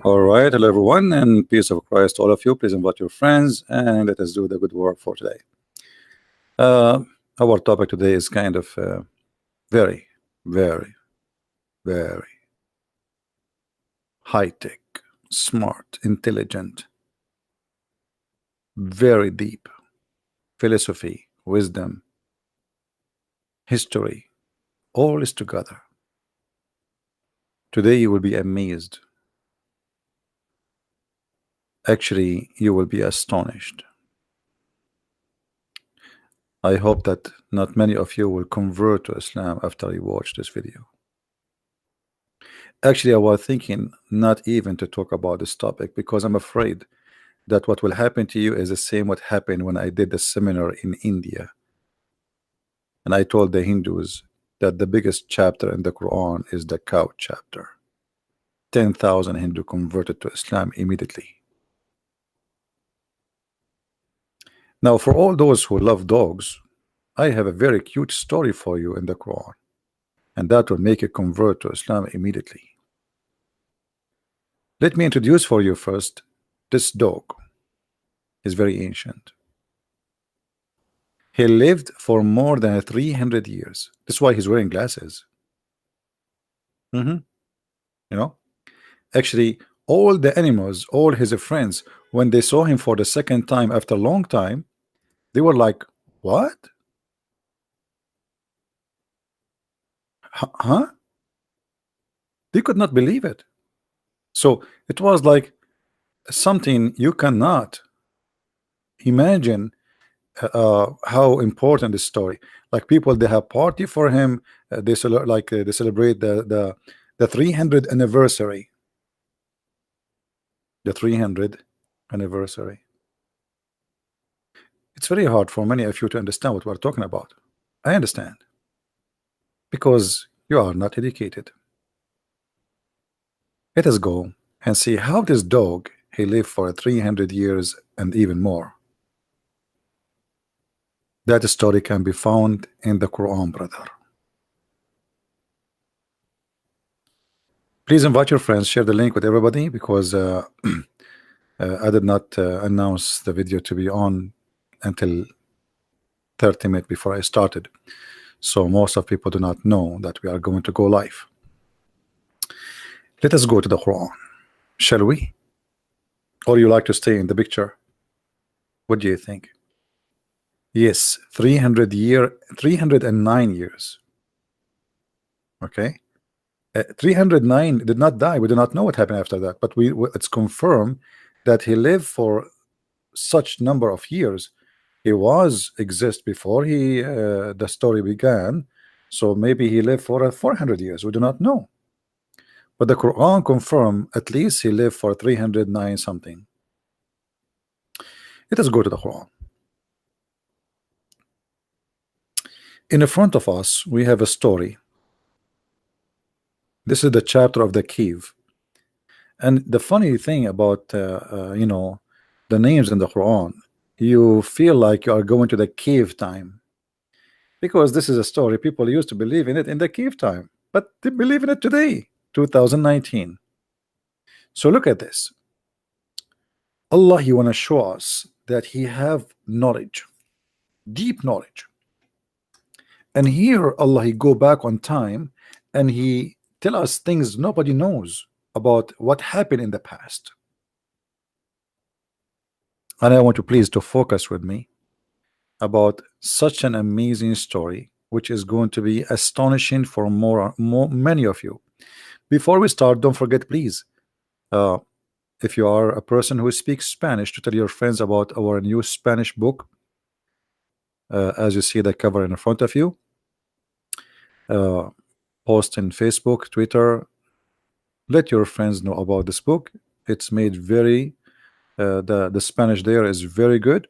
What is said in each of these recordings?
All right, hello everyone, and peace of Christ, all of you. Please invite your friends, and let us do the good work for today. Uh, our topic today is kind of very, very, very high tech, smart, intelligent, very deep philosophy, wisdom, history, all is together. Today you will be amazed. Actually, you will be astonished. I hope that not many of you will convert to Islam after you watch this video. Actually, I was thinking not even to talk about this topic because I'm afraid that what will happen to you is the same what happened when I did the seminar in India. And I told the Hindus that the biggest chapter in the Quran is the cow chapter. 10,000 Hindu converted to Islam immediately. Now, for all those who love dogs, I have a very cute story for you in the Quran, and that will make you convert to Islam immediately. Let me introduce for you first this dog. Is very ancient. He lived for more than 300 years. That's why he's wearing glasses. You know, actually, all the animals, all his friends, when they saw him for the second time after a long time, they were like, "What? Huh?" They could not believe it. So it was like something you cannot imagine how important this story. Like people, they have party for him. They celebrate the 300th anniversary. The 300th anniversary. It's very hard for many of you to understand what we're talking about. I understand, because you are not educated. Let us go and see how this dog, he lived for 300 years and even more. That story can be found in the Quran, brother. Please invite your friends, share the link with everybody, because I did not announce the video to be on until 30 minutes before I started. So most of people do not know that we are going to go live. Let us go to the Quran, shall we? Or you like to stay in the picture? What do you think? Yes, 309 years. Okay. 309 did not die. We do not know what happened after that, but it's confirmed that he lived for such number of years. He was exist before the story began, so maybe he lived for 400 years. We do not know, but the Quran confirmed at least he lived for 309 something. Let us go to the Quran. In the front of us we have a story. This is the chapter of the cave. And the funny thing about you know, the names in the Quran, you feel like you are going to the cave time, because this is a story people used to believe in it in the cave time, but they believe in it today, 2019. So look at this. Allah, he want to show us that he have knowledge, deep knowledge. And here Allah, he go back on time and he tell us things nobody knows about what happened in the past. And I want you please to focus with me about such an amazing story, which is going to be astonishing for many of you. Before we start, don't forget, please, if you are a person who speaks Spanish, to tell your friends about our new Spanish book. As you see the cover in front of you, post in Facebook, Twitter, let your friends know about this book. It's made very the Spanish there is very good,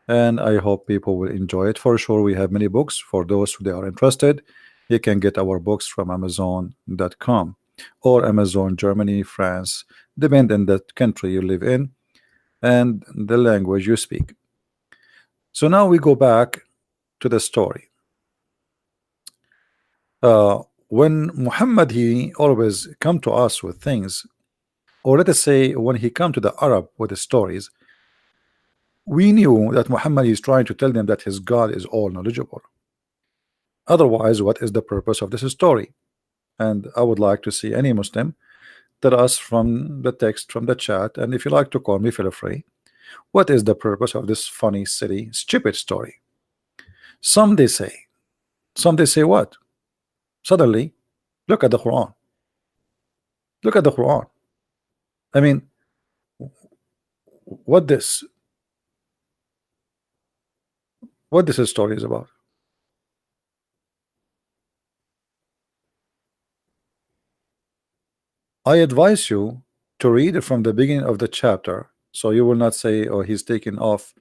and I hope people will enjoy it. For sure, we have many books. For those who are interested, you can get our books from Amazon.com or Amazon Germany, France, depending on the country you live in and the language you speak. So now we go back to the story. When Muhammad, he always come to us with things, Or let us say when he come to the Arab with the stories, we knew that Muhammad is trying to tell them that his God is all knowledgeable. Otherwise, what is the purpose of this story? And I would like to see any Muslim tell us from the text, from the chat, and if you like to call me, feel free. What is the purpose of this funny, silly, stupid story? Some they say what? Suddenly, look at the Quran. Look at the Quran. I mean, what this story is about. I advise you to read it from the beginning of the chapter, so you will not say, oh, he's taking off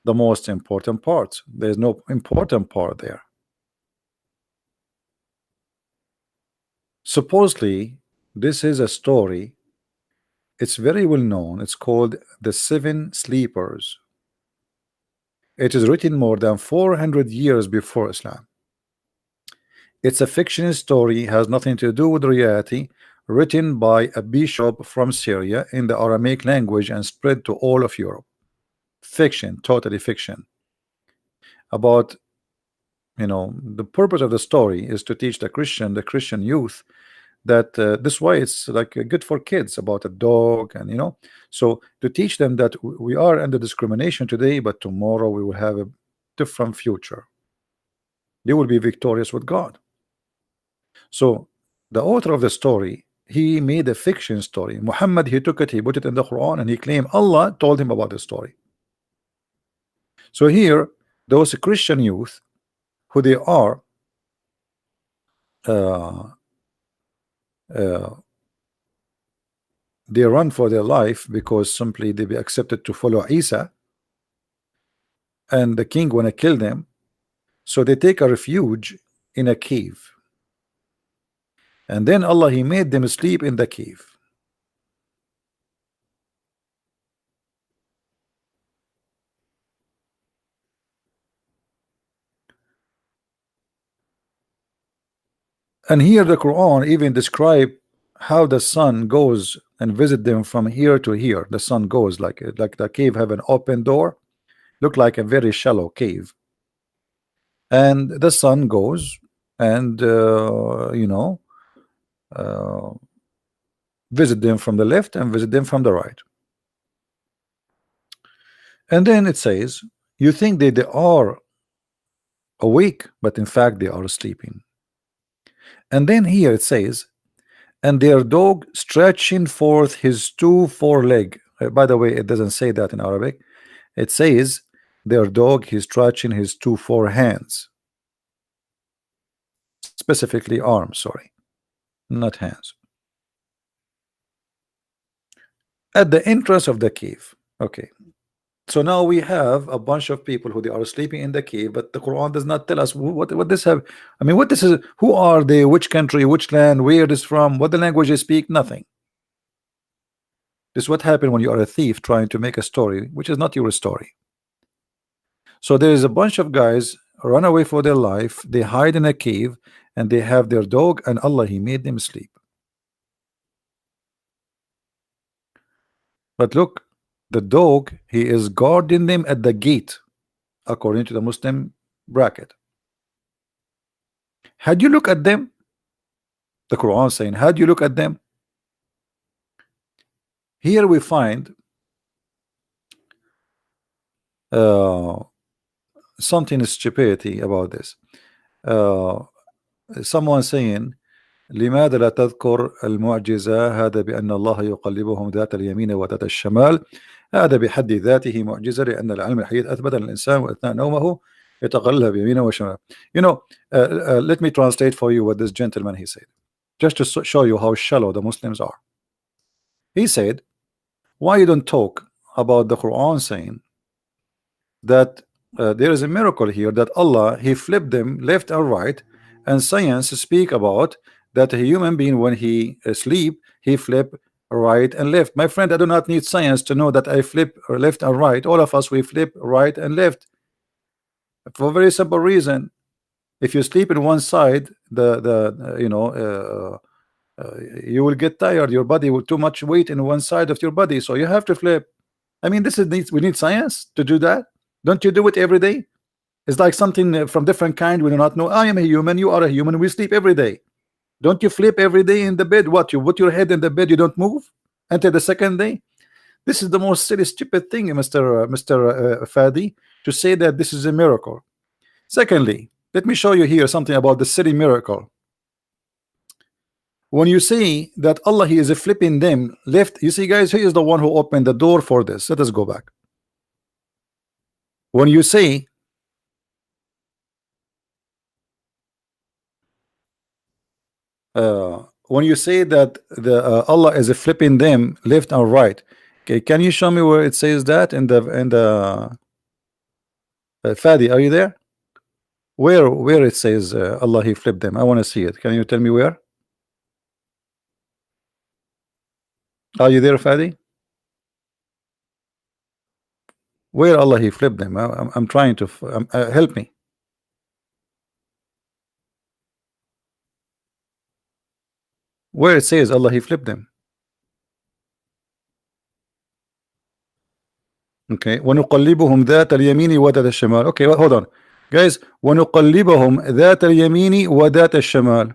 the most important part. There's no important part there. Supposedly, this is a story. It's very well known. It's called The Seven Sleepers. It is written more than 400 years before Islam. It's a fictional story, has nothing to do with reality, written by a bishop from Syria in the Aramaic language and spread to all of Europe. Fiction, totally fiction. About, the purpose of the story is to teach the Christian youth that this way it's like good for kids, about a dog, and so to teach them that we are under discrimination today, but tomorrow we will have a different future. They will be victorious with God. So the author of the story, he made a fiction story. Muhammad, he took it, he put it in the Quran, and he claimed Allah told him about the story. So here, those Christian youth, who they are, uh, uh, they run for their life because simply they be accepted to follow Isa, and the king wanna kill them, so they take a refuge in a cave, and then Allah, he made them sleep in the cave. And here the Quran even describe how the sun goes and visit them from here to here. The sun goes like the cave have an open door, look like a very shallow cave, and the sun goes and uh, visit them from the left and visit them from the right. And then it says, you think that they are awake, but in fact they are sleeping. And then here it says, and their dog stretching forth his two foreleg. By the way, it doesn't say that in Arabic. It says their dog, he's stretching his two forehands, specifically arms, sorry, not hands, at the entrance of the cave. Okay, so now we have a bunch of people who they are sleeping in the cave, but the Quran does not tell us what this have. I mean, what this is, who are they, which country, which land, where it is from, what the language they speak, nothing. This is what happened when you are a thief trying to make a story which is not your story. So there is a bunch of guys run away for their life, they hide in a cave, and they have their dog, and Allah, he made them sleep. But look, the dog, he is guarding them at the gate, according to the Muslim bracket. Had you look at them, the Quran saying, had you look at them, here we find something stupidity about this. Someone saying, لماذا لا تذكر المعجزة؟ هذا بأن الله يقلبهم ذات اليمين وذات الشمال، هذا بحد ذاته معجزة، لأن العلم الحديث أثبت أن الإنسان وأثناء نومه يتقلب يمينه وشماله. Let me translate for you what this gentleman he said, just to show you how shallow the Muslims are. He said, why you don't talk about the Quran saying that there is a miracle here, that Allah, he flipped them left and right, and science speak about that a human being, when he sleep, he flip right and left. My friend, I do not need science to know that I flip left and right. All of us, we flip right and left for a very simple reason. If you sleep in one side, you will get tired. Your body will too much weight in one side of your body, so you have to flip. I mean, this is we need science to do that. Don't you do it every day? It's like something from different kind. We do not know. I am a human. You are a human. We sleep every day. Don't you flip every day in the bed? What, you put your head in the bed, you don't move until the second day? This is the most silly, stupid thing, Mr. Fadi, to say that this is a miracle. Secondly, let me show you here something about the silly miracle. When you say that Allah, He is flipping them left, you see, guys, He is the one who opened the door for this. Let us go back. When you say that the Allah is flipping them left and right, okay, can you show me where it says that in the Fadi, are you there? Where it says Allah, He flipped them? I want to see it. Can you tell me where? Are you there, Fadi? Where Allah, He flipped them? I'm trying to help me. Where it says Allah, He flipped them? Okay, ونقلبهم ذات اليمين وذات الشمال. Okay, well, hold on, guys. ونقلبهم ذات اليمين وذات الشمال.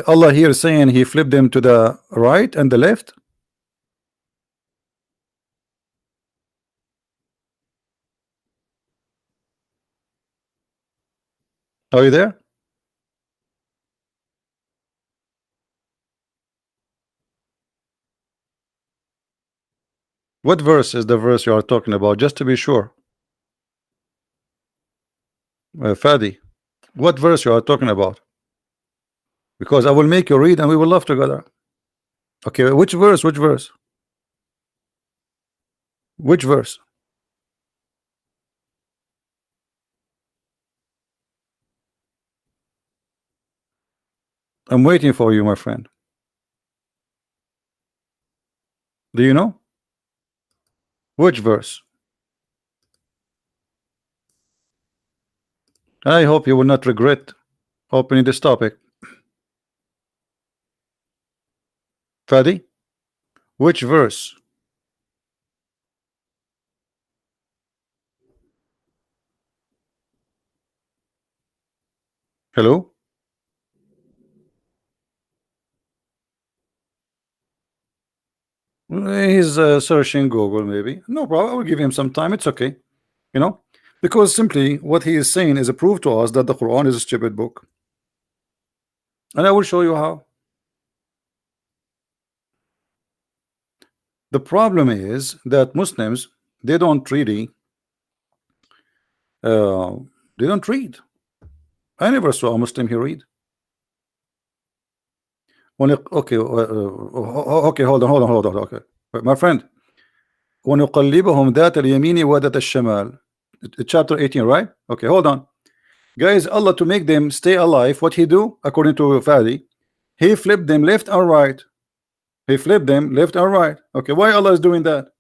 Allah here saying He flipped them to the right and the left. Are you there? What verse is the verse you are talking about, just to be sure? Fadi, what verse you are talking about? Because I will make you read and we will laugh together. Okay, which verse? Which verse? Which verse? I'm waiting for you, my friend. Do you know? Which verse? I hope you will not regret opening this topic. Fadi, which verse? Hello? He's searching Google, maybe. No problem. I will give him some time. It's okay. You know, because simply what he is saying is a proof to us that the Quran is a stupid book. And I will show you how. The problem is that Muslims, they don't really they don't read. I never saw a Muslim here read. Okay, okay, hold on. Okay, my friend. وَنُقَلِّبُهُمْ ذَاتَ الْيَمِينِ وَذَاتَ الشَّمَالِ. Chapter 18, right? Okay, hold on. Guys, Allah, to make them stay alive, what He do, according to Fadi, He flipped them left or right. He flipped them left or right. Okay, why Allah is doing that?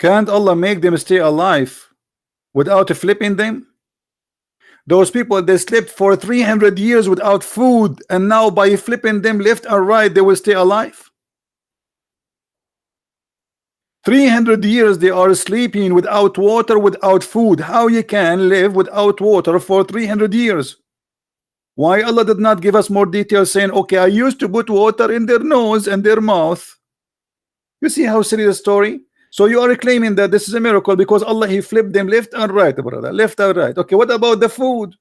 Can't Allah make them stay alive without flipping them? Those people, they slept for 300 years without food, and now by flipping them left or right, they will stay alive. 300 years they are sleeping without water, without food. How you can live without water for 300 years? Why Allah did not give us more details, saying, okay, I used to put water in their nose and their mouth? You see how silly the story? So you are claiming that this is a miracle because Allah, He flipped them left and right, brother, left and right. Okay, what about the food?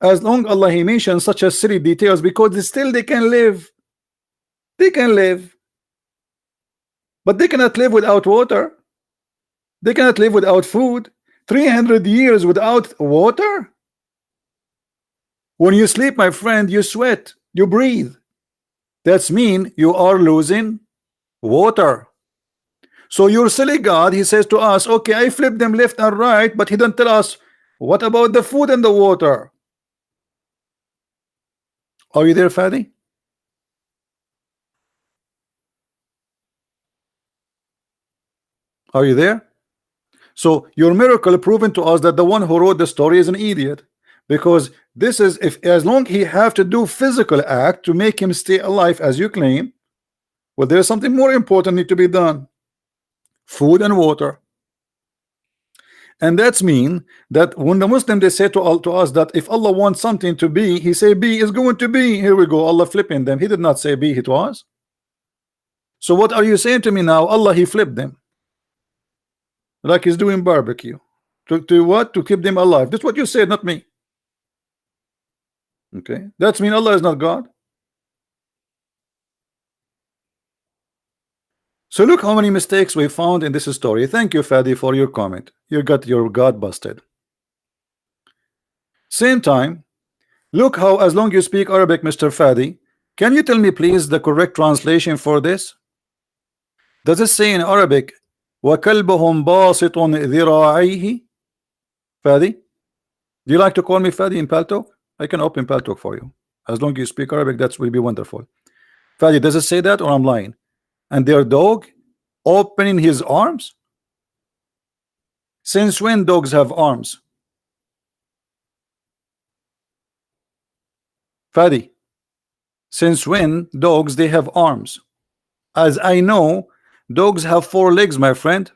As long Allah, He mentions such a silly details, because still they can live. They can live. But they cannot live without water. They cannot live without food. 300 years without water. When you sleep, my friend, you sweat, you breathe. That's mean you are losing water. So your silly God, He says to us, okay, I flipped them left and right, but He don't tell us, what about the food and the water? Are you there, Fadi? Are you there? So your miracle proven to us that the one who wrote the story is an idiot, because this is, if as long he have to do physical act to make him stay alive as you claim, well, there's something more important need to be done: food and water. And that's mean that when the Muslim they say to us that if Allah wants something to be, he say be is going to be. Here we go, Allah flipping them. He did not say be, it was. So what are you saying to me now? Allah, he flipped them like he's doing barbecue to what? To keep them alive. That's what you said, not me. Okay, that's mean Allah is not God. So look how many mistakes we found in this story. Thank you, Fadi, for your comment. You got your God busted. Same time, look how, as long you speak Arabic, Mr. Fadi, can you tell me please the correct translation for this? Does it say in Arabic وَكَلْبُهُمْ بَاسِطٌ ذِرَاعَيْهِ? Fadi, do you like to call me Fadi in Paltalk? I can open Paltalk for you. As long as you speak Arabic, that will be wonderful. Fadi, does it say that or I'm lying? And their dog opening his arms? Since when dogs have arms? Fadi, since when dogs they have arms? As I know, dogs have 4 legs, my friend.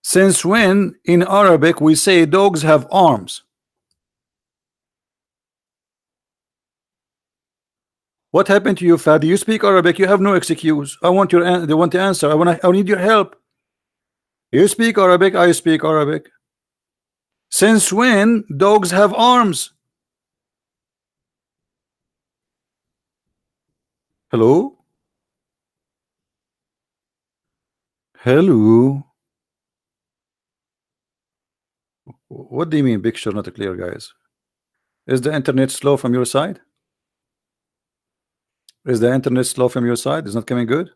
Since when in Arabic we say dogs have arms? What happened to you, Fadi? You speak Arabic, you have no excuse. I want they want the answer. I need your help. You speak Arabic, I speak Arabic. Since when dogs have arms? Hello? Hello? What do you mean picture not clear, guys? Is the internet slow from your side? Is the internet slow from your side? It's not coming good?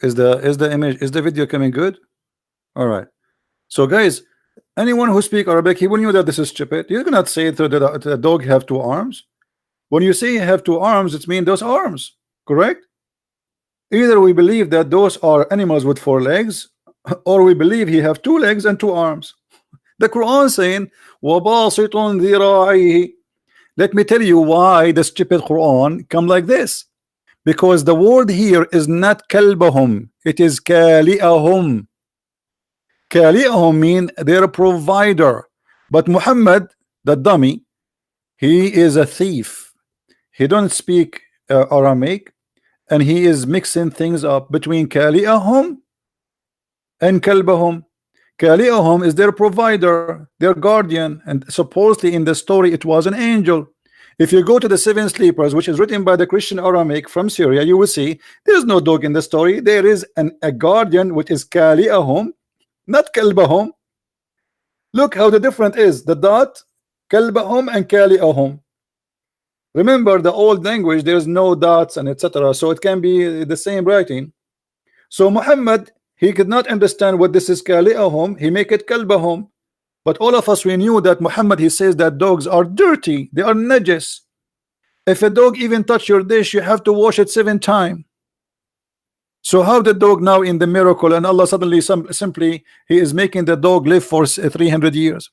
Is the video coming good? All right. So guys, anyone who speak Arabic, he will know that this is stupid. You cannot say that the dog have 2 arms. When you say you have 2 arms, it means those arms, correct? Either we believe that those are animals with 4 legs, or we believe he have 2 legs and 2 arms. The Quran saying وَبَاسِطٌ ذِرَاعَيْهِ. Let me tell you why the stupid Quran come like this. Because the word here is not kalbahum, it is kali'ahum. Kali'ahum mean they're a provider. But Muhammad, the dummy, he is a thief. He don't speak Aramaic, and he is mixing things up between kali'ahum and kalbahum. Kali'ahum is their provider, their guardian, and supposedly in the story it was an angel. If you go to the 7 sleepers, which is written by the Christian Aramaic from Syria, you will see there is no dog in the story. There is a guardian, which is kali'ahum, not kalbahum. Look how the difference is. The dot, kalbahum and kali'ahum. Remember the old language, there's no dots and etc. So it can be the same writing. So Muhammad, he could not understand what this is kali'ahum. He make it kalbahum. But all of us, we knew that Muhammad, he says that dogs are dirty, they are najis. If a dog even touch your dish, you have to wash it 7 times. So how the dog now in the miracle, and Allah suddenly simply he is making the dog live for 300 years?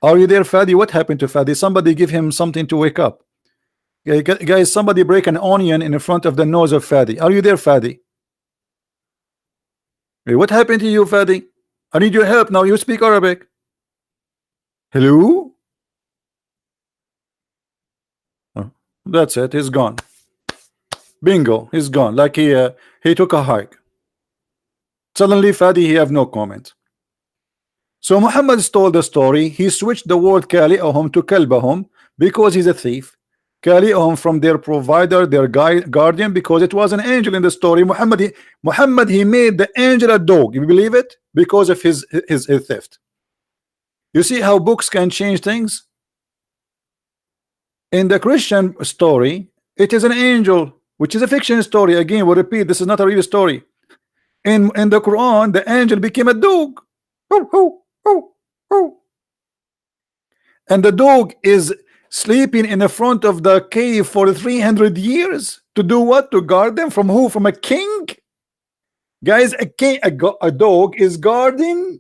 Are you there, Fadi? What happened to Fadi? Somebody give him something to wake up. Guys, somebody break an onion in front of the nose of Fadi. Are you there, Fadi? Hey, what happened to you, Fadi? I need your help now. You speak Arabic. Hello? Oh, that's it. He's gone. Bingo. He's gone. Like he took a hike. Suddenly, Fadi, he have no comment. So Muhammad told the story. He switched the word kali'ahum to kalbahum because he's a thief. Kali'ahum from their provider, their guardian, because it was an angel in the story. Muhammad he made the angel a dog. You believe it? Because of his theft. You see how books can change things? In the Christian story, it is an angel, which is a fiction story. Again, we repeat, this is not a real story. In the Quran, the angel became a dog. oh, oh. And the dog is sleeping in the front of the cave for 300 years to do what? To guard them from who? From a king? Guys, a dog is guarding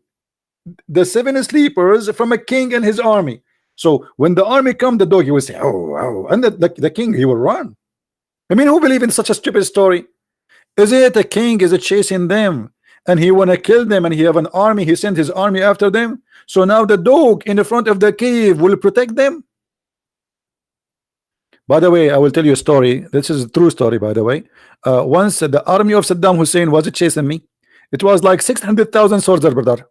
the 7 sleepers from a king and his army. So when the army come, the dog, he will say, oh, oh, and the king, he will run. I mean, who believe in such a stupid story? Is it a king is chasing them and he want to kill them and he have an army, he sent his army after them? So now the dog in the front of the cave will protect them? By the way, I will tell you a story. This is a true story, by the way. Once the army of Saddam Hussein was chasing me. It was like 600,000 soldiers, brother.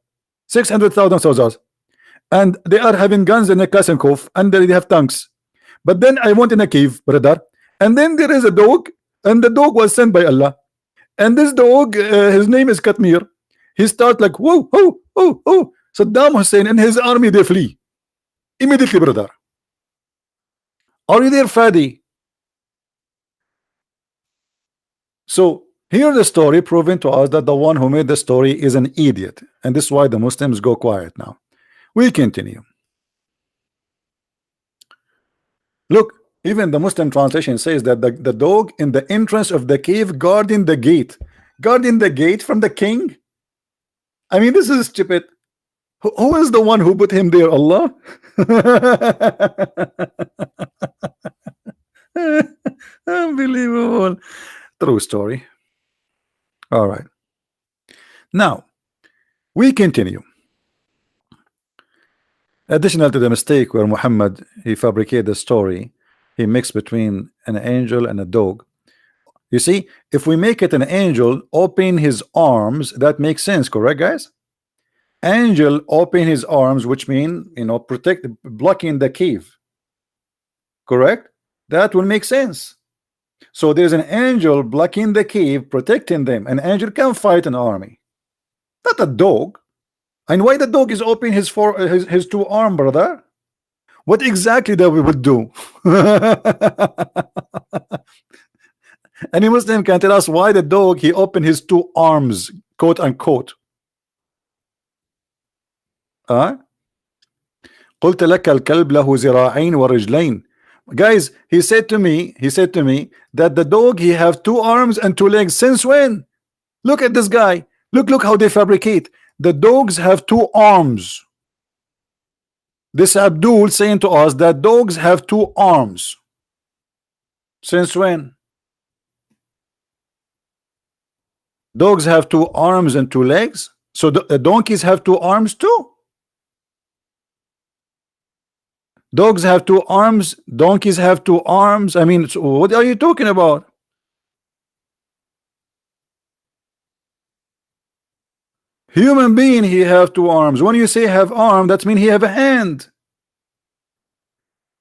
600,000 soldiers. And they are having guns in a Kassenkov and they have tanks. But then I went in a cave, brother. And then there is a dog. And the dog was sent by Allah. And this dog, his name is Katmir. He start like, whoa, whoa, whoa, whoa. Saddam Hussein and his army, they flee. Immediately, brother. Are you there, Fadi? So here the story proving to us that the one who made the story is an idiot. And this is why the Muslims go quiet now. We continue. Look, even the Muslim translation says that the dog in the entrance of the cave guarding the gate. Guarding the gate from the king? I mean, this is stupid. Who is the one who put him there? Allah? Unbelievable. True story. All right. Now, we continue. Additional to the mistake where Muhammad, he fabricated the story, he mixed between an angel and a dog. You see, if we make it an angel open his arms, that makes sense, correct, guys? Angel open his arms, which mean, you know, protect, blocking the cave, correct? That will make sense. So there's an angel blocking the cave, protecting them. An angel can fight an army, not a dog. And why the dog is opening his two arm, brother? What exactly that we would do? Any Muslim can tell us why the dog he opened his two arms, quote unquote. قلت لك الكلب له ذراعين ورجلين. Guys, he said to me that the dog he have two arms and two legs. Since when? Look at this guy. Look how they fabricate. The dogs have two arms. This Abdul saying to us that dogs have two arms. Since when? Dogs have two arms and two legs. So the donkeys have two arms too. Dogs have two arms, donkeys have two arms. I mean, so what are you talking about? Human being, he have two arms. When you say have arm, that means he have a hand.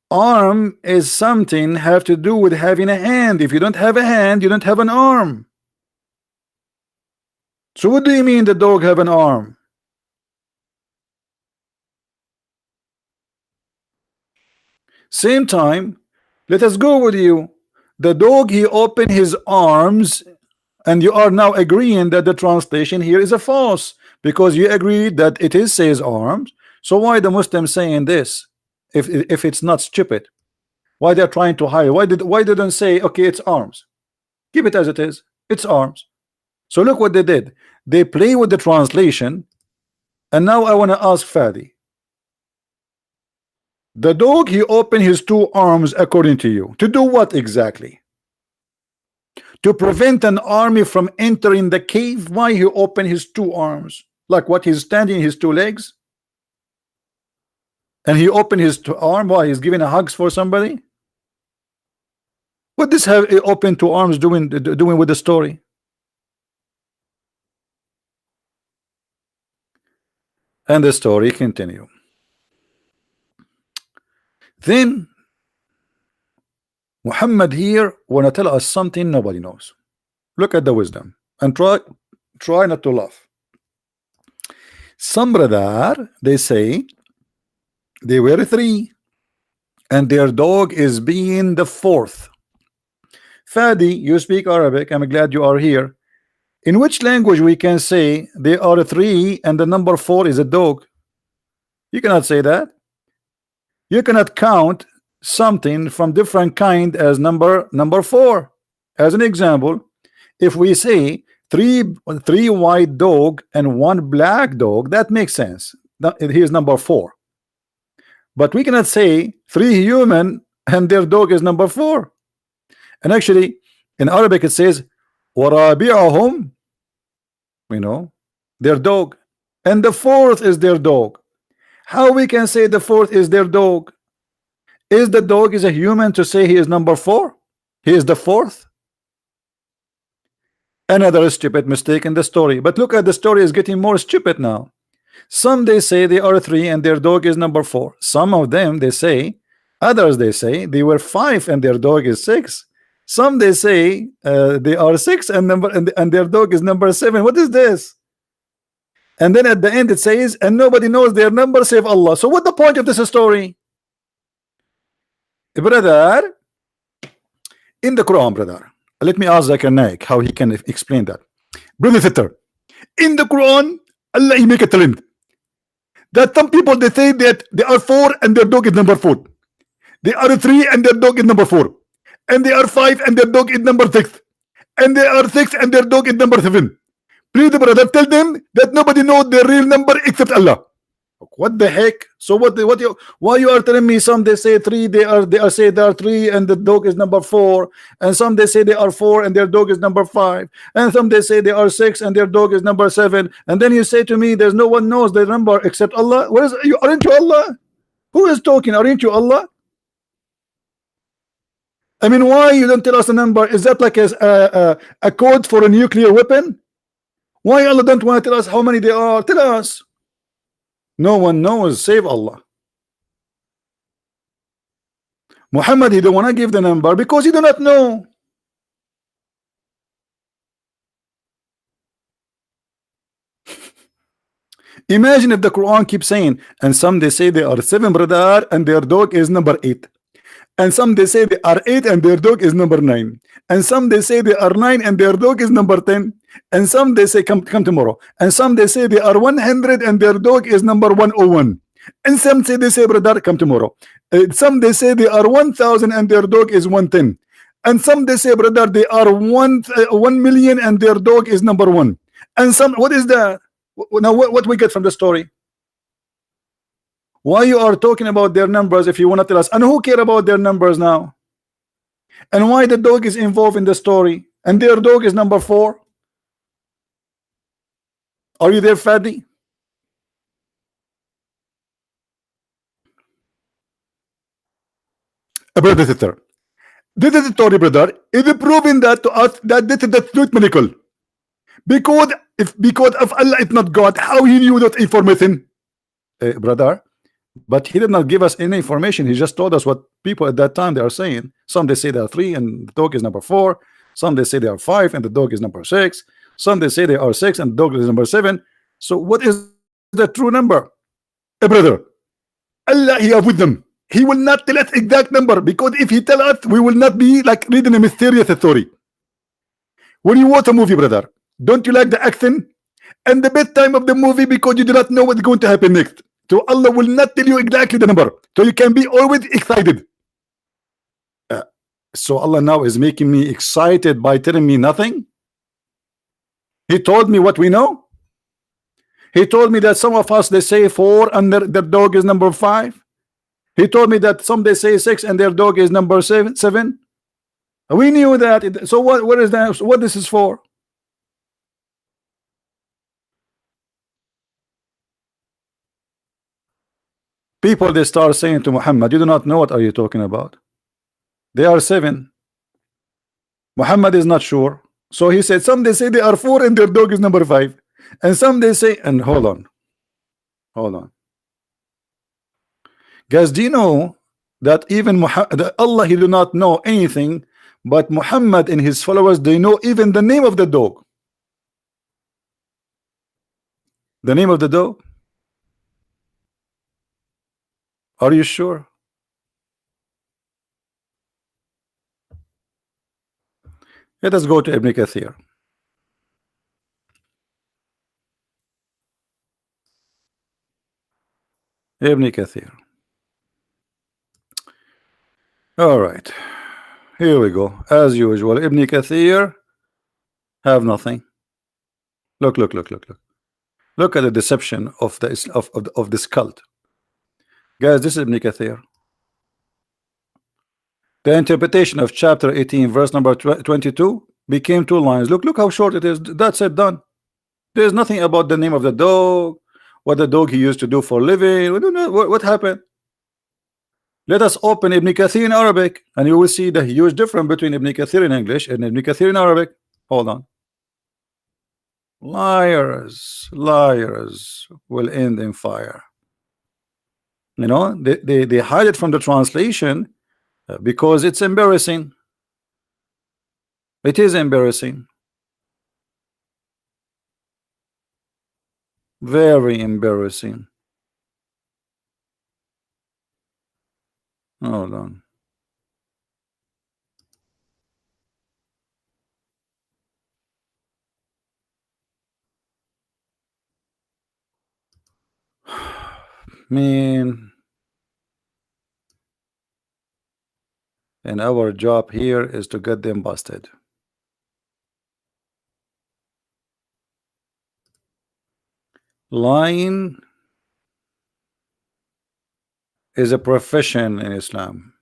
Arm is something have to do with having a hand. If you don't have a hand, you don't have an arm. So what do you mean the dog have an arm? Same time, let us go with you. The dog he opened his arms, and you are now agreeing that the translation here is a false, because you agreed that it is says arms. So why the Muslims saying this if it's not stupid? Why they're trying to hide? Why didn't say okay, it's arms? Keep it as it is. It's arms. So look what they did. They play with the translation, and now I want to ask Fadi. The dog he opened his two arms according to you to do what exactly? To prevent an army from entering the cave. Why he opened his two arms? Like what, he's standing his two legs and he opened his arm? Why, he's giving a hugs for somebody? What does have open two arms doing with the story? And the story continue. Then Muhammad here wanna tell us something nobody knows. Look at the wisdom and try not to laugh. Some brother, they say they were three and their dog is being the fourth. Fadi, you speak Arabic. I'm glad you are here. In which language we can say they are three and the number four is a dog? You cannot say that. You cannot count something from different kind as number 4. As an example, if we say three white dog and one black dog, that makes sense. Here's number 4. But we cannot say 3 human and their dog is number 4. And actually, in Arabic it says warabi'ahum, their dog, and the 4th is their dog. How we can say the 4th is their dog? Is the dog is a human to say he is number 4? He is the 4th? Another stupid mistake in the story. But look at the story is getting more stupid now. Some they say they are 3 and their dog is number 4. Some of them they say, others they say they were 5 and their dog is 6. Some they say they are 6 and their dog is number 7. What is this? And then at the end it says, and nobody knows their number save Allah. So what the point of this story? Brother, in the Quran, brother, let me ask Zakir Naik how he can explain that. Brother Sitter, in the Quran, Allah he make a trend that some people they say that they are 4 and their dog is number 4. They are 3 and their dog is number 4. And they are 5 and their dog is number 6. And they are 6 and their dog is number 7. Please, brother, tell them that nobody knows their real number except Allah. What the heck? So why you are telling me some they say 3, they say they are 3 and the dog is number 4, and some they say they are 4 and their dog is number 5, and some they say they are 6 and their dog is number 7, and then you say to me there's no one knows their number except Allah. Where is you? Aren't you Allah? Who is talking? Aren't you Allah? I mean, why you don't tell us the number? Is that like a code for a nuclear weapon? Why Allah don't want to tell us how many they are? Tell us. No one knows save Allah. Muhammad, he don't want to give the number because he do not know. Imagine if the Quran keeps saying, and some they say they are 7, brother, and their dog is number 8. And some they say they are 8 and their dog is number 9. And some they say they are 9 and their dog is number 10. And some they say come tomorrow. And some they say they are 100 and their dog is number 101. And some say they say brother come tomorrow. Some they say they are 1,000 and their dog is 110. And some they say brother they are 1 million and their dog is number 1. And some, what is that? Now what we get from the story? Why you are talking about their numbers if you want to tell us? And who care about their numbers now? And why the dog is involved in the story? And their dog is number 4. Are you there, Fadi? Brother sister, this is the story, brother. Is it proving that to us that this is the truth miracle? Because if Allah is not God, how he knew that information? Brother, but he did not give us any information. He just told us what people at that time they are saying. Some they say they are 3 and the dog is number 4. Some they say they are 5 and the dog is number 6. Some they say they are 6 and the dog is number 7. So what is the true number? Brother, Allah he is with them. He will not tell us exact number, because if he tell us, we will not be like reading a mysterious story. When you watch a movie, brother, don't you like the action and the bedtime of the movie because you do not know what's going to happen next? So Allah will not tell you exactly the number, so you can be always excited. So Allah now is making me excited by telling me nothing. He told me what we know. He told me that some of us they say 4 and their dog is number 5. He told me that some they say 6 and their dog is number 7. We knew that. So what is that? What this is for? People they start saying to Muhammad, you do not know what are you talking about. They are 7. Muhammad is not sure. So he said some they say they are 4 and their dog is number 5. And some they say, and hold on. Guys, do you know that even that Allah he do not know anything, but Muhammad and his followers they know even the name of the dog. The name of the dog? Are you sure? Let us go to Ibn Kathir. Ibn Kathir. All right, here we go. As usual, Ibn Kathir have nothing. Look, look, look, look, look. Look at the deception of this cult. Guys, this is Ibn Kathir. The interpretation of chapter 18, verse number 22 became 2 lines. Look, look how short it is. That's it, done. There's nothing about the name of the dog, what the dog he used to do for a living. We don't know what happened. Let us open Ibn Kathir in Arabic, and you will see the huge difference between Ibn Kathir in English and Ibn Kathir in Arabic. Hold on. Liars, liars will end in fire. You know, they hide it from the translation because it's embarrassing. It is embarrassing. Very embarrassing. Hold on. Man, and our job here is to get them busted. Lying is a profession in Islam.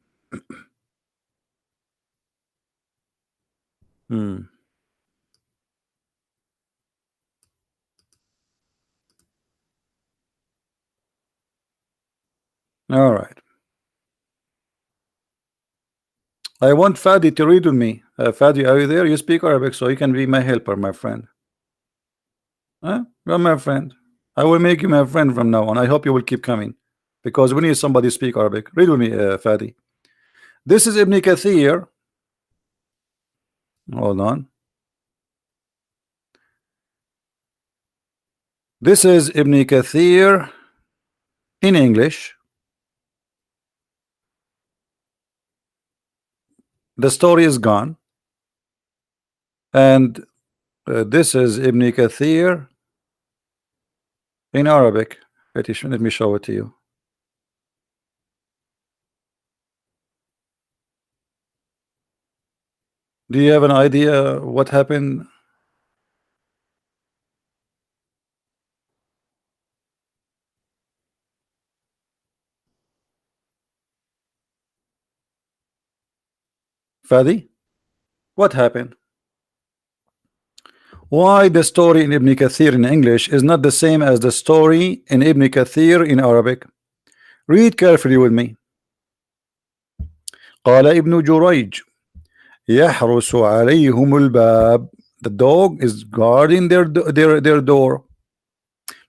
All right. I want Fadi to read with me. Fadi, are you there? You speak Arabic, so you can be my helper, my friend. Huh? You're my friend. I will make you my friend from now on. I hope you will keep coming, because we need somebody to speak Arabic. Read with me, Fadi. This is Ibn Kathir. Hold on. This is Ibn Kathir in English. The story is gone. And this is Ibn Kathir in Arabic. Let me show it to you. Do you have an idea what happened? Fadi, what happened? Why the story in Ibn Kathir in English is not the same as the story in Ibn Kathir in Arabic? Read carefully with me. قال ابن جريج يحرس عليهم الباب. The dog is guarding their door,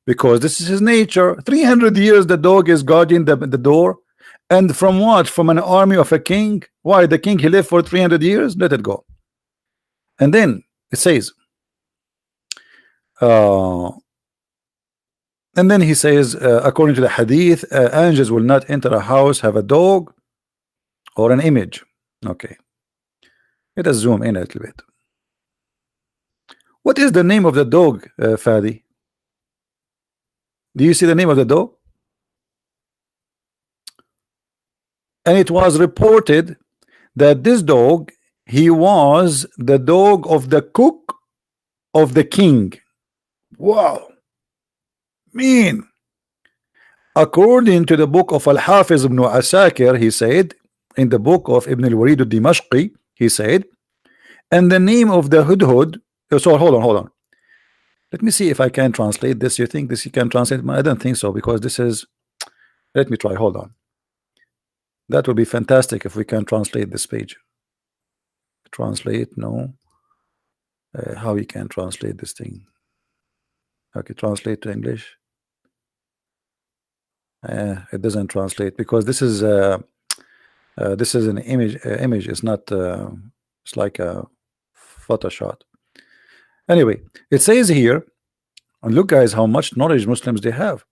because this is his nature. 300 years the dog is guarding the door. And from what? From an army of a king? Why? The king, he lived for 300 years. Let it go. And then it says and then he says, according to the hadith, angels will not enter a house have a dog or an image. Okay, let us zoom in a little bit. What is the name of the dog, Fadi? Do you see the name of the dog? And it was reported that this dog, he was the dog of the cook of the king. Wow, mean. According to the book of Al-Hafiz ibn Asakir, he said, in the book of Ibn al-Walid al-Dimashqi, he said, and the name of the hudhud. So hold on. Let me see if I can translate this. You think this you can translate? I don't think so, because this is. Let me try. Hold on. That would be fantastic if we can translate this page. Translate, no. How you can translate this thing? Okay, translate to English. It doesn't translate, because this is an image. Image is not. It's like a Photoshop. Anyway, it says here, and look, guys, how much knowledge Muslims they have.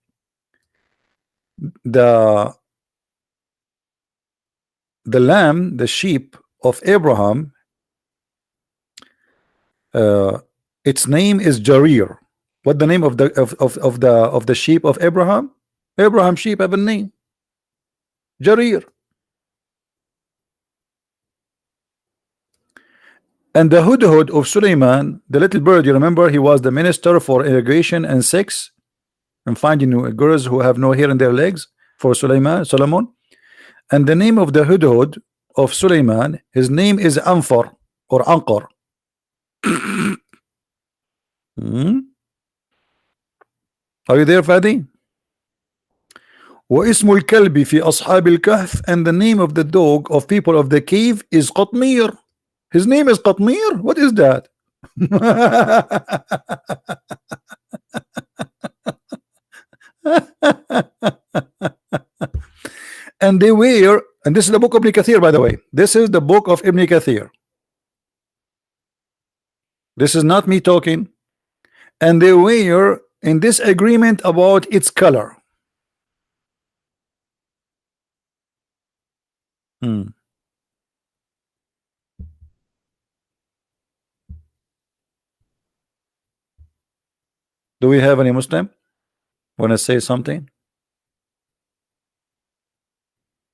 The lamb, the sheep of Abraham, its name is Jarir. What the name of the sheep of Abraham? Abraham sheep have a name, Jarir. And the hudhud of Suleiman, the little bird, you remember, he was the minister for irrigation and sex and finding girls who have no hair in their legs for Solomon. And the name of the hudhud of Suleiman, his name is Anfar or Anqar. Hmm? Are you there, Fadi? واسم الكلب في أصحاب الكهف, and the name of the dog of people of the cave is قطمير. His name is Qatmir. What is that? And they were, and this is the book of Ibn Kathir, by the way. This is the book of Ibn Kathir. This is not me talking. And they were in this agreement about its color. Hmm. Do we have any Muslim want to say something?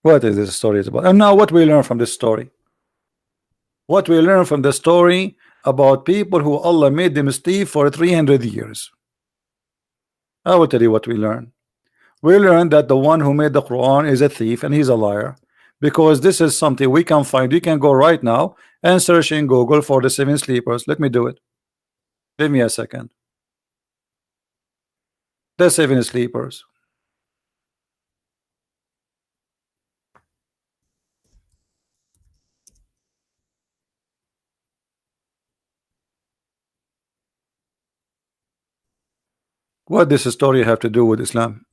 What is this story about? And now what we learn from this story? What we learn from the story about people who Allah made them slave for 300 years. I will tell you what we learn. We learn that the one who made the Quran is a thief and he's a liar, because this is something we can find. You can go right now and search in Google for the 7 sleepers. Let me do it. Give me a second. The 7 sleepers. What does this story have to do with Islam?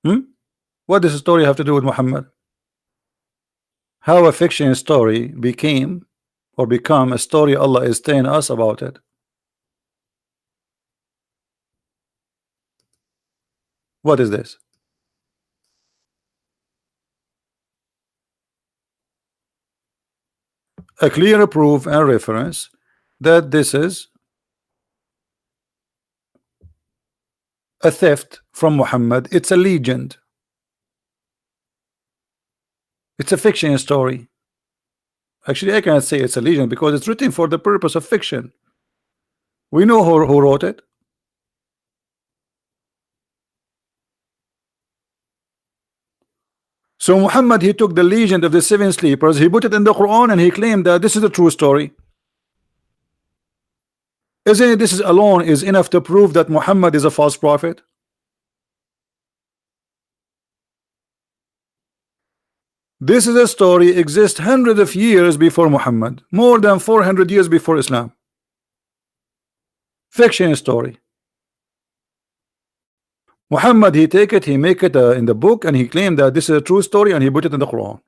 Hmm? What does the story have to do with Muhammad? How a fiction story became or become a story Allah is telling us about it? What is this? A clear proof and reference that this is a theft from Muhammad. It's a legend. It's a fiction story. Actually, I cannot say it's a legend because it's written for the purpose of fiction. We know who wrote it. So Muhammad, he took the legend of the 7 sleepers, he put it in the Quran, and he claimed that this is a true story. Isn't it this is alone is enough to prove that Muhammad is a false prophet? This is a story exists hundreds of years before Muhammad, more than 400 years before Islam. Fiction story. Muhammad, he take it, he make it in the book, and he claimed that this is a true story, and he put it in the Quran.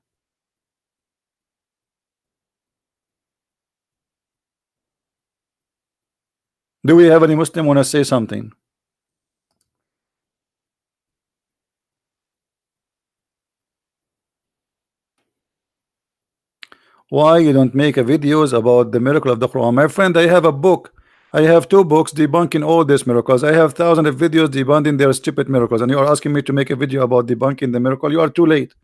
Do we have any Muslim want to say something? Why you don't make a videos about the miracle of the Quran? My friend, I have a book. I have 2 books debunking all these miracles. I have thousands of videos debunking their stupid miracles, and you are asking me to make a video about debunking the miracle. You are too late.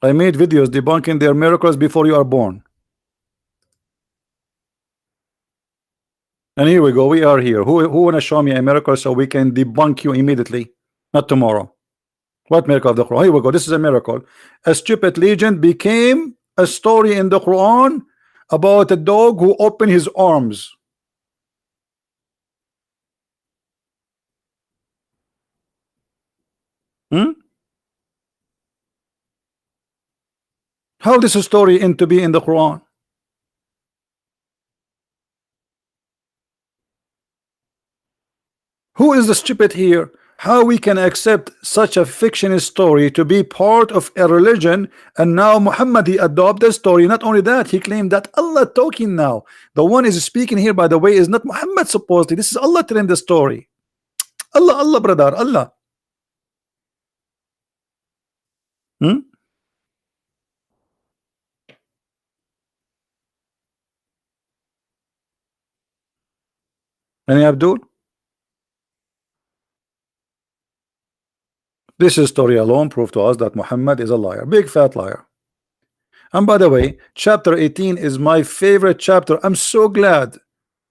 I made videos debunking their miracles before you are born. And here we go. We are here. Who wanna show me a miracle so we can debunk you immediately? Not tomorrow. What miracle of the Quran? Here we go. This is a miracle. A stupid legend became a story in the Quran about a dog who opened his arms. Hmm? How this story in to be in the Quran? Who is the stupid here? How we can accept such a fiction story to be part of a religion, and now Muhammad he adopt the story. Not only that, he claimed that Allah talking now. The one is speaking here, by the way, is not Muhammad supposedly. This is Allah telling the story. Allah, brother, Allah. Hmm? Any Abdul? This story alone proved to us that Muhammad is a liar, big fat liar. And by the way, chapter 18 is my favorite chapter. I'm so glad.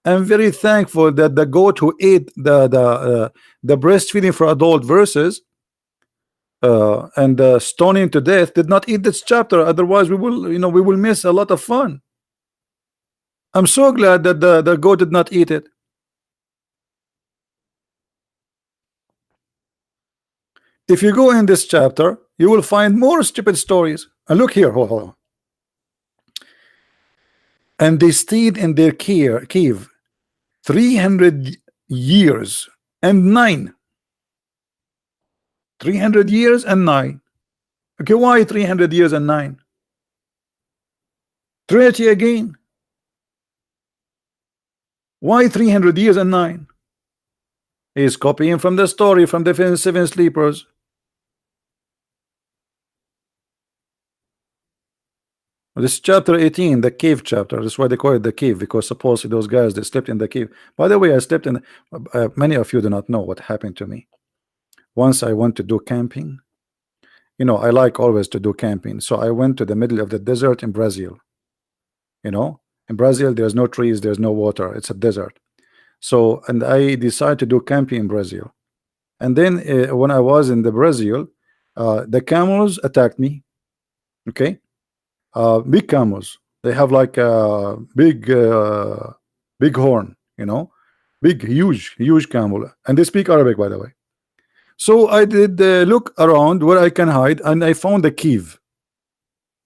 I'm very thankful that the goat who ate the breastfeeding for adult verses and stoning to death did not eat this chapter. Otherwise, we will, we will miss a lot of fun. I'm so glad that the goat did not eat it. If you go in this chapter, you will find more stupid stories. And look here, hold on. And they stayed in their cave 300 years and 9. 300 years and 9. Okay, why 300 years and 9? Trinity again. Why 300 years and 9? He's copying from the story from the seven sleepers. This chapter 18, the cave chapter. That's why they call it the cave, because supposedly those guys, they slept in the cave. By the way, I slept in. Many of you do not know what happened to me. Once I went to do camping. I like always to do camping. So I went to the middle of the desert in Brazil. In Brazil, there's no trees, there's no water. It's a desert. So, and I decided to do camping in Brazil. And then when I was in the Brazil, the camels attacked me. Okay. Big camels. They have like a big horn, big, huge camel, and they speak Arabic, by the way. So I did look around where I can hide, and I found a cave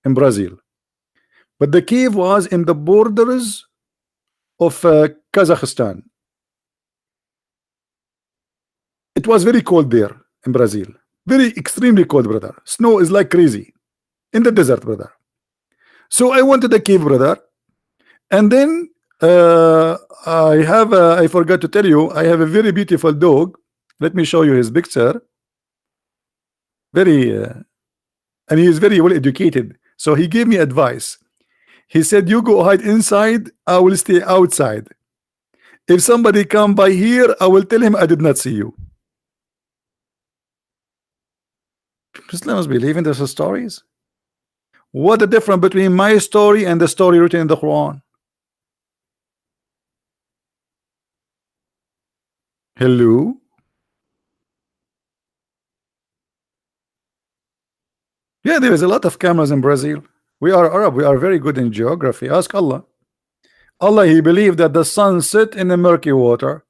in Brazil. But the cave was in the borders of Kazakhstan. It was very cold there in Brazil. Very extremely cold, brother. Snow is like crazy in the desert, brother. So I went to the cave, brother, and then I forgot to tell you, I have a very beautiful dog. Let me show you his picture. Very, and he is very well educated. So he gave me advice. He said, "You go hide inside. I will stay outside. If somebody come by here, I will tell him I did not see you." Muslims believe in those stories. What the difference between my story and the story written in the Quran? Hello? Yeah, there is a lot of cameras in Brazil. We are Arab. We are very good in geography. Ask Allah. Allah, he believed that the sun set in the murky water,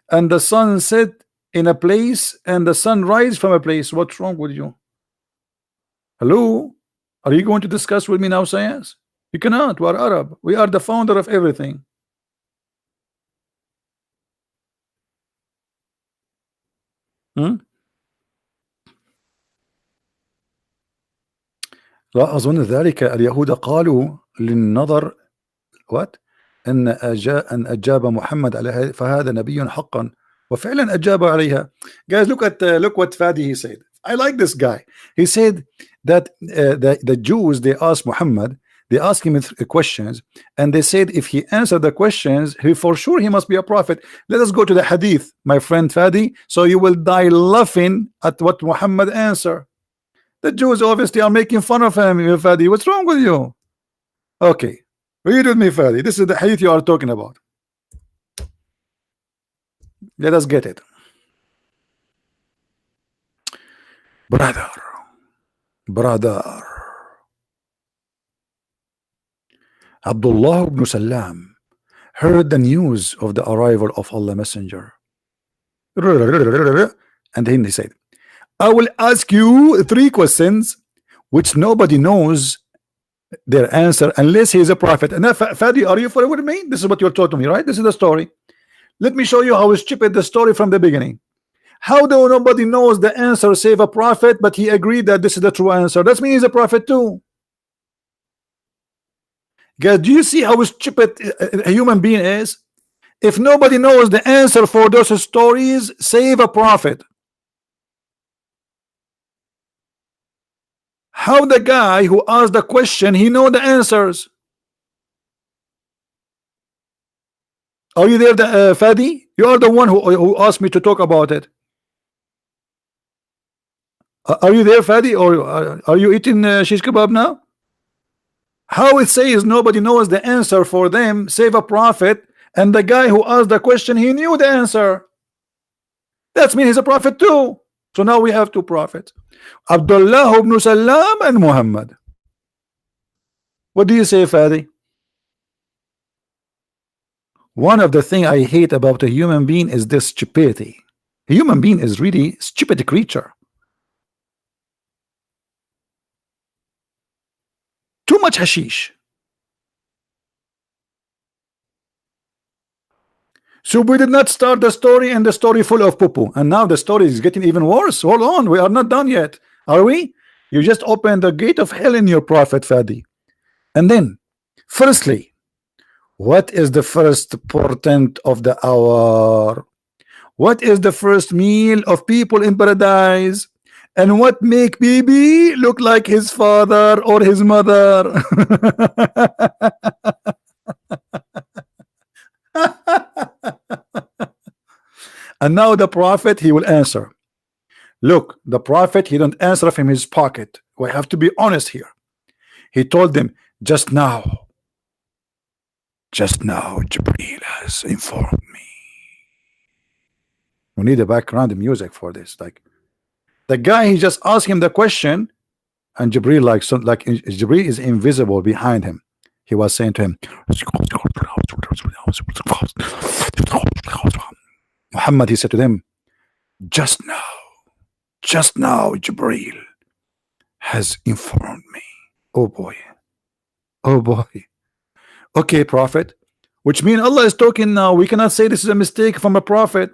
and the sun set in a place, and the sun rise from a place. What's wrong with you? Hello? Are you going to discuss with me now science? You cannot. We are Arab. We are the founder of everything. لا أظن ذلك. اليهود قالوا للنظر what أن أجاب محمد عليها فهذا نبي حقا وفعلا أجاب عليها. Guys, look what Fadi he said. I like this guy. He said that the Jews, they asked Muhammad, they asked him questions, and they said if he answered the questions, for sure he must be a prophet. Let us go to the hadith, my friend Fadi, so you will die laughing at what Muhammad answered. The Jews obviously are making fun of him. Fadi, what's wrong with you? Okay, read with me, Fadi. This is the hadith you are talking about. Let us get it. Brother, Abdullah ibn Salam heard the news of the arrival of Allah Messenger, and then he said, I will ask you 3 questions which nobody knows their answer unless he is a prophet. And now, Fadi, are you following with me? This is what you're taught to me, right? This is the story. Let me show you how stupid the story from the beginning. How do nobody knows the answer save a prophet, but he agreed that this is the true answer? That means he's a prophet too. Guys, do you see how stupid a human being is? If nobody knows the answer for those stories, save a prophet. How the guy who asked the question, he know the answers? Are you there, Fadi? You are the one who asked me to talk about it. Are you there, Fadi, or are you eating shish kebab now? How it says nobody knows the answer for them save a prophet, and the guy who asked the question, he knew the answer. That means he's a prophet too. So now we have two prophets, Abdullah ibn Salam and Muhammad. What do you say, Fadi? One of the things I hate about a human being is this stupidity. A human being is really stupid creature. Too much hashish. So we did not start the story and the story full of poo-poo, and now the story is getting even worse. Hold on, we are not done yet, are we? You just opened the gate of hell in your prophet, Fadi. And then, firstly, what is the first portent of the hour? What is the first meal of people in paradise? And what make baby look like his father or his mother? And now the prophet, he will answer. Look, the prophet, he don't answer from his pocket. We have to be honest here. He told them, just now Jibreel has informed me. We need a background music for this. Like the guy, he just asked him the question, and Jibreel, Jibreel is invisible behind him. He was saying to him, Muhammad, he said to them, just now Jibreel has informed me. Oh boy, oh boy. Okay, prophet, which means Allah is talking now. We cannot say this is a mistake from a prophet.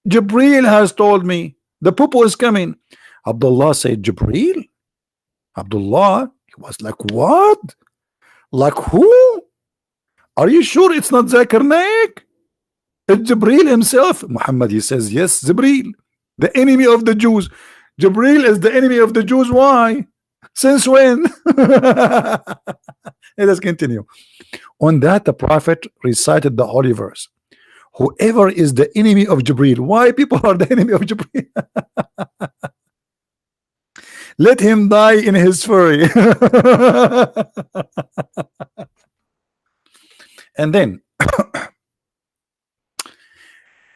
Jibreel has told me the poo-poo is coming. Abdullah said, Jibreel? Abdullah, he was like, what? Like who? Are you sure it's not Zakir Naik? It's Jibreel himself. Muhammad, he says, yes, Jibreel, the enemy of the Jews. Jibreel is the enemy of the Jews. Why? Since when? Let us continue. On that, the prophet recited the holy verse. Whoever is the enemy of Jibreel, why people are the enemy of Jibreel? Let him die in his fury. And then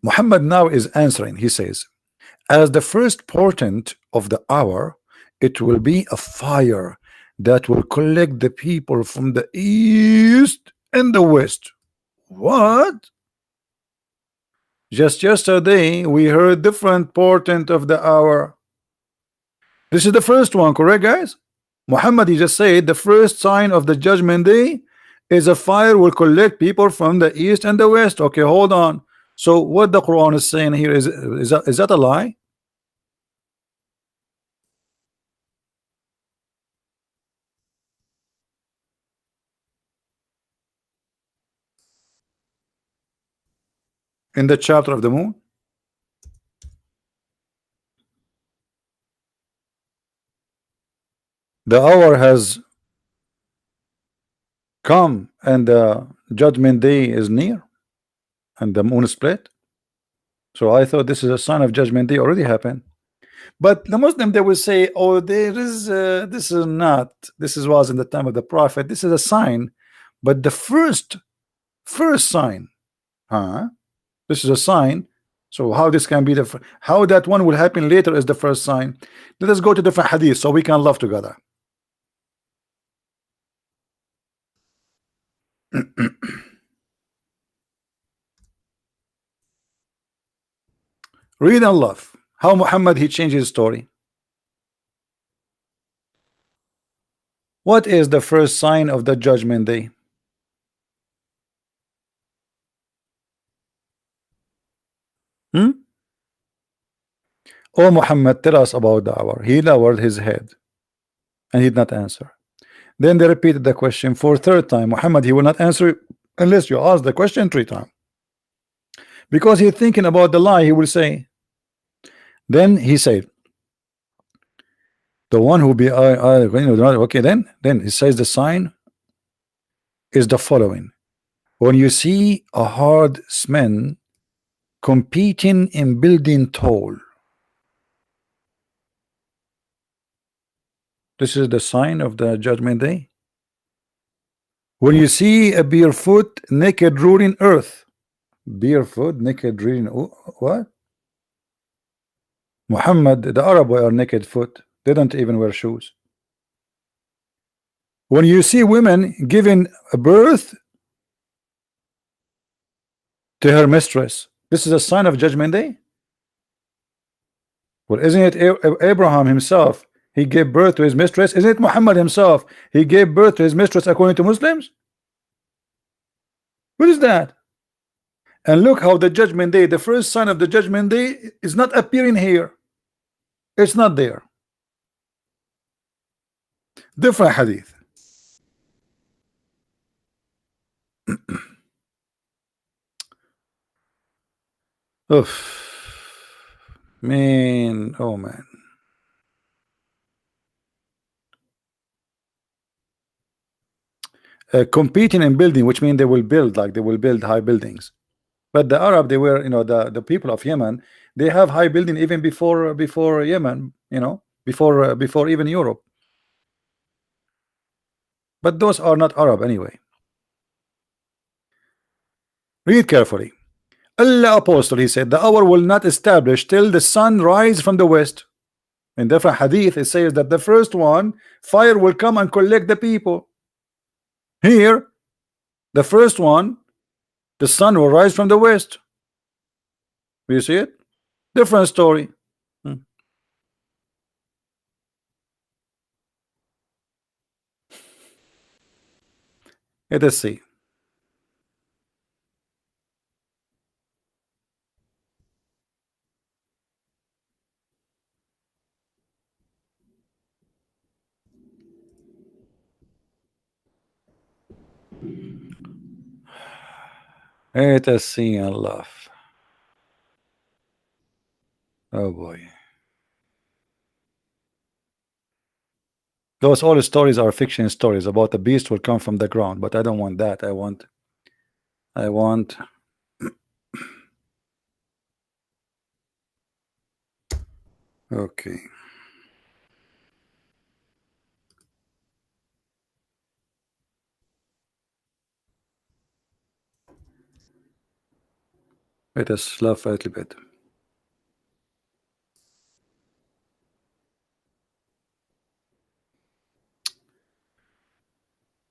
Muhammad now is answering. He says, as the first portent of the hour, it will be a fire that will collect the people from the east and the west. What? Just yesterday we heard different portent of the hour. This is the first one, correct, guys? Muhammad, he just said the first sign of the judgment day is a fire will collect people from the east and the west. Okay, hold on. So what the Quran is saying here is that a lie? In the chapter of the moon, the hour has come and the judgment day is near and the moon is split. So I thought this is a sign of judgment day already happened. But the Muslim, they will say, oh, there is this is not, this is was in the time of the prophet, this is a sign. But the first sign, this is a sign. So how this can be the how that one will happen later is the first sign. Let us go to different hadith so we can love together. Read and love how Muhammad he changed his story. What is the first sign of the judgment day? Oh Muhammad, tell us about the hour. He lowered his head and he did not answer. Then they repeated the question for third time. Muhammad, he will not answer unless you ask the question 3 times, because he's thinking about the lie he will say. Then he said, the one who be okay, then he says the sign is the following. When you see a hard men competing in building tall, this is the sign of the judgment day. When you see a barefoot naked ruling earth, barefoot naked ruling, what? Muhammad, the Arab are naked foot, they don't even wear shoes. When you see women giving a birth to her mistress, this is a sign of judgment day. Well, isn't it Abraham himself? He gave birth to his mistress. Isn't it Muhammad himself? He gave birth to his mistress according to Muslims. What is that? And look how the judgment day, the first sign of the judgment day, is not appearing here. It's not there. Different hadith. Oof. Man, oh man. Competing in building, which means they will build, like they will build high buildings. But the Arab, they were, you know, the people of Yemen, they have high building even before Yemen, you know, before even Europe. But those are not Arab anyway. Read carefully. Allah apostle, he said, the hour will not establish till the sun rise from the west. In different hadith, it says that the first one, fire will come and collect the people. Here, the first one, the sun will rise from the west. You see it? Different story. Let us see. Let us see and laugh. Oh boy. Those all stories are fiction stories about the beast will come from the ground, but I don't want that. I want okay. Let us laugh a little bit.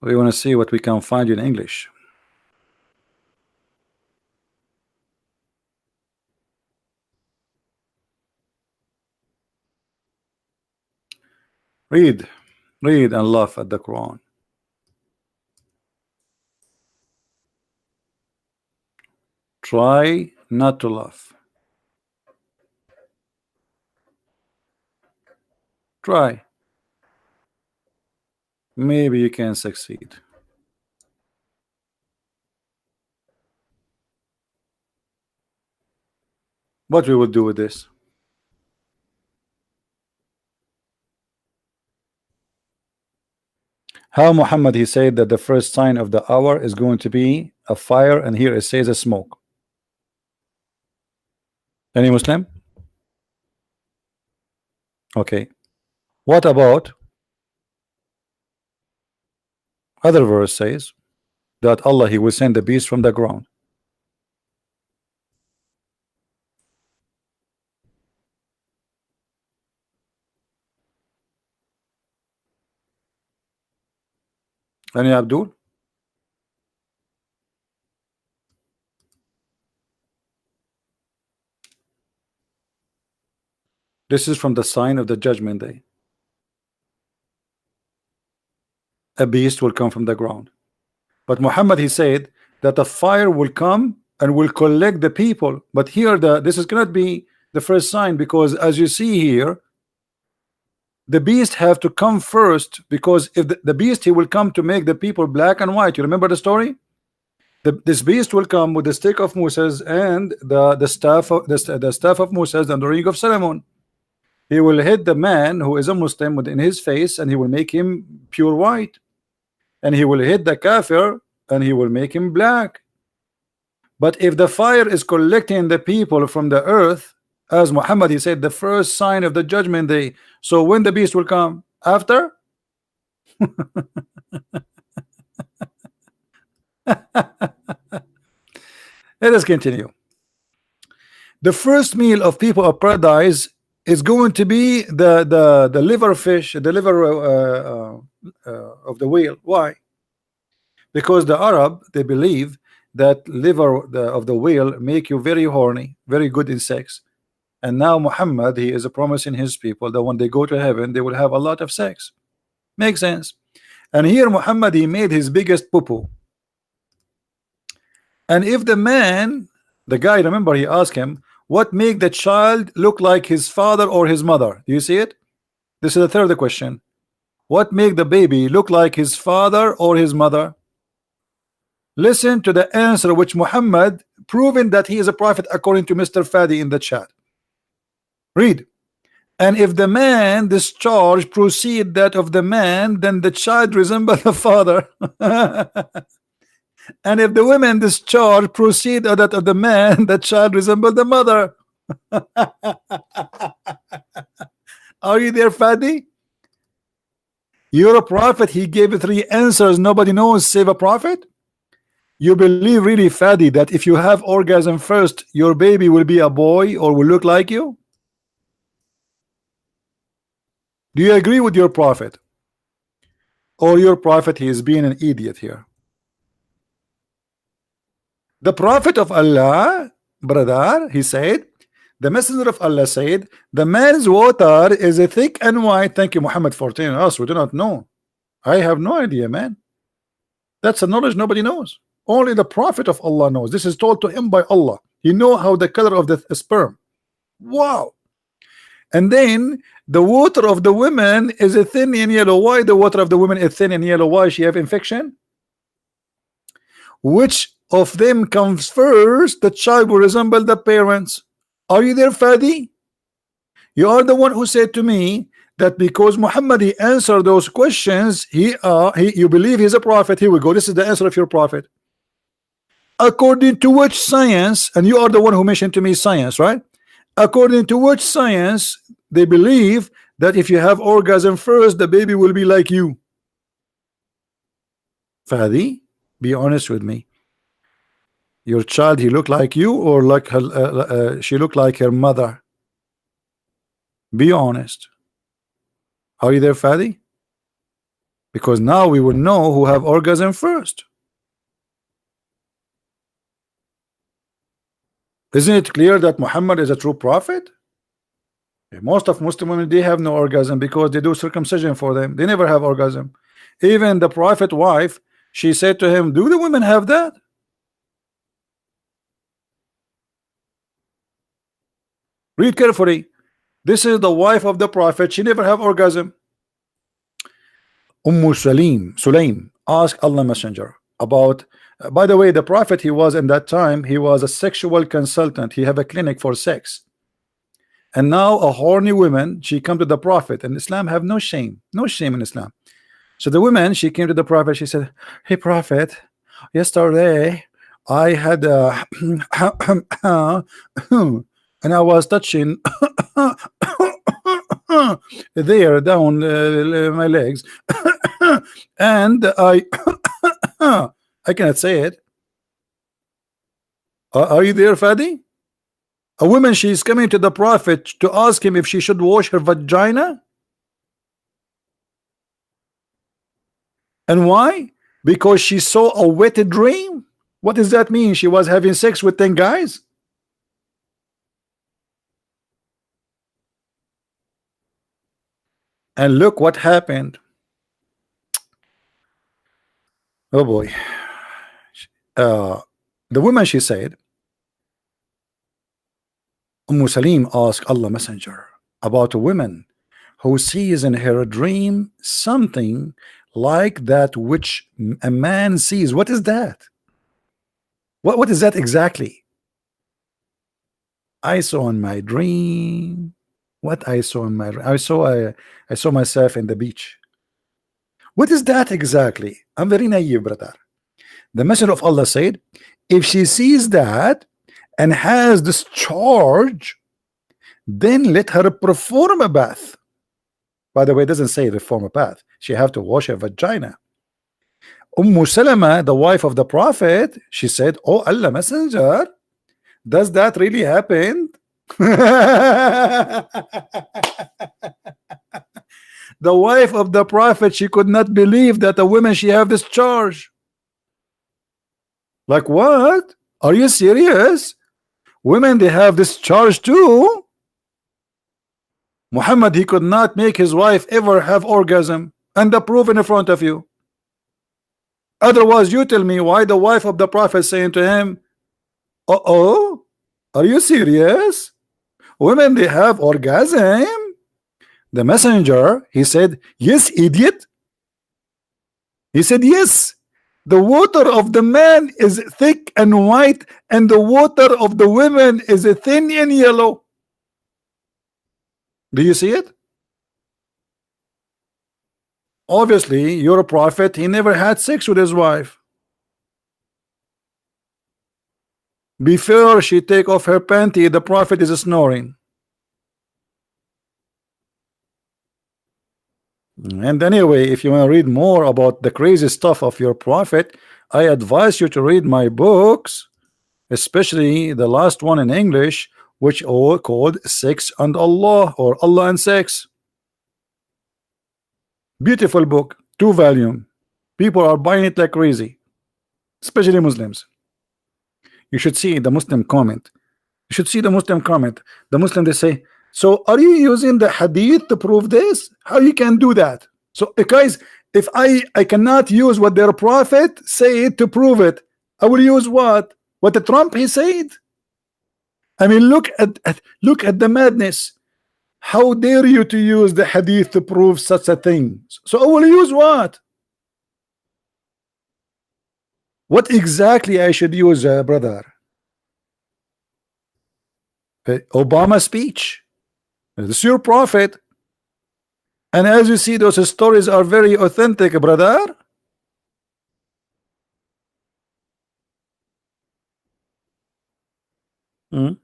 We want to see what we can find in English. Read and laugh at the Quran. Try not to laugh. Try. Maybe you can succeed. What we will do with this? How Muhammad, he said that the first sign of the hour is going to be a fire, and here it says a smoke. Any Muslim? Okay. What about other verse says that Allah, he will send the beast from the ground? Any Abdul? This is from the sign of the judgment day. A beast will come from the ground. But Muhammad, he said that a fire will come and will collect the people. But here this is cannot be the first sign, because as you see here, the beast have to come first, because if the beast, he will come to make the people black and white. You remember the story? This beast will come with the stick of Moses and the staff of Moses and the ring of Solomon. He will hit the man who is a Muslim within his face, and he will make him pure white. And he will hit the kafir and he will make him black. But if the fire is collecting the people from the earth, as Muhammad, he said, the first sign of the judgment day. So when the beast will come? After? Let us continue. The first meal of people of paradise is going to be the liver fish, the liver of the whale. Why? Because the Arab, they believe that liver of the whale make you very horny, very good in sex. And now Muhammad, he is promising his people that when they go to heaven, they will have a lot of sex. Makes sense. And here Muhammad, he made his biggest poo-poo. And if the man, the guy, remember, he asked him, what make the child look like his father or his mother? Do you see it? This is the third question. What make the baby look like his father or his mother? Listen to the answer which Muhammad proven that he is a prophet according to Mr. Fadi in the chat. Read. And if the man discharge proceed that of the man, then the child resemble the father. And if the women discharge proceed that of the man, the child resemble the mother. Are you there, Fadi? You're a prophet. He gave 3 answers. Nobody knows save a prophet. You believe really, Fadi, that if you have orgasm first, your baby will be a boy or will look like you? Do you agree with your prophet? Or your prophet, he is being an idiot here? The prophet of Allah, brother, he said, the messenger of Allah said, the man's water is a thick and white. Thank you, Muhammad, for telling us. We do not know. I have no idea, man. That's a knowledge nobody knows. Only the prophet of Allah knows. This is told to him by Allah. He know how the color of the sperm. Wow. And then the water of the women is a thin and yellow. Why the water of the women is thin and yellow? Why she have infection? Which of them comes first? The child will resemble the parents. Are you there, Fadi? You are the one who said to me that because Muhammad, he answered those questions, you believe he's a prophet. Here we go. This is the answer of your prophet. According to which science, and you are the one who mentioned to me science, right? According to which science they believe that if you have orgasm first, the baby will be like you? Fadi, be honest with me. Your child, he look like you, or like her, she look like her mother? Be honest. Are you there, Fadi? Because now we will know who have orgasm first. Isn't it clear that Muhammad is a true prophet? Most of Muslim women, they have no orgasm because they do circumcision for them. They never have orgasm. Even the prophet wife, she said to him, do the women have that? Read carefully. This is the wife of the prophet. She never have orgasm. Sulaim asked Allah Messenger about, by the way, the prophet, he was in that time, he was a sexual consultant. He have a clinic for sex. And now a horny woman, she come to the prophet, and Islam have no shame in Islam. So the woman, she came to the prophet, she said, hey prophet, yesterday I had a and I was touching there down my legs and I cannot say it. Are you there, Fadi? A woman, she is coming to the prophet to ask him if she should wash her vagina. And why? Because she saw a wet dream. What does that mean? She was having sex with 10 guys? And look what happened. Oh boy. The woman, she said, Salim asked Allah Messenger about a woman who sees in her dream something like that which a man sees. What is that? What is that exactly? I saw in my dream. What I saw in my dream? I saw myself in the beach. What is that exactly? I'm very naive, brother. The Messenger of Allah said, if she sees that and has this charge, then let her perform a bath. By the way, it doesn't say perform a bath. She have to wash her vagina. Salama, the wife of the Prophet, she said, oh Allah Messenger, does that really happen? The wife of the Prophet, she could not believe that a woman she have this charge. Like, what? Are you serious? Women, they have this charge too. Muhammad, he could not make his wife ever have orgasm, and the proof in front of you. Otherwise, you tell me why the wife of the Prophet saying to him, oh, are you serious? Women, they have orgasm. The messenger, he said, yes, idiot. He said, yes. The water of the man is thick and white, and the water of the women is thin and yellow. Do you see it? Obviously, your prophet, he never had sex with his wife. Before she take off her panty, the prophet is snoring. And anyway, if you want to read more about the crazy stuff of your prophet, I advise you to read my books, especially the last one in English, which are called Sex and Allah, or Allah and Sex. Beautiful book, 2 volume. People are buying it like crazy, especially Muslims. You should see the Muslim comment. You should see the Muslim comment. The Muslim, they say, so are you using the hadith to prove this? How you can do that? So guys, if I cannot use what their prophet said to prove it, I will use what the Trump he said. I mean, look at the madness. How dare you to use the hadith to prove such a thing? So I will use what? What exactly I should use, brother? Obama speech. This is your prophet. And as you see, those stories are very authentic, brother. Hmm?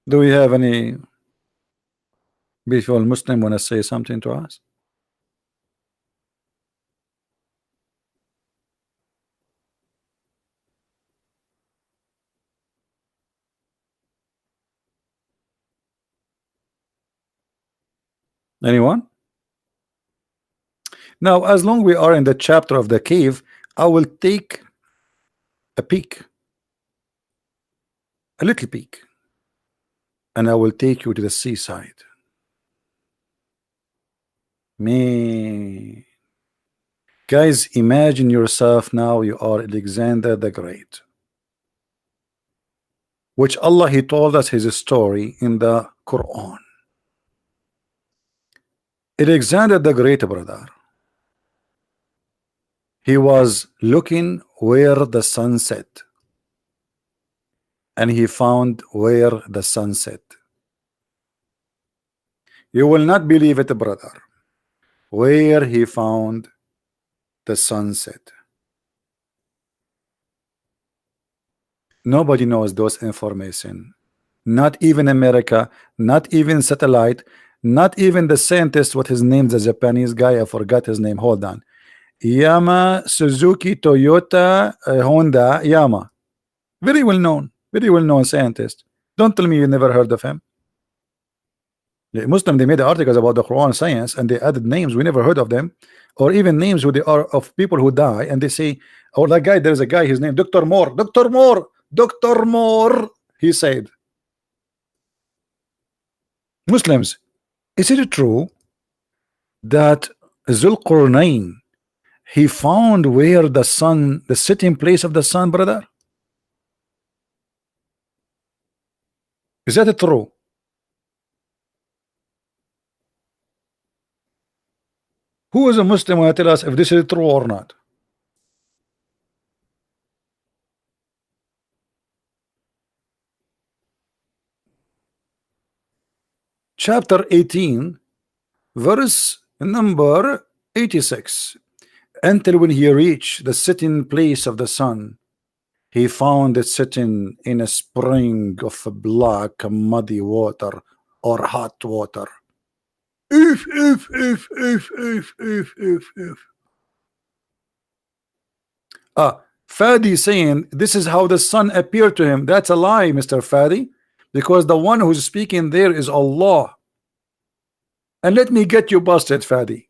Do we have any beautiful Muslim want to say something to us? Anyone? Now, as long we are in the chapter of the cave, I will take a peek, a little peek, and I will take you to the seaside. Me, guys, imagine yourself now you are Alexander the Great, which Allah he told us his story in the Quran. Alexander the Great, brother, he was looking where the sun set, and he found where the sun set. You will not believe it, brother, where he found the sunset. Nobody knows those information. Not even America, not even satellite, not even the scientist, what his name, the Japanese guy, I forgot his name. Hold on. Yama, Suzuki, Toyota, Honda, Yama. Very well known scientist. Don't tell me you never heard of him. The Muslim, they made articles about the Quran science, and they added names we never heard of them, or even names who they are of people who die, and they say, oh, that guy, there's a guy, his name Dr. Moore, Dr. Moore, Dr. Moore, he said. Muslims, is it true that Zulqarnain, he found where the sun, the sitting place of the sun, brother? Is that true? Who is a Muslim who will tell us if this is true or not? Chapter 18, verse Number 86. Until when he reached the sitting place of the sun, he found it sitting in a spring of black muddy water or hot water. If. Fadi saying this is how the sun appeared to him. That's a lie, Mr. Fadi, because the one who's speaking there is Allah. And let me get you busted, Fadi.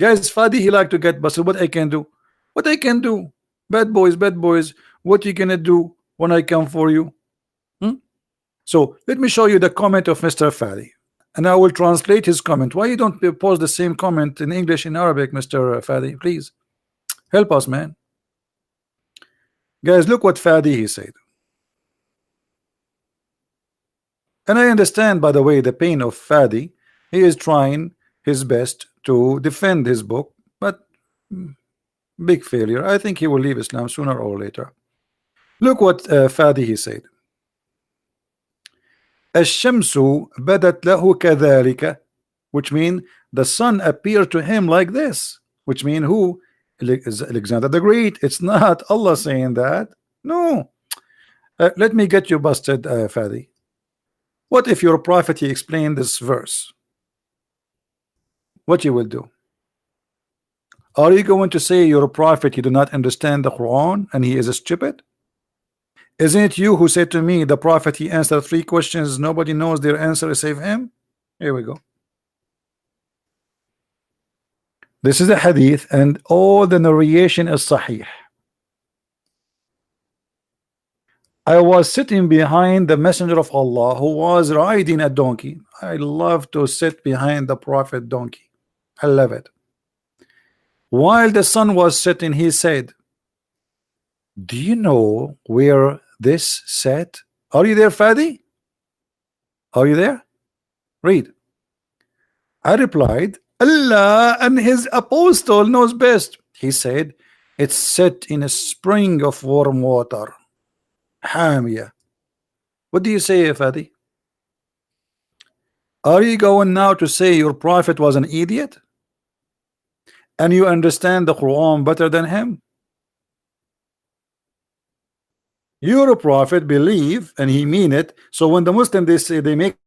Guys, Fadi, he like to get busted. What I can do? What I can do? Bad boys, bad boys. What you gonna do when I come for you? So let me show you the comment of Mr. Fadi, and I will translate his comment. Why you don't post the same comment in English and Arabic, Mr. Fadi? Please help us, man. Guys, look what Fadi he said. And I understand, by the way, the pain of Fadi. He is trying his best to defend his book, but big failure. I think he will leave Islam sooner or later. Look what Fadi he said. الشمس بدت له كذلك, which means the sun appeared to him like this, which means who? Alexander the Great. It's not Allah saying that. No. Let me get you busted, Fadi. What if your prophet he explained this verse? What you will do? Are you going to say your prophet he do not understand the Quran and he is stupid? Isn't it you who said to me the prophet he answered 3 questions, nobody knows their answer save him? Here we go. This is a hadith and all the narration is sahih. I was sitting behind the messenger of Allah who was riding a donkey. I love to sit behind the prophet donkey. I love it. While the sun was setting, he said, do you know where this set? Are you there, Fadi? Are you there? Read. I replied, Allah and his apostle knows best. He said, it's set in a spring of warm water. Hamia. What do you say, Fadi? Are you going now to say your prophet was an idiot? And you understand the Quran better than him? Your prophet believe and he mean it. So when the Muslim they say, they make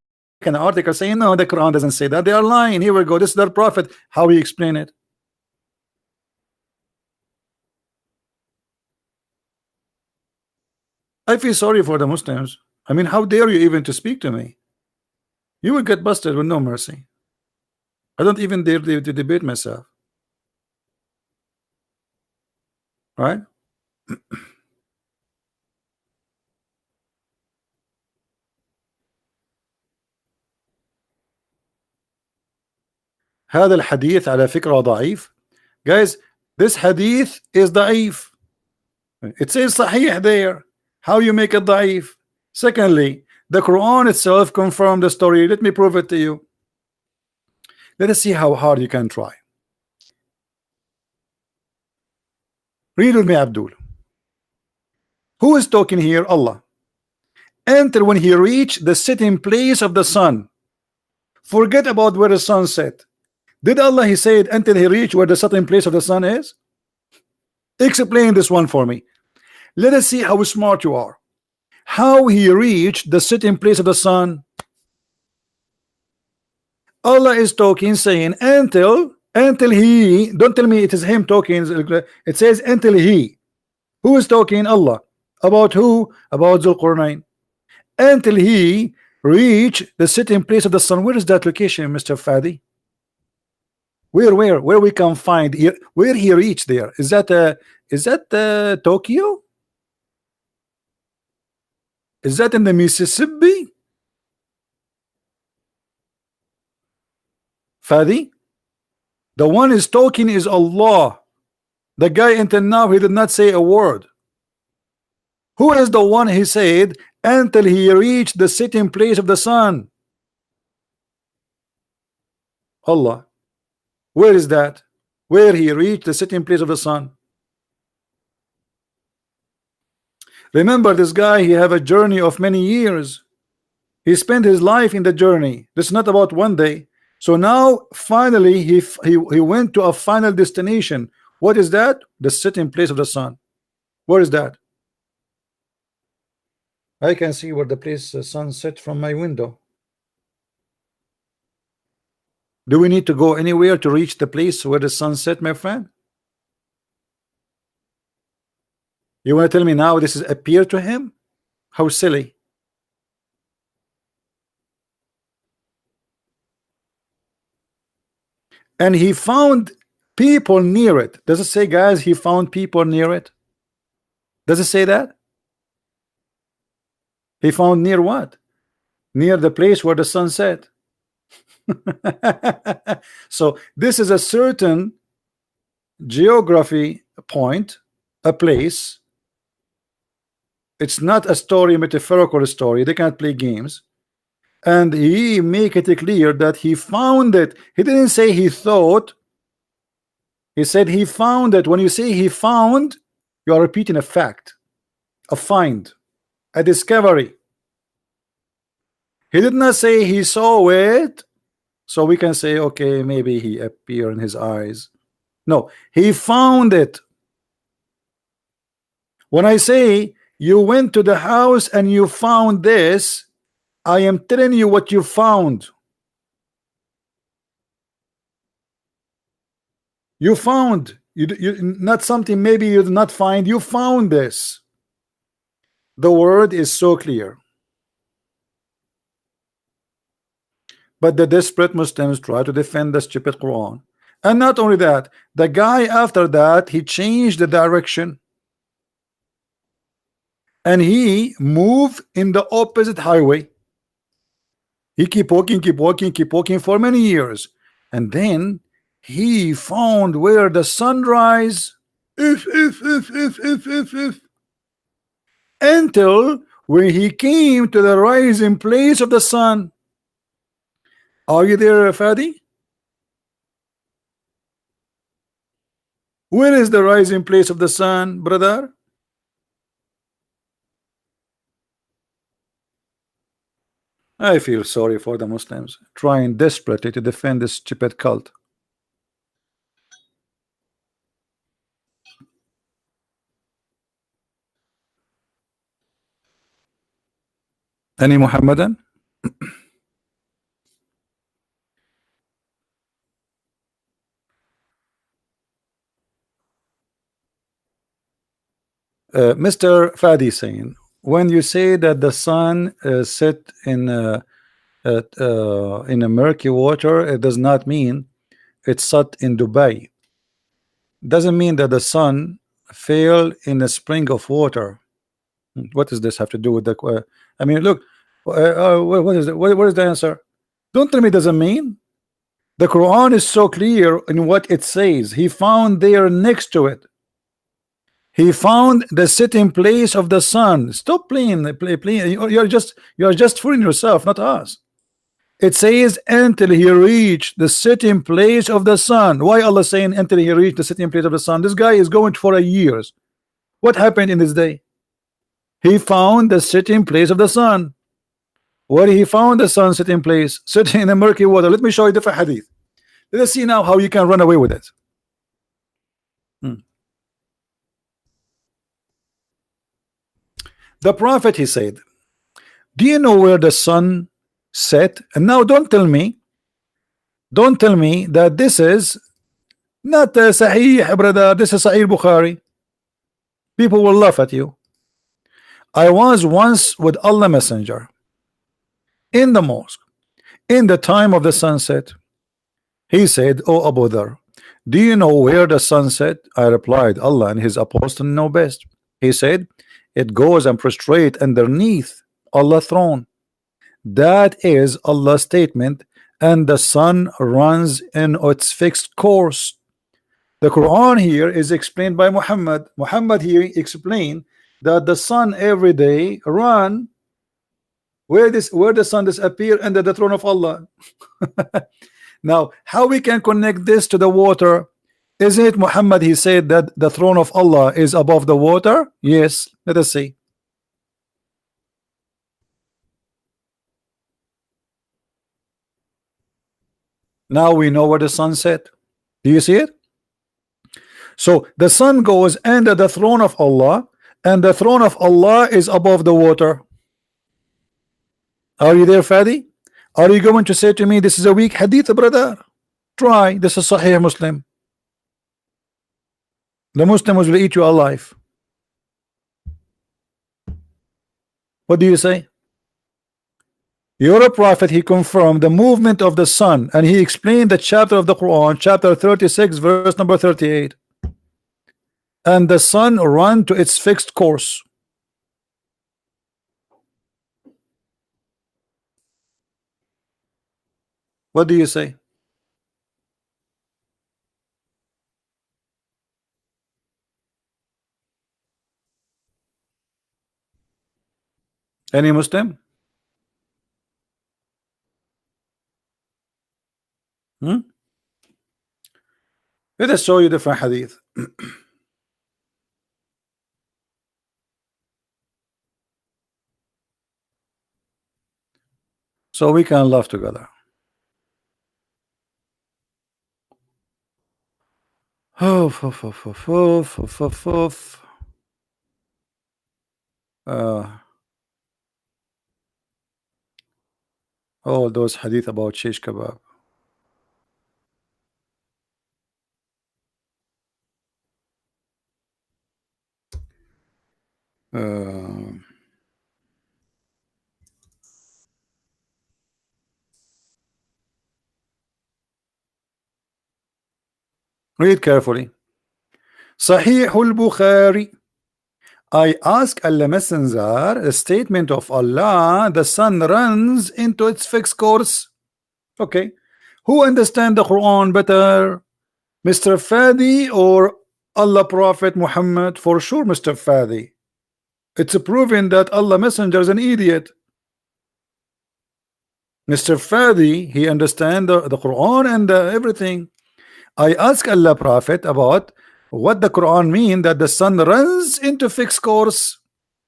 an article saying no, the Quran doesn't say that, they are lying. Here we go, this is their prophet. How we explain it? I feel sorry for the Muslims. I mean, how dare you even to speak to me? You will get busted with no mercy. I don't even dare to debate myself. Right? هذا الحديث على فكرة ضعيف. Guys, this hadith is ضعيف. It says صحيح there. How you make it ضعيف? Secondly, the Quran itself confirmed the story. Let me prove it to you. Let us see how hard you can try. Read with me, Abdul. Who is talking here? Allah. Enter when he reached the sitting place of the sun. Forget about where the sun set. Did Allah he said until he reached where the sitting place of the sun is? Explain this one for me. Let us see how smart you are. How he reached the sitting place of the sun? Allah is talking saying until he, don't tell me it is him talking, it says until he. Who is talking? Allah. About who? About Zulqarnain. Until he reached the sitting place of the sun. Where is that location, Mr. Fadi? Where we can find here, where he reached there? Is that Tokyo? Is that in the Mississippi? Fadi? The one is talking is Allah. The guy until now he did not say a word. Who is the one he said until he reached the sitting place of the sun? Allah. Where is that? Where he reached the sitting place of the sun? Remember, this guy, he have a journey of many years. He spent his life in the journey. This is not about one day. So now finally he went to a final destination. What is that? The sitting place of the sun. Where is that? I can see where the place the sun set from my window. Do we need to go anywhere to reach the place where the sun set, my friend? You want to tell me now this is appear to him? How silly. And he found people near it. Does it say, guys, he found people near it? Does it say that? He found near what? Near the place where the sun set. So this is a certain geography point, a place. It's not a story, metaphorical story. They can't play games. And he make it clear that he found it. He didn't say he thought. He said he found it. When you say he found, you are repeating a fact, a find, a discovery. He did not say he saw it, so we can say, okay, maybe he appeared in his eyes. No, he found it. When I say you went to the house and you found this, I am telling you what you found. You found, not something maybe you did not find, you found this. The word is so clear. But the desperate Muslims try to defend the stupid Quran. And not only that, the guy after that, he changed the direction. And he moved in the opposite highway. He keep walking for many years. And then he found where the sunrise until when he came to the rising place of the sun. Are you there, Fadi? Where is the rising place of the sun, brother? I feel sorry for the Muslims trying desperately to defend this stupid cult. Any Muhammadan? Mr. Fadi saying, when you say that the sun set in a murky water, it does not mean it's set in Dubai. Doesn't mean that the sun fell in a spring of water. What does this have to do with the? I mean, look, what is it? What is the answer? Don't tell me it doesn't mean. The Quran is so clear in what it says. He found there next to it. He found the sitting place of the sun. Stop playing. You're just fooling yourself, not us. It says until he reached the sitting place of the sun. Why Allah saying until he reached the sitting place of the sun? This guy is going for a years. What happened in this day? He found the sitting place of the sun. Where he found the sun sitting place, sitting in the murky water. Let me show you different hadith. Let us see now how you can run away with it. The Prophet, he said, do you know where the sun set? And now don't tell me that this is not Sahih, brother. This is Sahih Bukhari. People will laugh at you. I was once with Allah Messenger in the mosque in the time of the sunset. He said, "O Abu Dhar, do you know where the sun set?" I replied, "Allah and his apostle know best." He said, "It goes and prostrate underneath Allah's throne." That is Allah's statement, and the sun runs in its fixed course. The Quran here is explained by Muhammad. Muhammad here explained that the sun every day run where the sun disappear under the throne of Allah. Now, how we can connect this to the water? Isn't it Muhammad? He said that the throne of Allah is above the water. Yes, let us see. Now we know where the sun set. Do you see it? So the sun goes under the throne of Allah, and the throne of Allah is above the water. Are you there, Fadi? Are you going to say to me this is a weak hadith, brother? Try. This is Sahih Muslim. The Muslims will eat you alive. What do you say? Your prophet, he confirmed the movement of the sun, and he explained the chapter of the Quran, chapter 36, verse number 38. And the sun ran to its fixed course. What do you say? Any Muslim? Hmm? Let us show you different hadith. So we can laugh together. Oh, all those hadith about shish kebab. Read carefully. Sahih al-Bukhari. I ask Allah Messenger, a statement of Allah, the sun runs into its fixed course. Okay. Who understand the Quran better? Mr. Fadi or Allah Prophet Muhammad? For sure, Mr. Fadi. It's proven that Allah Messenger is an idiot. Mr. Fadi, he understand the Quran and everything. I ask Allah Prophet about what the Quran mean that the sun runs into fixed course.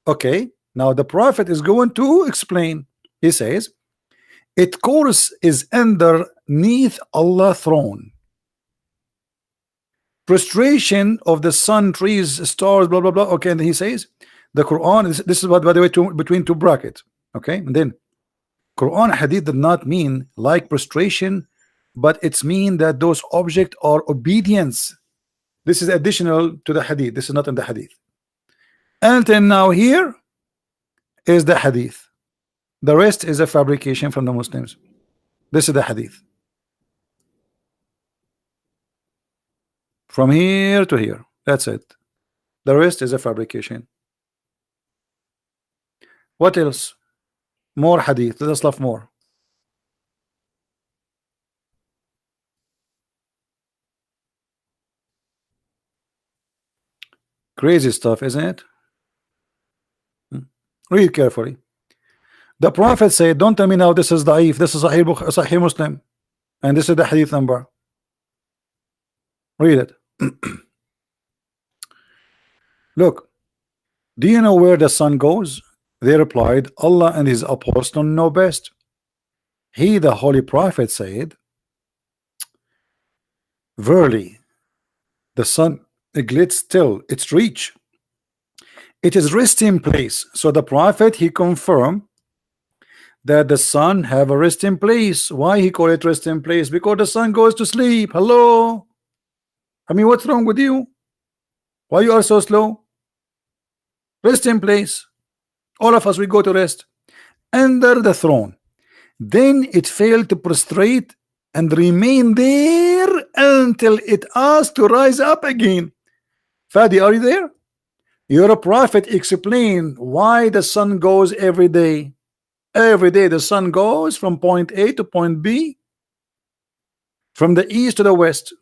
Okay, now the Prophet is going to explain. He says, its course is underneath Allah's throne. Prostration of the sun, trees, stars, blah blah blah. Okay, and he says the Quran is, this is what, by the way, between two brackets. Okay, and then Quran hadith did not mean like prostration, but it's mean that those objects are obedience. This is additional to the hadith. This is not in the hadith. And then now here is the hadith. The rest is a fabrication from the Muslims. This is the hadith. From here to here. That's it. The rest is a fabrication. What else? More hadith. Let us love more. Crazy stuff, isn't it? Read carefully. The Prophet said, don't tell me now this is da'if, this is Sahih Muslim, and this is the hadith number. Read it. Look, do you know where the sun goes? They replied, Allah and his apostle know best. He, the Holy Prophet, said, verily, the sun glits still its reach. It is resting place. So the Prophet, he confirmed that the sun have a resting place. Why he call it resting place? Because the sun goes to sleep. Hello, I mean, what's wrong with you? Why you are so slow? Resting place. All of us, we go to rest under the throne. Then it failed to prostrate and remain there until it asked to rise up again. Fadi, are you there? Your prophet explained why the sun goes every day. Every day the sun goes from point A to point B, from the east to the west.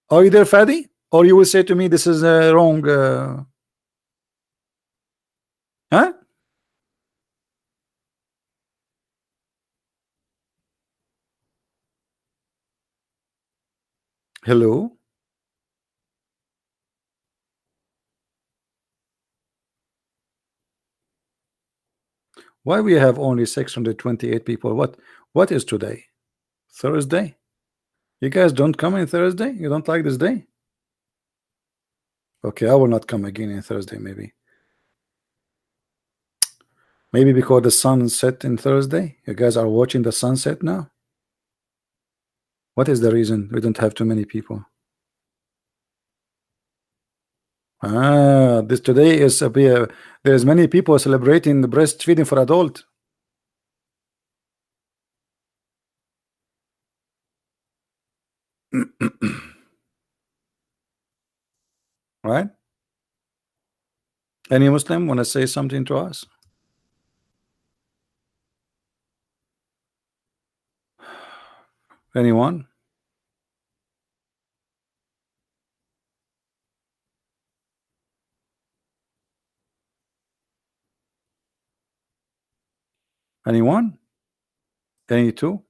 Are you there, Fadi? Or you will say to me this is wrong? Huh? Hello? Why we have only 628 people? What is today? Thursday? You guys don't come in Thursday? You don't like this day? Okay, I will not come again in Thursday, maybe. Maybe because the sun set in Thursday. You guys are watching the sunset now. What is the reason we don't have too many people? This today is there's many people celebrating the breastfeeding for adult. Right? Any Muslim want to say something to us? Anyone? Anyone? Any two?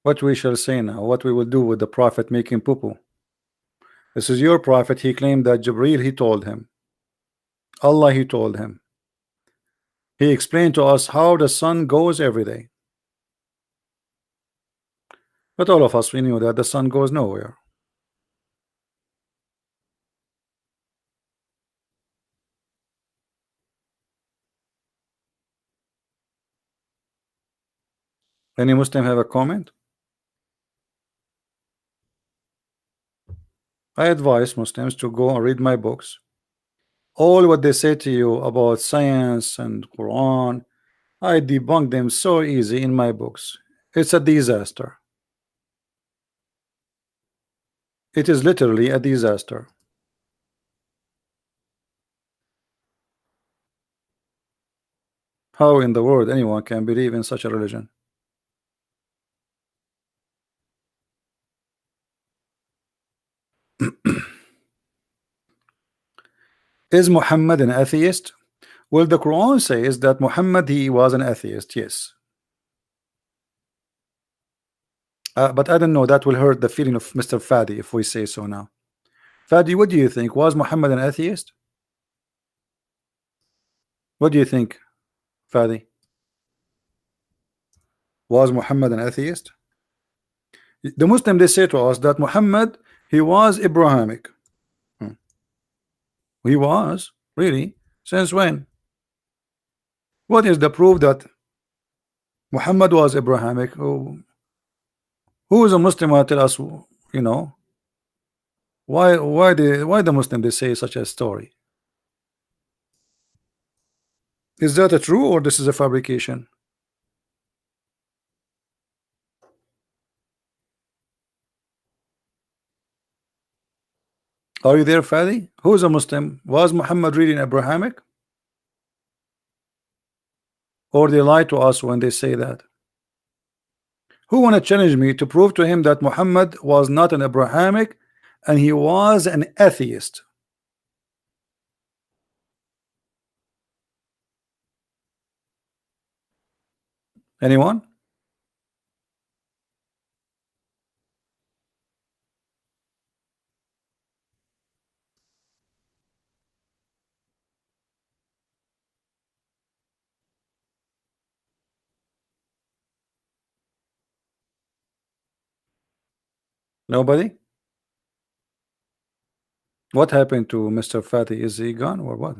What we shall say now? What we will do with the prophet making poo-poo? This is your prophet. He claimed that Jibreel he told him. Allah he told him. He explained to us how the sun goes every day. But all of us we knew that the sun goes nowhere. Any Muslim have a comment? I advise Muslims to go and read my books. All what they say to you about science and Quran, I debunk them so easy in my books. It's a disaster. It is literally a disaster. How in the world anyone can believe in such a religion? Is Muhammad an atheist? Well, the Quran says that Muhammad he was an atheist, yes. But I don't know, that will hurt the feeling of Mr. Fadi if we say so now. Fadi, what do you think? Was Muhammad an atheist? What do you think, Fadi? Was Muhammad an atheist? The Muslim they say to us that Muhammad he was Abrahamic. He was really since when? What is the proof that Muhammad was Abrahamic? Who is a Muslim who tell us, you know, why the Muslim they say such a story? Is that a true or this is a fabrication? Are you there, Fadi? Who is a Muslim? Was Muhammad reading Abrahamic? Or they lie to us when they say that? Who want to challenge me to prove to him that Muhammad was not an Abrahamic and he was an atheist? Anyone? Nobody? What happened to Mr. Fadi? Is he gone or what?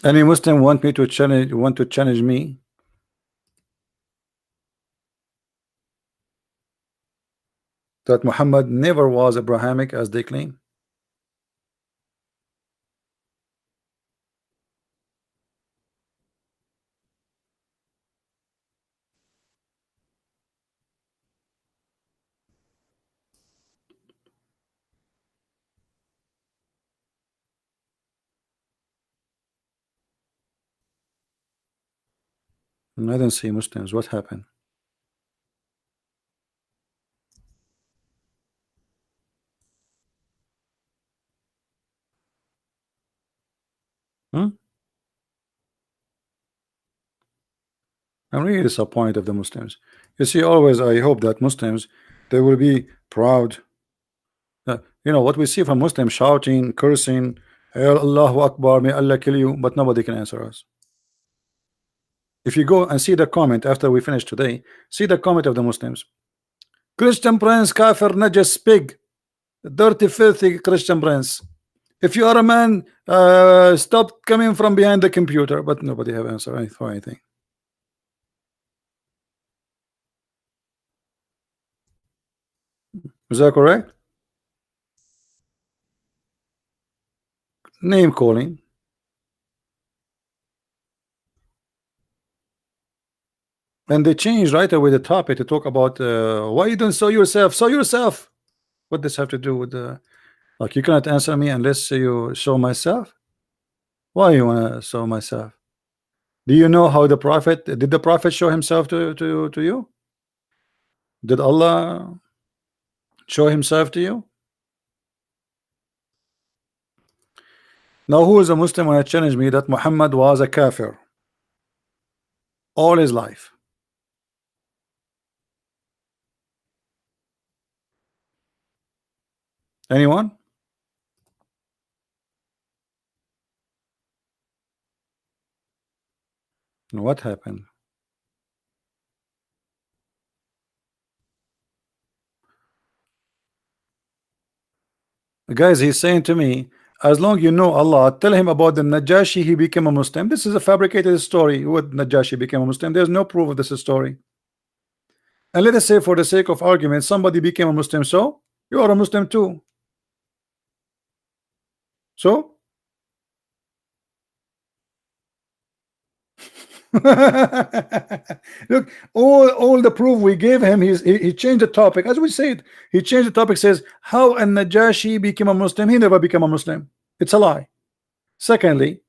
Any Muslim want to challenge me that Muhammad never was Abrahamic as they claim? I don't see Muslims. What happened? Hmm? I'm really disappointed of the Muslims. You see, always I hope that Muslims, they will be proud. You know what we see from Muslims, shouting, cursing, Allahu Akbar, may Allah kill you, but nobody can answer us. If you go and see the comment after we finish today, see the comment of the Muslims. Christian prince, kafir, najas, pig, dirty, filthy Christian prince. If you are a man, stop coming from behind the computer. But nobody have answer for anything. Is that correct? Name calling. And they changed right away the topic to talk about why you don't show yourself. Show yourself. What does have to do with like you cannot answer me unless you show myself? Why you wanna show myself? Do you know how the prophet did the prophet show himself to you? Did Allah show himself to you? Now who is a Muslim when I challenge me that Muhammad was a kafir all his life? Anyone? What happened? Guys, he's saying to me, as long you know Allah, tell him about the Najashi, he became a Muslim. This is a fabricated story. What Najashi became a Muslim? There's no proof of this story. And let us say, for the sake of argument, somebody became a Muslim, so you are a Muslim too. So look, all the proof we gave him, he changed the topic. As we said, he changed the topic, says how a Najashi became a Muslim. He never became a Muslim. It's a lie. Secondly,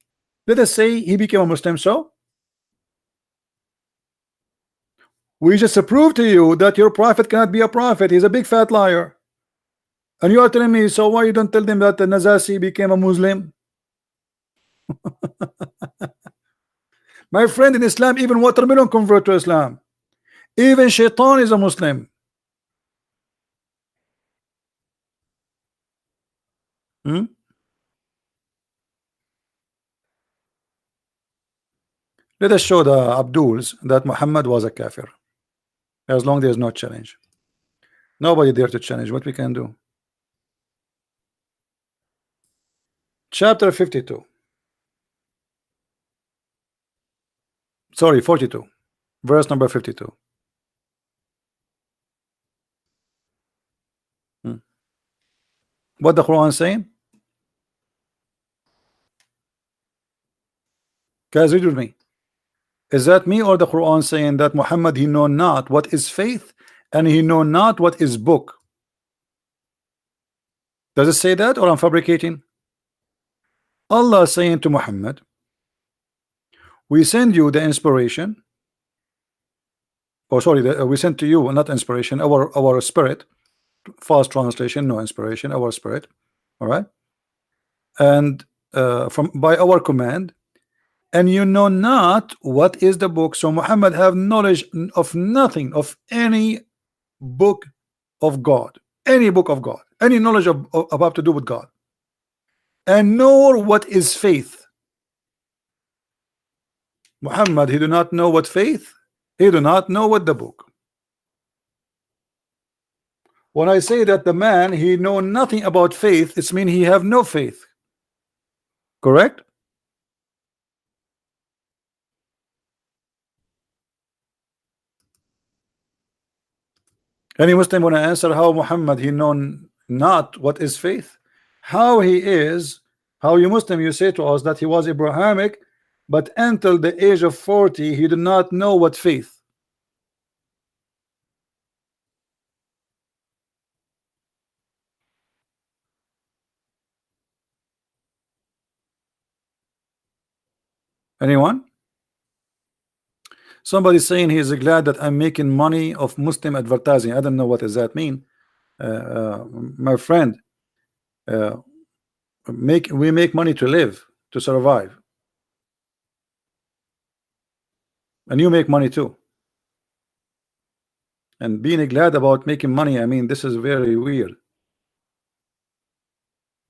let us say he became a Muslim, so we just proved to you that your prophet cannot be a prophet. He's a big fat liar. And you are telling me, so why you don't tell them that the Najashi became a Muslim? My friend, in Islam, even watermelon convert to Islam. Even Shaitan is a Muslim. Hmm? Let us show the Abduls that Muhammad was a kafir. As long there is no challenge. Nobody dare to challenge what we can do. Chapter 52. Sorry, 42. Verse number 52. What the Quran saying? Guys, read with me. Is that me or the Quran saying that Muhammad, he know not what is faith and he know not what is book? Does it say that, or I'm fabricating? Allah is saying to Muhammad, we send you the inspiration. Oh, sorry, we sent to you not inspiration, our spirit. Fast translation, no inspiration, our spirit. All right, and from by our command, and you know not what is the book. So Muhammad have knowledge of nothing, of any book of God, any book of God, any knowledge of about to do with God, and nor what is faith. Muhammad, he do not know what faith, he do not know what the book. When I say that the man, he know nothing about faith, it's mean he have no faith. Correct? Any Muslim want to answer how Muhammad, he know not what is faith? How he is, how you Muslim, you say to us that he was Abrahamic, but until the age of 40, he did not know what faith. Anyone? Somebody saying he is glad that I'm making money of Muslim advertising. I don't know what does that mean. My friend, we make money to live, to survive. and you make money too. And being glad about making money, I mean, this is very weird.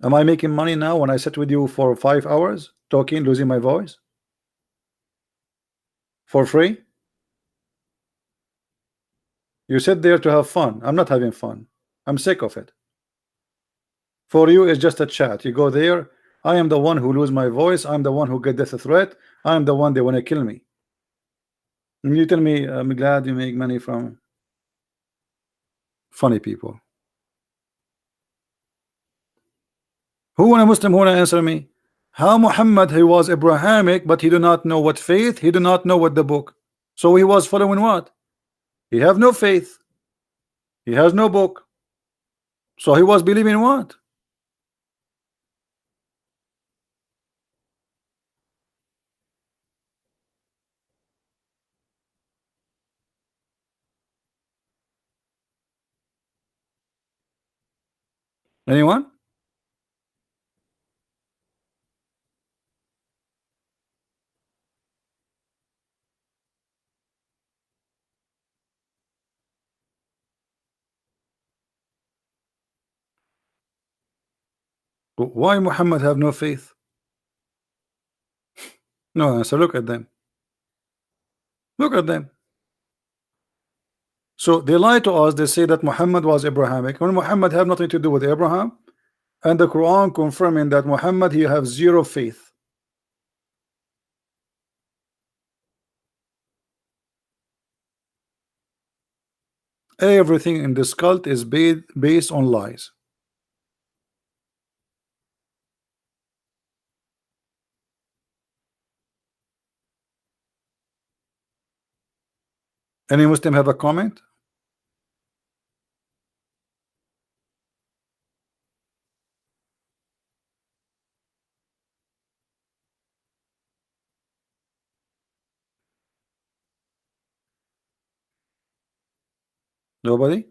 Am I making money now when I sit with you for 5 hours talking, losing my voice for free? You sit there to have fun. I'm not having fun. I'm sick of it. For you, it's just a chat. You go there. I am the one who lose my voice. I'm the one who get death threat. I'm the one they want to kill me. And you tell me, I'm glad you make money from funny people. Who in a Muslim who wanna answer me? How Muhammad, he was Abrahamic, but he do not know what faith. He do not know what the book. So he was following what? He have no faith. He has no book. So he was believing what? Anyone? Why Muhammad have no faith? No, so look at them. Look at them. So they lie to us. They say that Muhammad was Abrahamic when Muhammad have nothing to do with Abraham, and the Quran confirming that Muhammad he have zero faith. Everything in this cult is based on lies. Any Muslim have a comment? Nobody?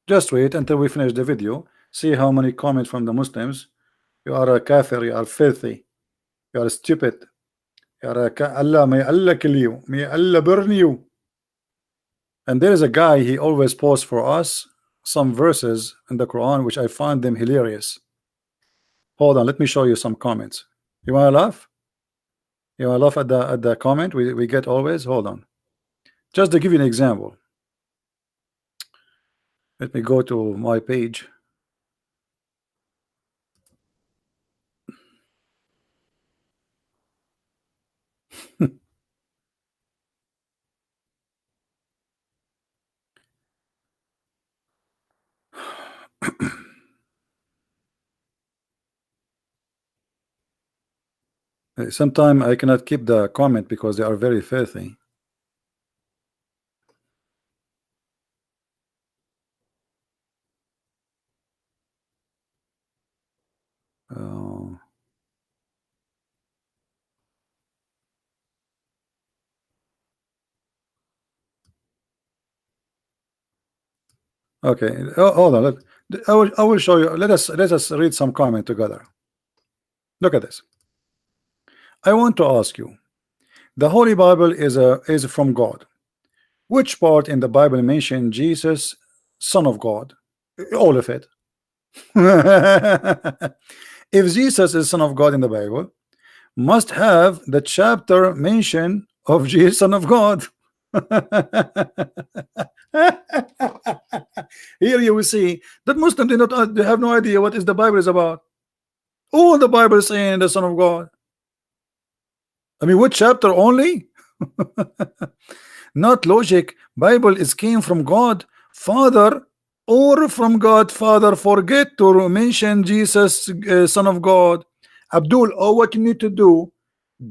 Just wait until we finish the video. See how many comments from the Muslims. You are a kafir, you are filthy, you are stupid, you are Allah, may Allah kill you, may Allah burn you. And there is a guy, he always posts for us some verses in the Quran which I find them hilarious. Hold on, let me show you some comments. You wanna laugh? You wanna laugh at the comment we get always? Hold on. Just to give you an example. Let me go to my page. Sometimes I cannot keep the comment because they are very filthy. Okay, hold on. I will show you. Let us read some comment together. Look at this. I want to ask you. The Holy Bible is from God. Which part in the Bible mention Jesus, Son of God? All of it. If Jesus is Son of God in the Bible, must have the chapter mention of Jesus, Son of God. Here you will see that Muslims they have no idea what is the Bible is about. All the Bible is saying the Son of God. I mean, what chapter only? Not logic. Bible is came from God Father or from God Father. Forget to mention Jesus, Son of God. Abdul, oh, what you need to do,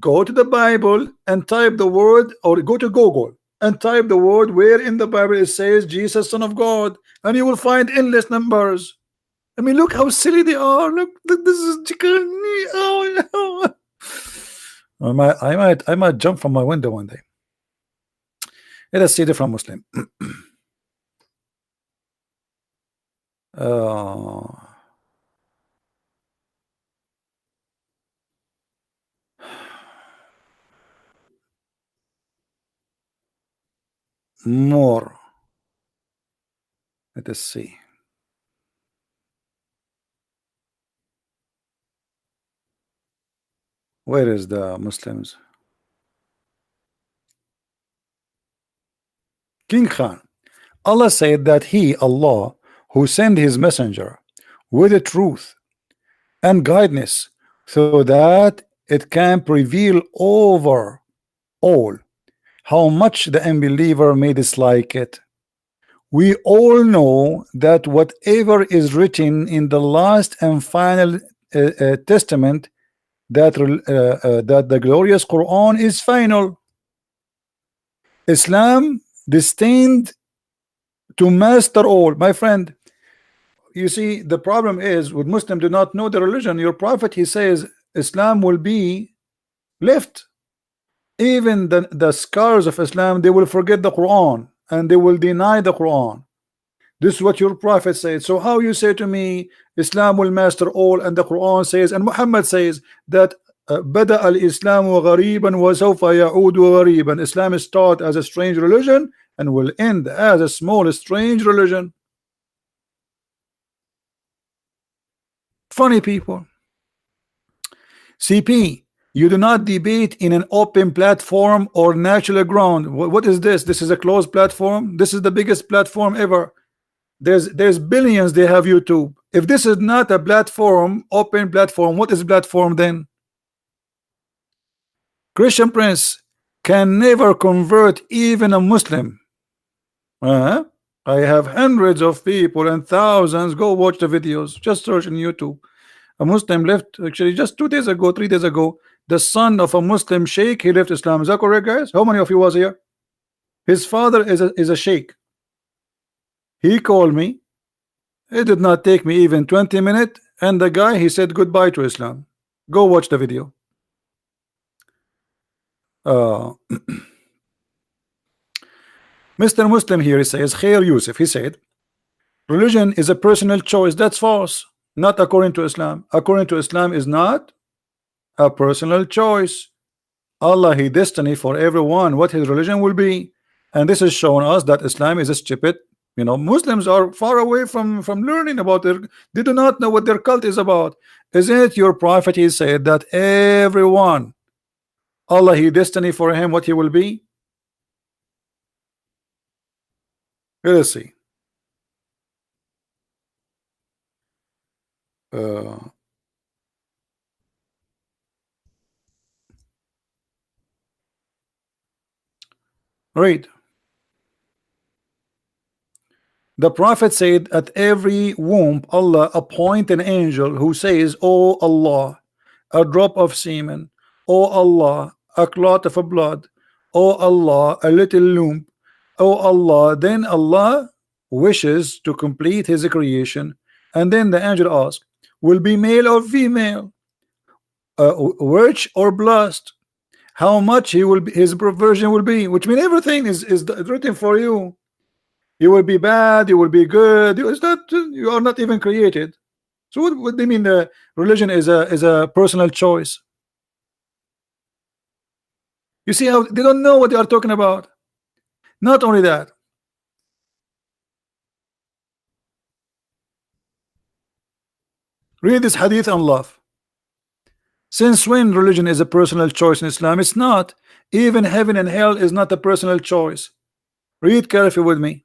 go to the Bible and type the word, or go to Google and type the word where in the Bible it says Jesus, Son of God, and you will find endless numbers. I mean, look how silly they are. Look, this is oh, I might jump from my window one day. Let us see different Muslim. uh, more. Let us see. Where is the Muslims? King Khan. Allah said that He, Allah, who sent His messenger with the truth and guidance, so that it can prevail over all, how much the unbeliever may dislike it. We all know that whatever is written in the last and final testament, that the glorious Quran is final. Islam destined to master all. My friend, you see, the problem is with Muslim do not know the religion. Your prophet, he says Islam will be left. Even the scholars of Islam, they will forget the Quran and they will deny the Quran. This is what your prophet said. So how you say to me Islam will master all, and the Quran says, and Muhammad says that بدأ الإسلام غريبا وسوف يعود غريبا. Islam start as a strange religion and will end as a small strange religion. Funny people. CP, you do not debate in an open platform or natural ground. What is this? This is a closed platform. This is the biggest platform ever. There's billions. They have YouTube. If this is not a platform, open platform, what is platform then? Christian Prince can never convert even a Muslim. I have hundreds of people and thousands. Go watch the videos. Just search on YouTube. A Muslim left, actually just 2 days ago, 3 days ago, the son of a Muslim sheikh, he left Islam. Is that correct, guys? How many of you was here? His father is a sheikh. He called me. It did not take me even 20 minutes, and the guy, he said goodbye to Islam. Go watch the video. Mr. Muslim here, he says, Khair Yusuf, he said, religion is a personal choice. That's false. Not according to Islam. According to Islam is not a personal choice. Allah, He destiny for everyone what his religion will be. And this has shown us that Islam is a stupid. You know, Muslims are far away from learning about their, they do not know what their cult is about. Isn't it your prophet, he said that everyone, Allah, He destiny for him what he will be? Let us see. Read. The prophet said, at every womb Allah appoint an angel who says, oh Allah, a drop of semen, oh Allah, a clot of blood, oh Allah, a little lump, oh Allah. Then Allah wishes to complete his creation, and then the angel asks, will be male or female, rich or blessed, how much he will be, his provision will be, which means everything is written for you. You will be bad, you will be good. It's not, you are not even created. So what do you mean the religion is a personal choice? You see how they don't know what they are talking about. Not only that, read this hadith on love. Since when religion is a personal choice in Islam? It's not. Even heaven and hell is not a personal choice. Read carefully with me.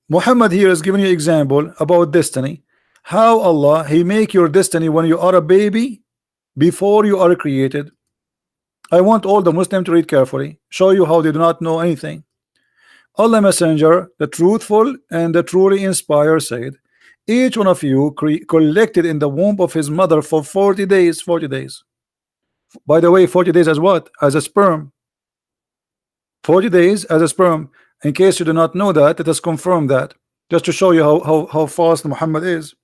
Muhammad here is giving you example about destiny. How Allah, He make your destiny when you are a baby, before you are created. I want all the Muslims to read carefully, show you how they do not know anything. Allah Messenger, the truthful and the truly inspired, said, each one of you collected in the womb of his mother for 40 days. 40 days. By the way, 40 days as what? As a sperm. 40 days as a sperm. In case you do not know that, it has confirmed that. Just to show you how fast Muhammad is.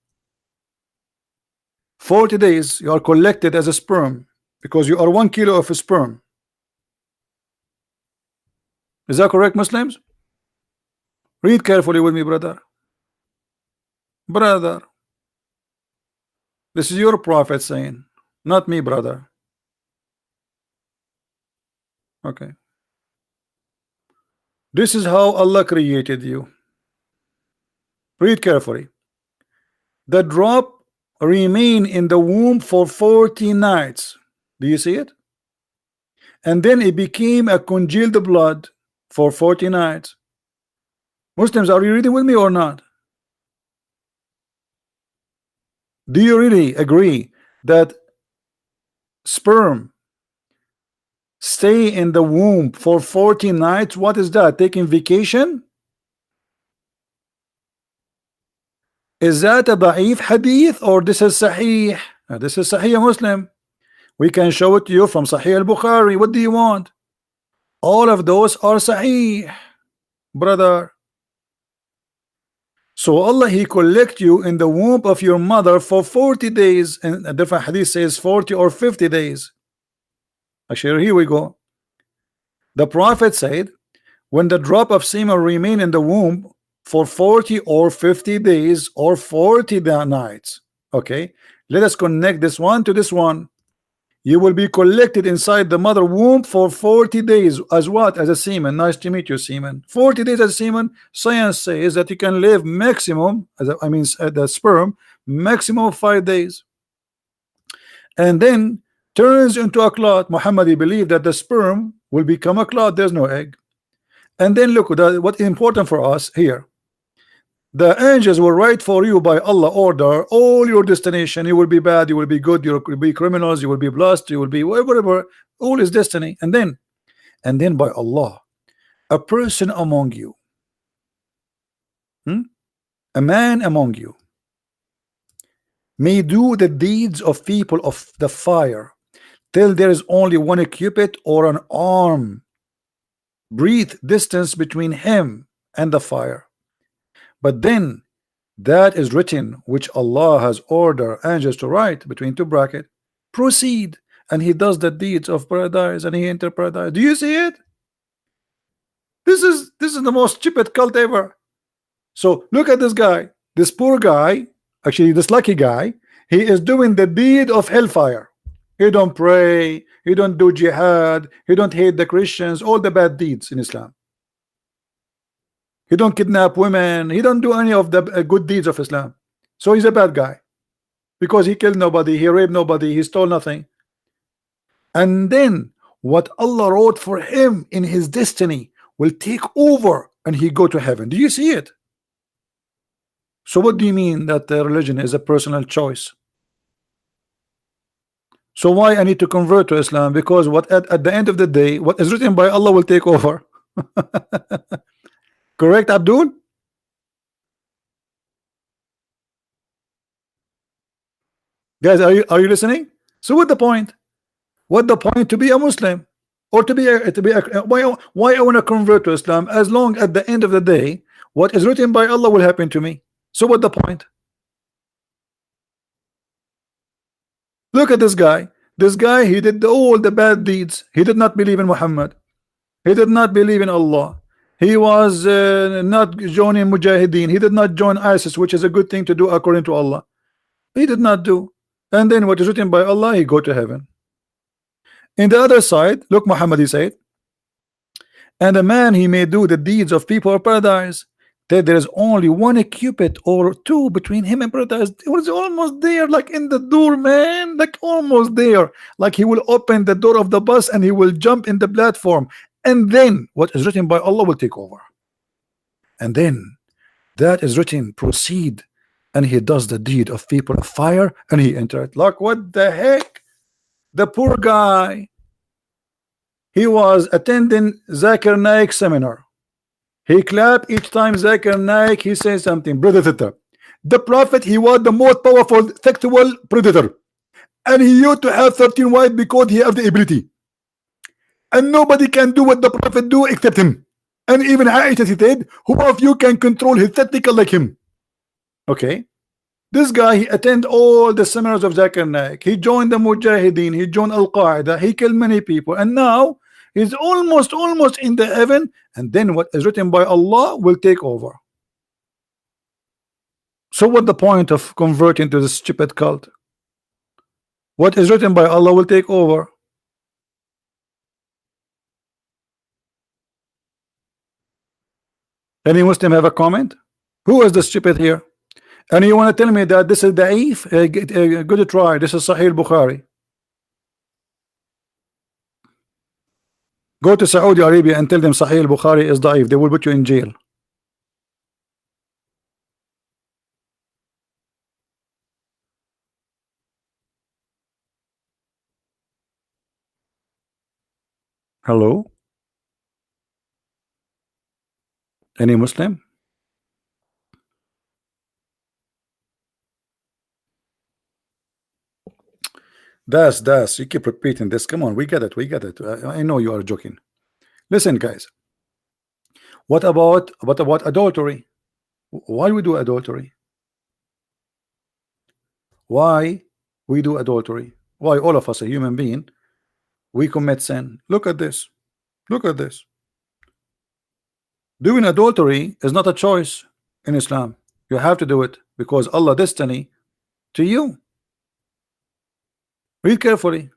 40 days you are collected as a sperm, because you are 1 kilo of a sperm. Is that correct, Muslims? Read carefully with me, brother. Brother, this is your prophet saying, not me, brother. Okay. This is how Allah created you. Read carefully. The drop remain in the womb for 40 nights. Do you see it? And then it became a congealed blood for 40 nights. Muslims, are you reading with me or not? Do you really agree that sperm stay in the womb for 40 nights? What is that? Taking vacation? Is that a da'if hadith or this is sahih? This is sahih Muslim. We can show it to you from Sahih al-Bukhari. What do you want? All of those are sahih, brother. So Allah, He collect you in the womb of your mother for 40 days, and a different hadith says 40 or 50 days. Actually, here we go. The Prophet said, when the drop of semen remain in the womb for 40 or 50 days or 40 nights. Okay, let us connect this one to this one. You will be collected inside the mother womb for 40 days as what? As a semen. Nice to meet you, semen. 40 days as a semen. Science says that you can live maximum, the sperm, maximum of 5 days. And then turns into a clot. Muhammad believed that the sperm will become a clot. There's no egg. And then look, what is important for us here. The angels will write for you by Allah order all your destination. You will be bad, you will be good, you will be criminals, you will be blessed, you will be whatever. All is destiny. And then by Allah, a person among you, a man among you, may do the deeds of people of the fire till there is only one cubit or an arm breathe distance between him and the fire. But then that is written which Allah has ordered angels to write between two brackets. Proceed, and he does the deeds of paradise, and he enter paradise. Do you see it? This is the most stupid cult ever. So look at this guy, this poor guy, actually this lucky guy. He is doing the deed of hellfire. He don't pray, he don't do jihad, he don't hate the Christians, all the bad deeds in Islam. He don't kidnap women. He don't do any of the good deeds of Islam. So he's a bad guy because he killed nobody, he raped nobody, he stole nothing. And then what Allah wrote for him in his destiny will take over and he go to heaven. Do you see it? So what do you mean that the religion is a personal choice? So why I need to convert to Islam? Because what at the end of the day, what is written by Allah will take over. Correct, Abdul? Guys, are you listening? So what the point? What the point to be a Muslim or to be why I want to convert to Islam as long at the end of the day what is written by Allah will happen to me. So what the point? Look at this guy. This guy, he did all the bad deeds. He did not believe in Muhammad. He did not believe in Allah. He was not joining Mujahideen. He did not join ISIS, which is a good thing to do according to Allah. He did not do. And then what is written by Allah, he go to heaven. In the other side, look, Muhammad, he said, and a man, he may do the deeds of people of paradise, that there is only one cubit or two between him and paradise. It was almost there, like in the door, man, like almost there. Like he will open the door of the bus and he will jump in the platform. And then what is written by Allah will take over. And then that is written, proceed, and he does the deed of people of fire and he entered. Like what the heck? The poor guy, he was attending Zakir Naik seminar. He clapped each time Zakir Naik he says something. Predator. The prophet, he was the most powerful sexual predator, and he used to have 13 wives because he has the ability. And nobody can do what the prophet do except him. And even Aisha said, who of you can control his testicle like him? Okay. This guy, he attend all the seminars of Zakir Naik. He joined the Mujahideen. He joined Al-Qaeda. He killed many people. And now He's almost in the heaven, and then what is written by Allah will take over. So what the point of converting to this stupid cult? What is written by Allah will take over. Any Muslim have a comment? Who is the stupid here? And you want to tell me that this is da'if? Good try. This is Sahih Bukhari. Go to Saudi Arabia and tell them Sahih Bukhari is da'if. They will put you in jail. Hello? Any Muslim? Das. You keep repeating this. Come on, we get it. We get it. I know you are joking. Listen, guys. What about adultery? Why we do adultery? Why we do adultery? Why all of us, a human being, we commit sin? Look at this. Look at this. Doing adultery is not a choice in Islam. You have to do it because Allah destiny to you. Read carefully.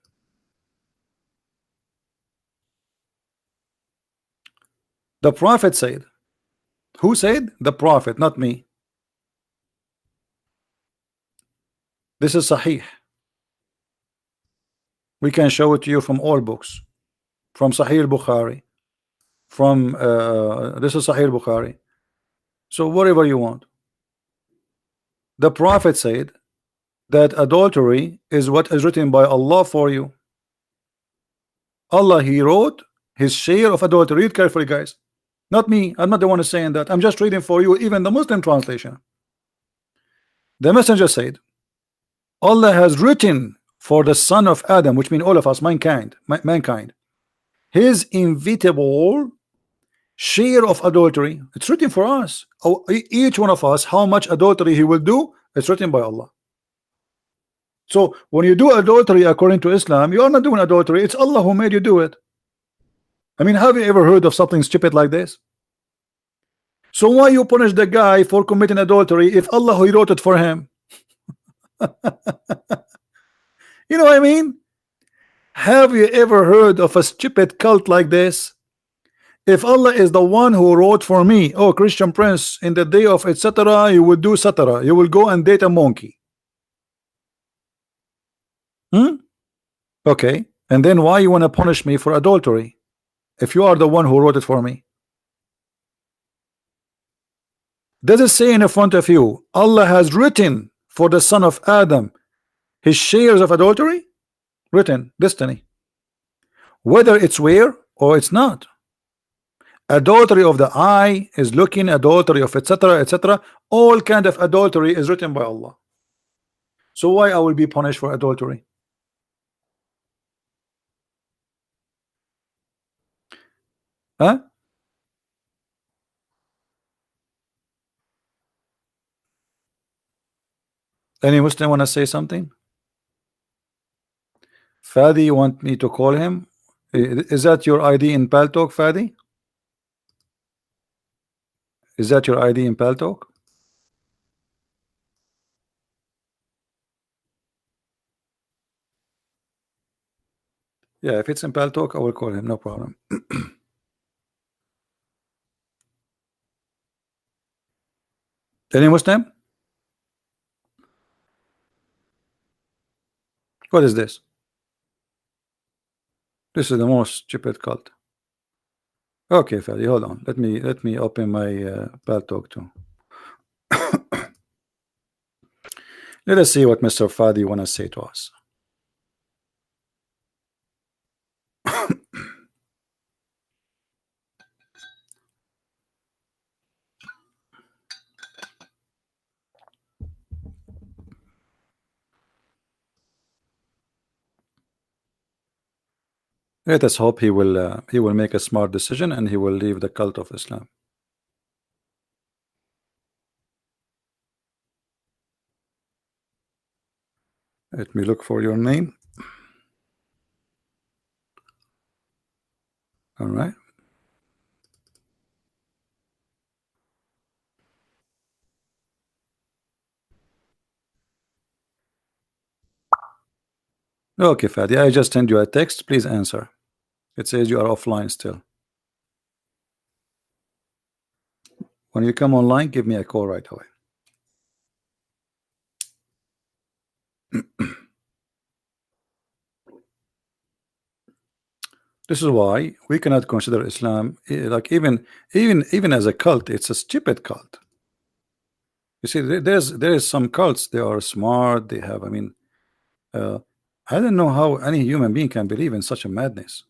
The Prophet said. Who said? The Prophet, not me. This is Sahih. We can show it to you from all books, from Sahih Bukhari, from this is Sahih Bukhari. So whatever you want. The Prophet said that adultery is what is written by Allah for you. Allah, He wrote His share of adultery. Read carefully, guys. Not me. I'm not the one who's saying that. I'm just reading for you, even the Muslim translation. The messenger said, Allah has written for the son of Adam, which means all of us, mankind, his inevitable share of adultery. It's written for us. Oh, each one of us, how much adultery he will do, it's written by Allah. So when you do adultery according to Islam, you are not doing adultery. It's Allah who made you do it. I mean, have you ever heard of something stupid like this? So why you punish the guy for committing adultery if Allah who wrote it for him? You know what I mean? Have you ever heard of a stupid cult like this? If Allah is the one who wrote for me, oh Christian Prince, in the day of etc., you will do etc., you will go and date a monkey. Okay, and then why you want to punish me for adultery if you are the one who wrote it for me? Does it say in front of you, Allah has written for the son of Adam his shares of adultery? Written, destiny. Whether it's where or it's not. Adultery of the eye is looking, adultery of etc. All kind of adultery is written by Allah. So why I will be punished for adultery? Huh? Any Muslim want to say something? Fadi, you want me to call him? Is that your ID in Paltalk, Fadi? Is that your ID in Paltalk? Yeah, if it's in Paltalk, I will call him, no problem. Any Muslim? What is this? This is the most stupid cult. Okay, Fadi, hold on. Let me open my Paltalk too. Let us see what Mr. Fadi want to say to us. Let us hope he will make a smart decision and he will leave the cult of Islam. Let me look for your name. All right. Okay, Fadi, I just send you a text. Please answer. It says you are offline still. When you come online, give me a call right away. This is why we cannot consider Islam like even as a cult. It's a stupid cult. You see, there is some cults. They are smart. They have. I mean, uh, I don't know how any human being can believe in such a madness.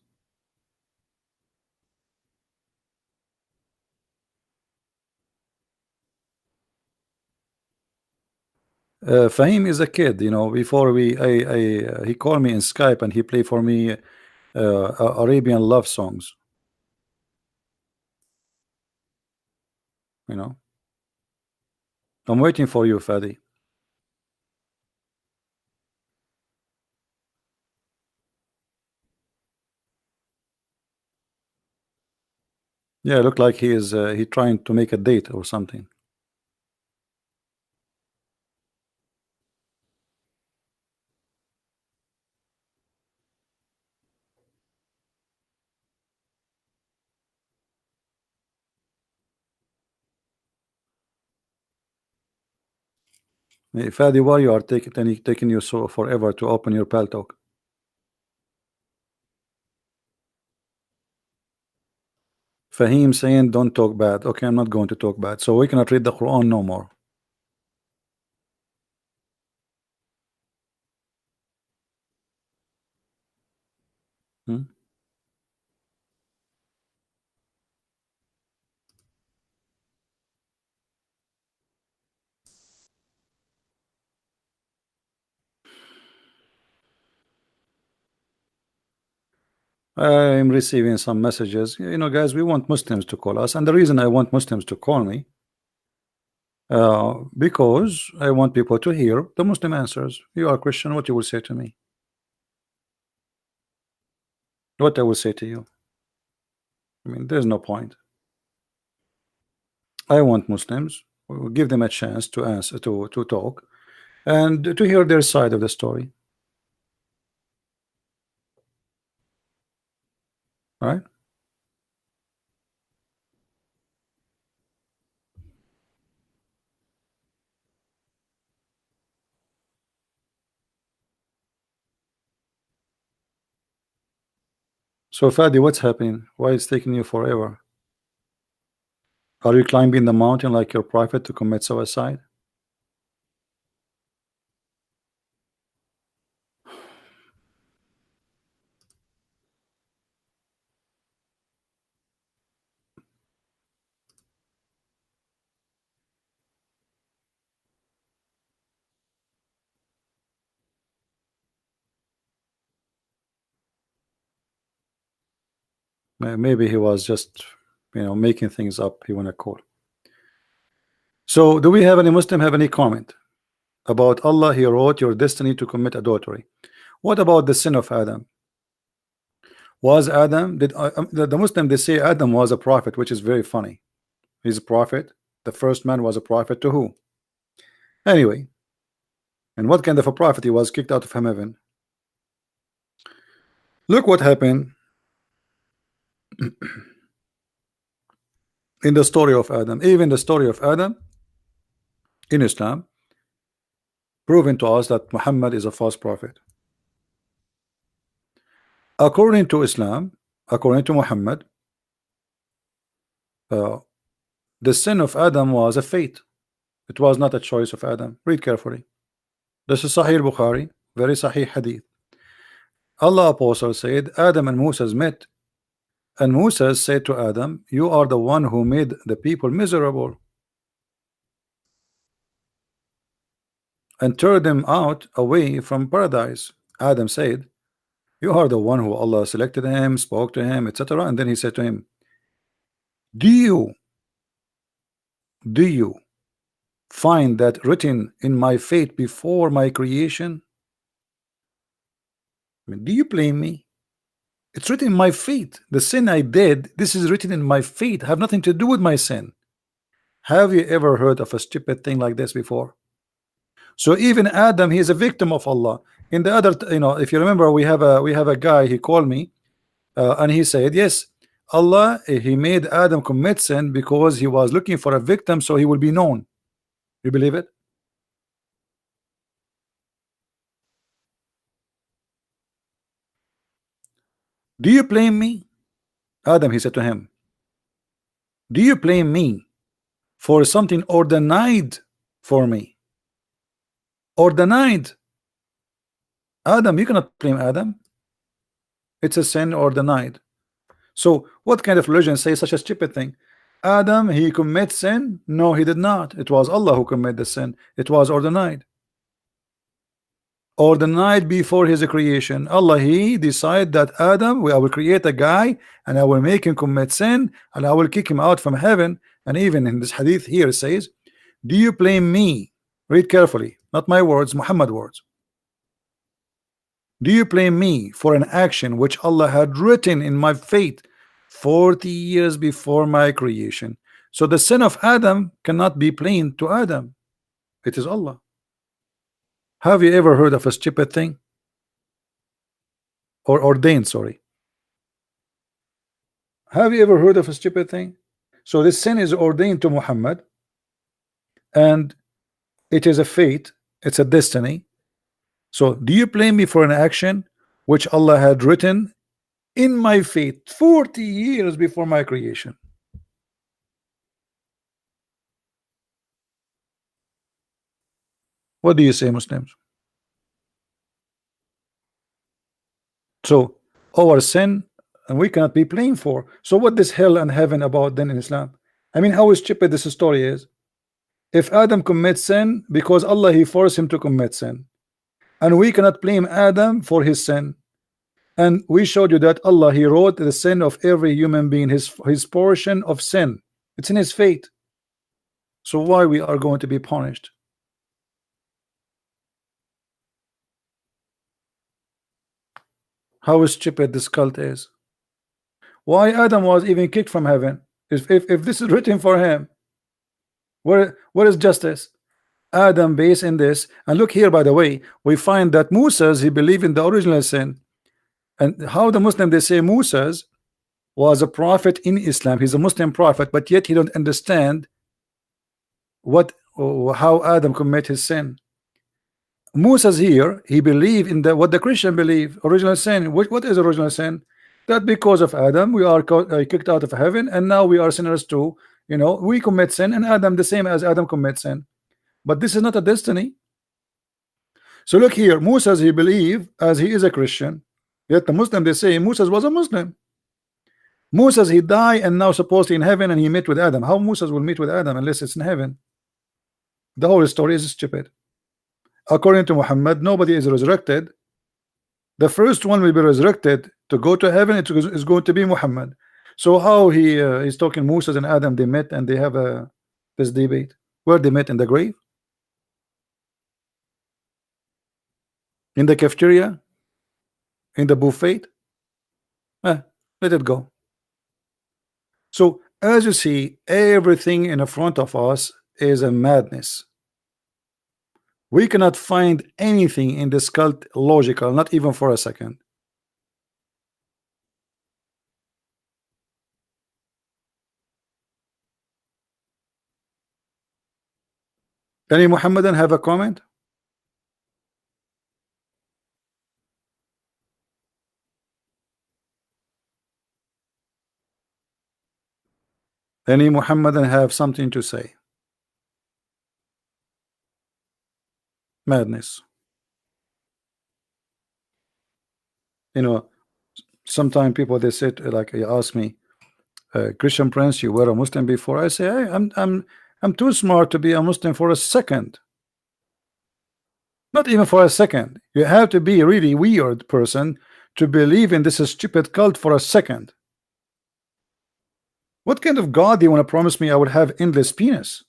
Fahim is a kid. You know, before he called me in Skype and he played for me Arabian love songs. You know, I'm waiting for you, Fadi. Yeah, look like he trying to make a date or something. Hey, Fadi, why you are taking you so forever to open your Paltalk? Fahim saying don't talk bad. Okay, I'm not going to talk bad. So we cannot read the Quran no more. Hmm? I'm receiving some messages. You know, guys, we want Muslims to call us, and the reason I want Muslims to call me, because I want people to hear the Muslim answers. You are Christian, what you will say to me? What I will say to you? I mean, there's no point. I want Muslims. We'll give them a chance to answer, to talk, and to hear their side of the story. Right? So, Fadi, what's happening? Why it's taking you forever? Are you climbing the mountain like your prophet to commit suicide? Maybe he was just, making things up. He want to call. So, do we have any Muslim have any comment about Allah? He wrote your destiny to commit adultery. What about the sin of Adam? Was Adam did the Muslim, they say Adam was a prophet, which is very funny. He's a prophet. The first man was a prophet to who? Anyway, and what kind of a prophet? He was kicked out of heaven. Look what happened in the story of Adam. Even the story of Adam in Islam proven to us that Muhammad is a false prophet. According to Islam, according to Muhammad, uh, the sin of Adam was a fate. It was not a choice of Adam. Read carefully. This is Sahih Bukhari, very Sahih Hadith. Allah Apostle said Adam and Moses met, and Moses said to Adam, you are the one who made the people miserable and turned them out away from paradise. Adam said, you are the one who Allah selected him, spoke to him, etc. And then he said to him, do you find that written in my fate before my creation? I mean, do you blame me? It's written in my feet. The sin I did, this is written in my feet. Have nothing to do with my sin. Have you ever heard of a stupid thing like this before? So even Adam, he is a victim of Allah. In the other, if you remember, we have a guy. He called me, and he said, yes, Allah, he made Adam commit sin because he was looking for a victim, so he will be known. You believe it? Do you blame me? Adam, he said to him, do you blame me for something ordained for me? Ordained. Adam, you cannot blame Adam. It's a sin ordained. So what kind of religion says such a stupid thing? Adam, he commits sin? No, he did not. It was Allah who committed the sin. It was ordained. Ordained before his creation. Allah, he decided that Adam, I will create a guy and I will make him commit sin and I will kick him out from heaven. And even in this hadith here it says, do you blame me? Read carefully, not my words, Muhammad words. Do you blame me for an action which Allah had written in my fate 40 years before my creation? So the sin of Adam cannot be blamed to Adam. It is Allah. Have you ever heard of a stupid thing? Or ordained, sorry. Have you ever heard of a stupid thing? So this sin is ordained to Muhammad, and it is a fate, it's a destiny. So do you blame me for an action which Allah had written in my fate 40 years before my creation? What do you say, Muslims? So our sin, and we cannot be blamed for. So what is hell and heaven about then in Islam? I mean, how stupid this story is. If Adam commits sin because Allah, he forced him to commit sin, and we cannot blame Adam for his sin. And we showed you that Allah, he wrote the sin of every human being, his portion of sin. It's in his fate. So why we are going to be punished? How stupid this cult is. Why Adam was even kicked from heaven? If this is written for him, where is justice? Adam based in this. And look here, by the way, we find that Moses, he believed in the original sin. And how the Muslim, they say Moses was a prophet in Islam. He's a Muslim prophet, but yet he don't understand how Adam commit his sin. Moses here, he believed in what the Christian believe, original sin. What is original sin? That because of Adam we are kicked out of heaven, and now we are sinners too. We commit sin, and Adam the same as Adam commits sin. But this is not a destiny. So look here, Moses, he believed as he is a Christian, yet the Muslim, they say Moses was a Muslim. Moses, he died and now supposedly in heaven, and he met with Adam. How Moses will meet with Adam unless it's in heaven? The whole story is stupid. According to Muhammad, nobody is resurrected. The first one will be resurrected to go to heaven. It is going to be Muhammad. So how he's talking Moses and Adam, they met and they have this debate. Where they met? In the grave? In the cafeteria? In the buffet? Let it go. So as you see, everything in front of us is a madness. We cannot find anything in this cult logical, not even for a second. Any Muhammadan have a comment? Any Muhammadan have something to say? Madness. Sometimes people, they say, like, they ask me, Christian Prince, you were a Muslim before. I say, hey, I'm too smart to be a Muslim for a second. Not even for a second. You have to be a really weird person to believe in this stupid cult for a second. What kind of God do you want to promise me I would have endless penis?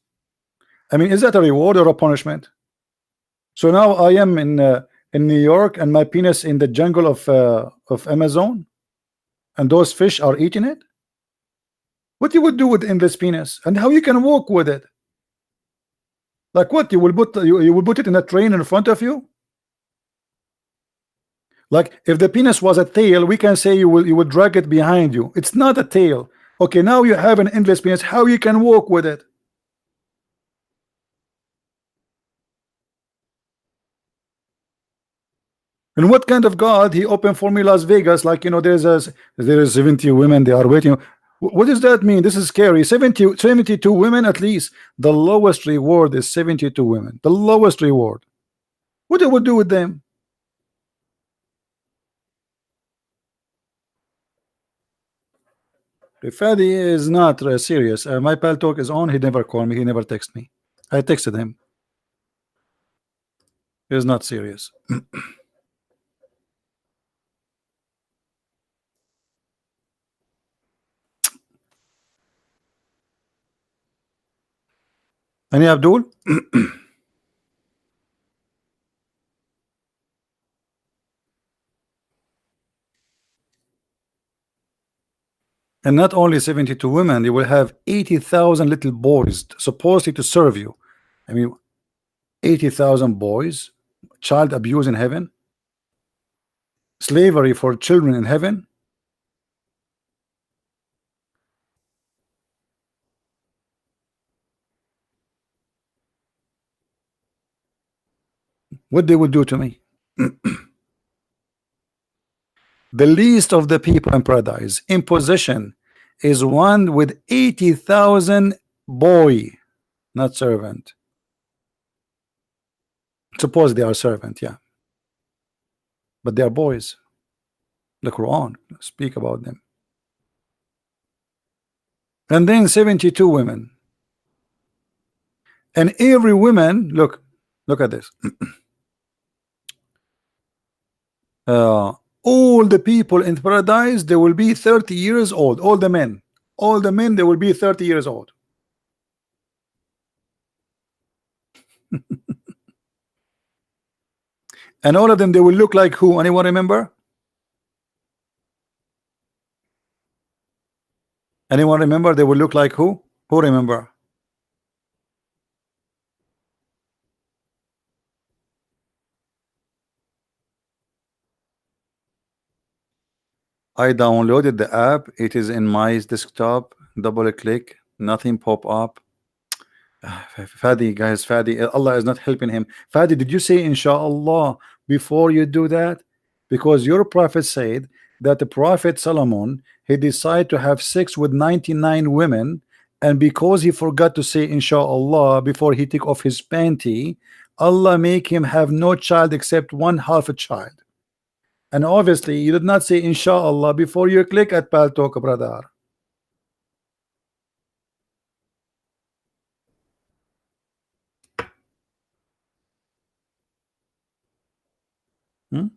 I mean, is that a reward or a punishment? So now I am in New York, and my penis in the jungle of Amazon. and those fish are eating it? What you would do with endless penis, and how you can walk with it? Like what, you will put you will put it in a train in front of you? Like if the penis was a tail, we can say you will drag it behind you. It's not a tail. Okay, now you have an endless penis. How you can walk with it? And what kind of God he opened for me Las Vegas? Like, you know, there is 70 women, they are waiting. What does that mean? This is scary. 72 women at least. The lowest reward is 72 women. The lowest reward. What they would do with them? If Fadi is not serious, my pal talk is on. He never called me. He never texted me. I texted him. He's not serious. Any Abdul? And not only 72 women, you will have 80,000 little boys supposedly to serve you. I mean, 80,000 boys, child abuse in heaven, slavery for children in heaven. What they would do to me? The least of the people in paradise in possession is one with 80,000 boy, not servant. Suppose they are servant, yeah, but they are boys. The Quran speak about them. And then 72 women, and every woman, look at this. All the people in paradise, they will be 30 years old. All the men, they will be 30 years old. And all of them, they will look like who? Anyone remember? Anyone remember? They will look like who? Who remember? I downloaded the app. It is in my desktop. Double click, nothing pop up. Fadi, guys, Fadi, Allah is not helping him. Fadi, did you say inshallah before you do that? Because your prophet said that the prophet Solomon, he decided to have sex with 99 women, and because he forgot to say inshallah before he took off his panty, Allah make him have no child except one half a child. And obviously you did not say inshallah before you click at Paltalk, brother. Hmm?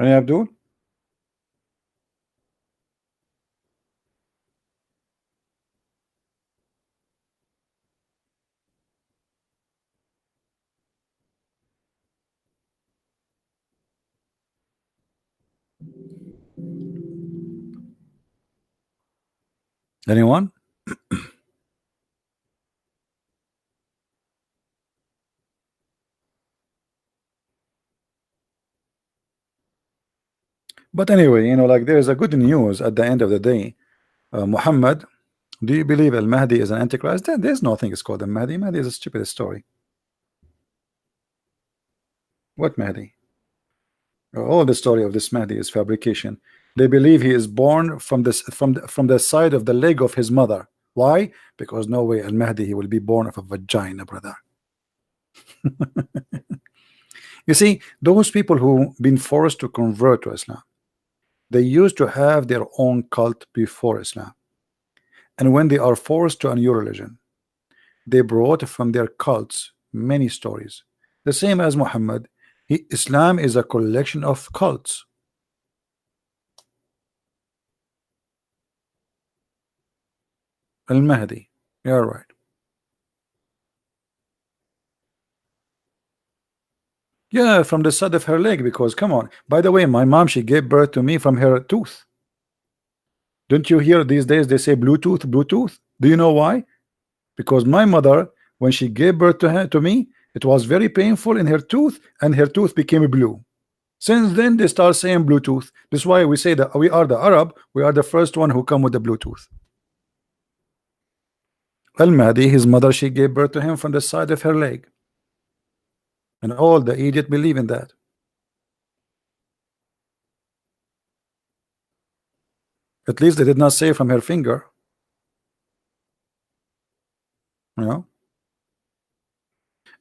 Any Abdul? Anyone? But anyway, you know, like there is a good news at the end of the day. Muhammad, do you believe Al Mahdi is an antichrist? There's nothing is called Al Mahdi. Mahdi is a stupid story. What Mahdi? All the story of this Mahdi is fabrication. They believe he is born from this from the side of the leg of his mother. Why? Because no way Al Mahdi he will be born of a vagina, brother. You see, those people who been forced to convert to Islam, they used to have their own cult before Islam, and when they are forced to a new religion, they brought from their cults many stories. the same as Muhammad. Islam is a collection of cults. Al-Mahdi, you're right. Yeah, from the side of her leg, because come on. By the way, my mom, she gave birth to me from her tooth. Don't you hear these days they say Bluetooth, Bluetooth? Do you know why? Because my mother, when she gave birth to her to me, it was very painful in her tooth, and her tooth became blue. Since then, they start saying Bluetooth. That's why we say that we are the Arab. We are the first one who come with the Bluetooth. Al-Mahdi, his mother, she gave birth to him from the side of her leg, and all the idiot believe in that. At least they did not say from her finger, you know.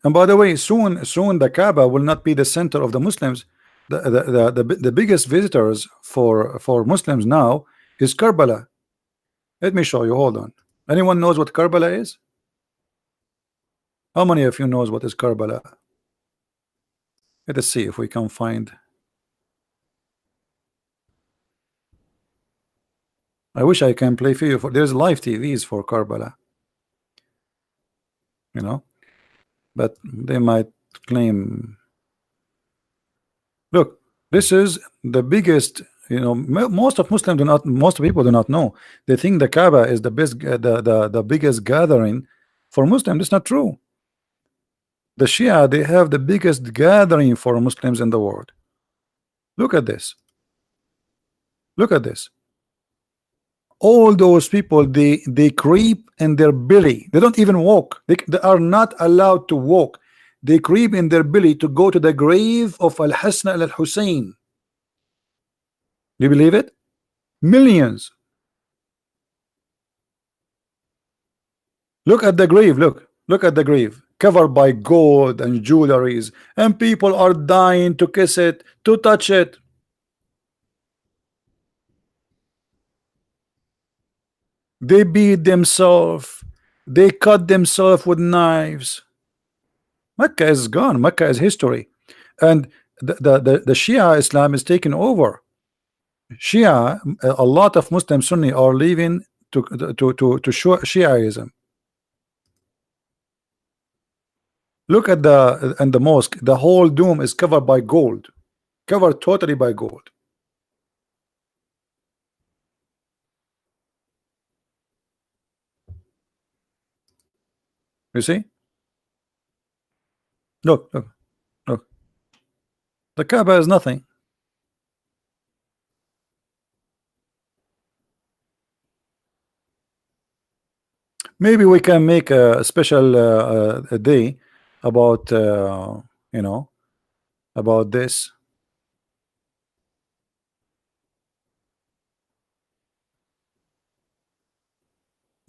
And by the way, soon the Kaaba will not be the center of the Muslims. The biggest visitors for Muslims now is Karbala. Let me show you. Hold on. Anyone knows what Karbala is? How many of you knows what is Karbala? Let us see if we can find. I wish I can play for you. There's live TVs for Karbala, you know, but they might claim. Look, this is the biggest. You know, most of Muslims do not. Most people do not know. They think the Kaaba is the best, the biggest gathering for Muslims. It's not true. The Shia, they have the biggest gathering for Muslims in the world. Look at this. Look at this. All those people, they creep in their belly. They don't even walk. They are not allowed to walk. They creep in their belly to go to the grave of Al-Hasan al-Hussein. Do you believe it? Millions. Look at the grave. Look at the grave, covered by gold and jewelries, and people are dying to kiss it, to touch it. They beat themselves. They cut themselves with knives. Mecca is gone. Mecca is history, and the Shia Islam is taking over. Shia, a lot of Muslim Sunni are leaving to Shiaism. Look at the mosque. The whole dome is covered by gold, covered totally by gold. You see? Look. The Kaaba is nothing. Maybe we can make a special a day about you know, about this.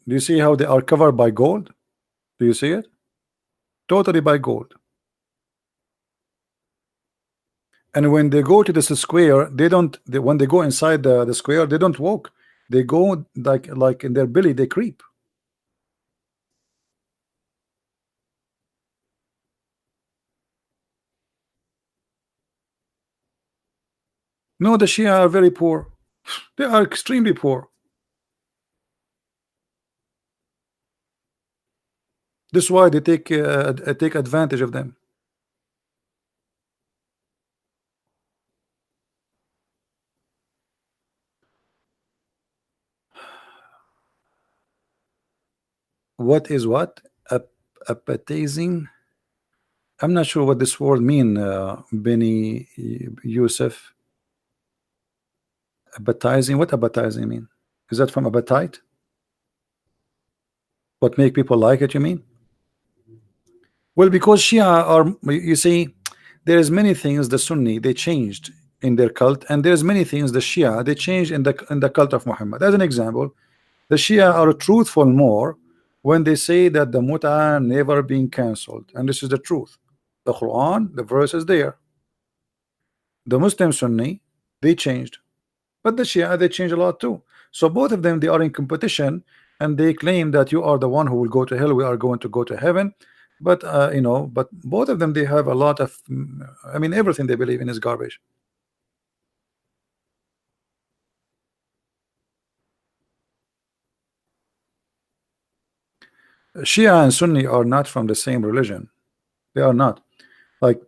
Do you see how they are covered by gold? Do you see it? Totally by gold. And when they go to this square, they don't. When they go inside the square, they don't walk. They go like in their belly. They creep. No, the Shia are very poor. They are extremely poor. That's why they take advantage of them. What is what? Appetizing? I'm not sure what this word mean, Benny Yusuf. Appetizing? What appetizing mean? Is that from appetite? What make people like it, you mean? Well, because Shia are, you see, there's many things the Sunni they changed in their cult, and there's many things the Shia they changed in the cult of Muhammad. As an example, the Shia are truthful more when they say that the Mut'ah never been cancelled, and this is the truth. The Quran, the verse is there. The Muslim Sunni, they changed, but the Shia they changed a lot too. So both of them they are in competition, and they claim that you are the one who will go to hell, we are going to go to heaven. But but both of them, they have a lot of, I mean, everything they believe in is garbage. Shia and Sunni are not from the same religion. They are not. Like,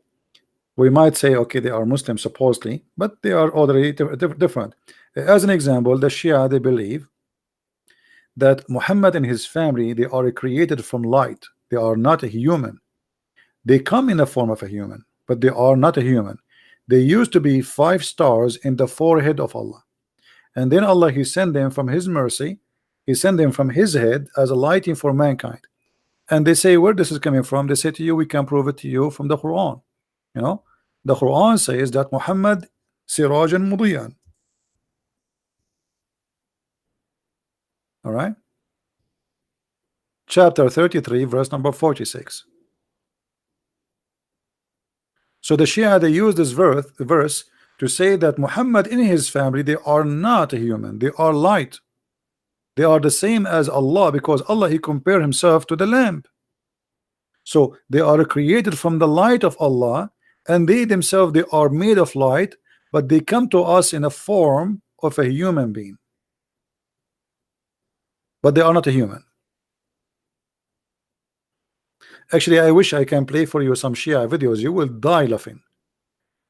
we might say, okay, they are Muslims supposedly, but they are already different. As an example, the Shia, they believe that Muhammad and his family, they are created from light. They are not a human. They come in the form of a human, but they are not a human. They used to be 5 stars in the forehead of Allah, and then Allah, he sent them from his mercy. He sent them from his head as a lighting for mankind. And they say, where this is coming from? They say to you, we can prove it to you from the Quran. You know, the Quran says that Muhammad sirajan mudiyan. All right, chapter 33, verse number 46. So the Shia, they use this verse to say that Muhammad and his family, they are not a human, they are light. They are the same as Allah, because Allah, he compared himself to the lamp. So they are created from the light of Allah, and they themselves, they are made of light, but they come to us in a form of a human being, but they are not a human. Actually, I wish I can play for you some Shia videos. You will die laughing.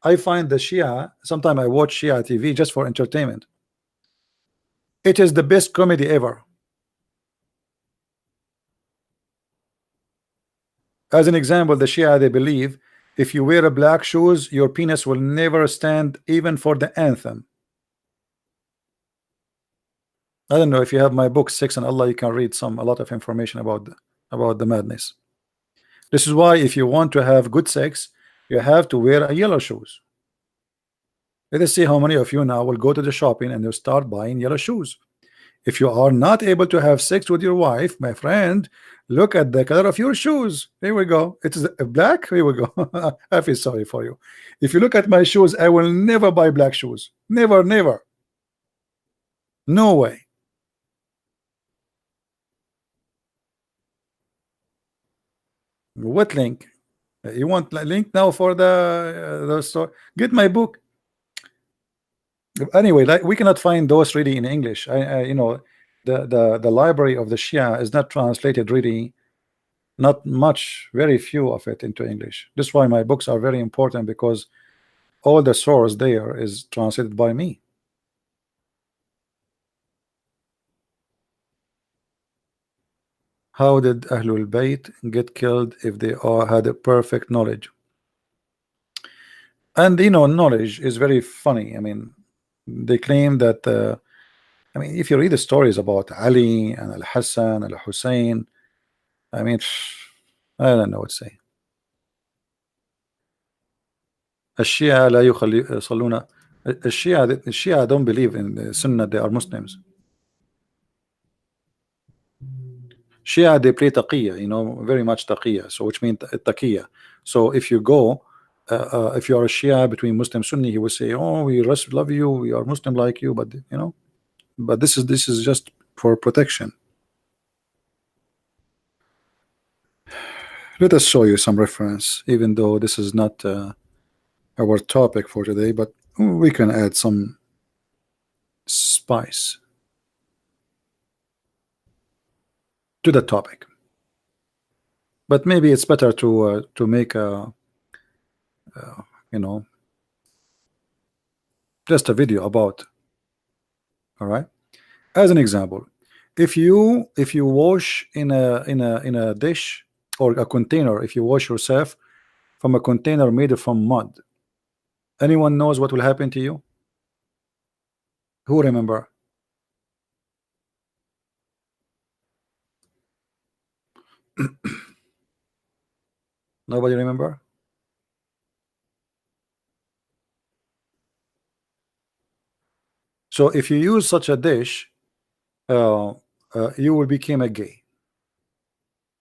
I find the Shia, sometimes I watch Shia TV just for entertainment. It is the best comedy ever. As an example, the Shia, they believe if you wear a black shoes, your penis will never stand even for the anthem. I don't know if you have my book Sex and Allah, you can read a lot of information about the madness. This is why if you want to have good sex, you have to wear a yellow shoes. Let us see how many of you now will go to the shopping and you start buying yellow shoes. If you are not able to have sex with your wife, my friend, look at the color of your shoes. Here we go. It is black. Here we go. I feel sorry for you. If you look at my shoes, I will never buy black shoes. Never, never. No way. What link? You want link now for the store? Get my book. Anyway, like, we cannot find those really in English. The library of the Shia is not translated really, not much, very few of it into English. That's why my books are very important, because all the source there is translated by me. How did Ahlul Bayt get killed if they all had a perfect knowledge? And knowledge is very funny. I mean, they claim that I mean, if you read the stories about Ali and Al-Hassan, Al-Hussein, I mean, I don't know what to say. الشيعة لا يصلون. الشيعة don't believe in the Sunnah. They are Muslims. Shia, they play taqiyya, very much taqiyya, so which means taqiyya. So if you go, if you are a Shia between Muslim Sunni, he will say, oh, we love you, we are Muslim like you, but but this is just for protection. Let us show you some reference, even though this is not our topic for today, but we can add some spice to the topic. But maybe it's better to make a just a video about. All right, as an example, if you wash in a dish or a container, if you wash yourself from a container made from mud, anyone knows what will happen to you? Who remember? Nobody remember? So if you use such a dish, you will become a gay.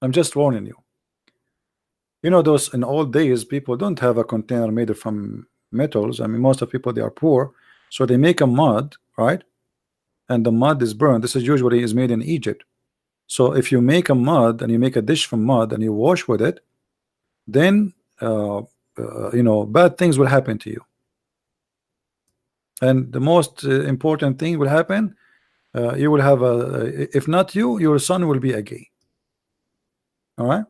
I'm just warning you. Those in old days, people don't have a container made from metals. I mean, most of people, they are poor, so they make a mud, right? And the mud is burned. This is usually is made in Egypt. So if you make a mud and you make a dish from mud and you wash with it, then bad things will happen to you. And the most important thing will happen, you will have a, if not you, your son will be a gay. All right,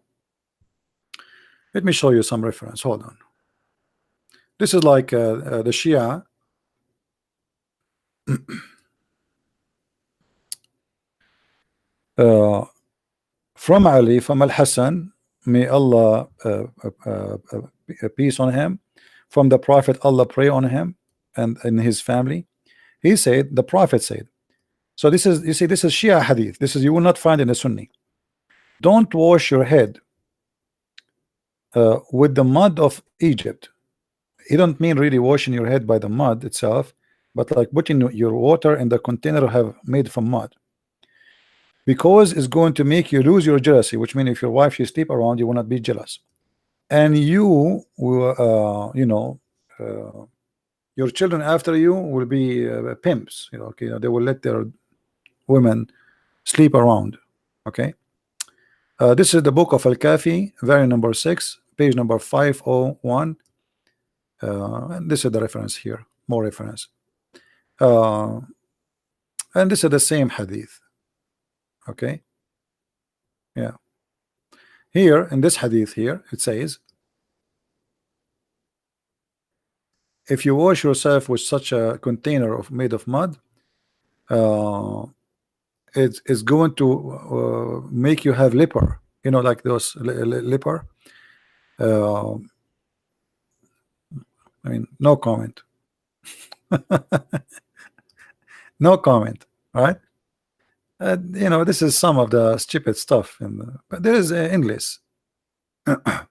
let me show you some reference. Hold on. This is like the Shia. From Ali, from Al-Hassan, may Allah peace on him, from the Prophet, Allah pray on him and his family. He said, the Prophet said, so this is, you see, this is Shia hadith. This is, you will not find in a Sunni. Don't wash your head with the mud of Egypt. He don't mean really washing your head by the mud itself, but like putting your water in the container have made from mud, because it's going to make you lose your jealousy, which means if your wife she sleep around, you will not be jealous, and you will your children after you will be pimps, okay, they will let their women sleep around. Okay, this is the book of Al-Kafi, volume number 6, page number 501. And this is the reference here, more reference, and this is the same hadith. Okay, yeah, here in this hadith here it says, if you wash yourself with such a container of made of mud, it's going to make you have leper, like those leper. I mean, no comment. No comment. All right. This is some of the stupid stuff, but there is English. Let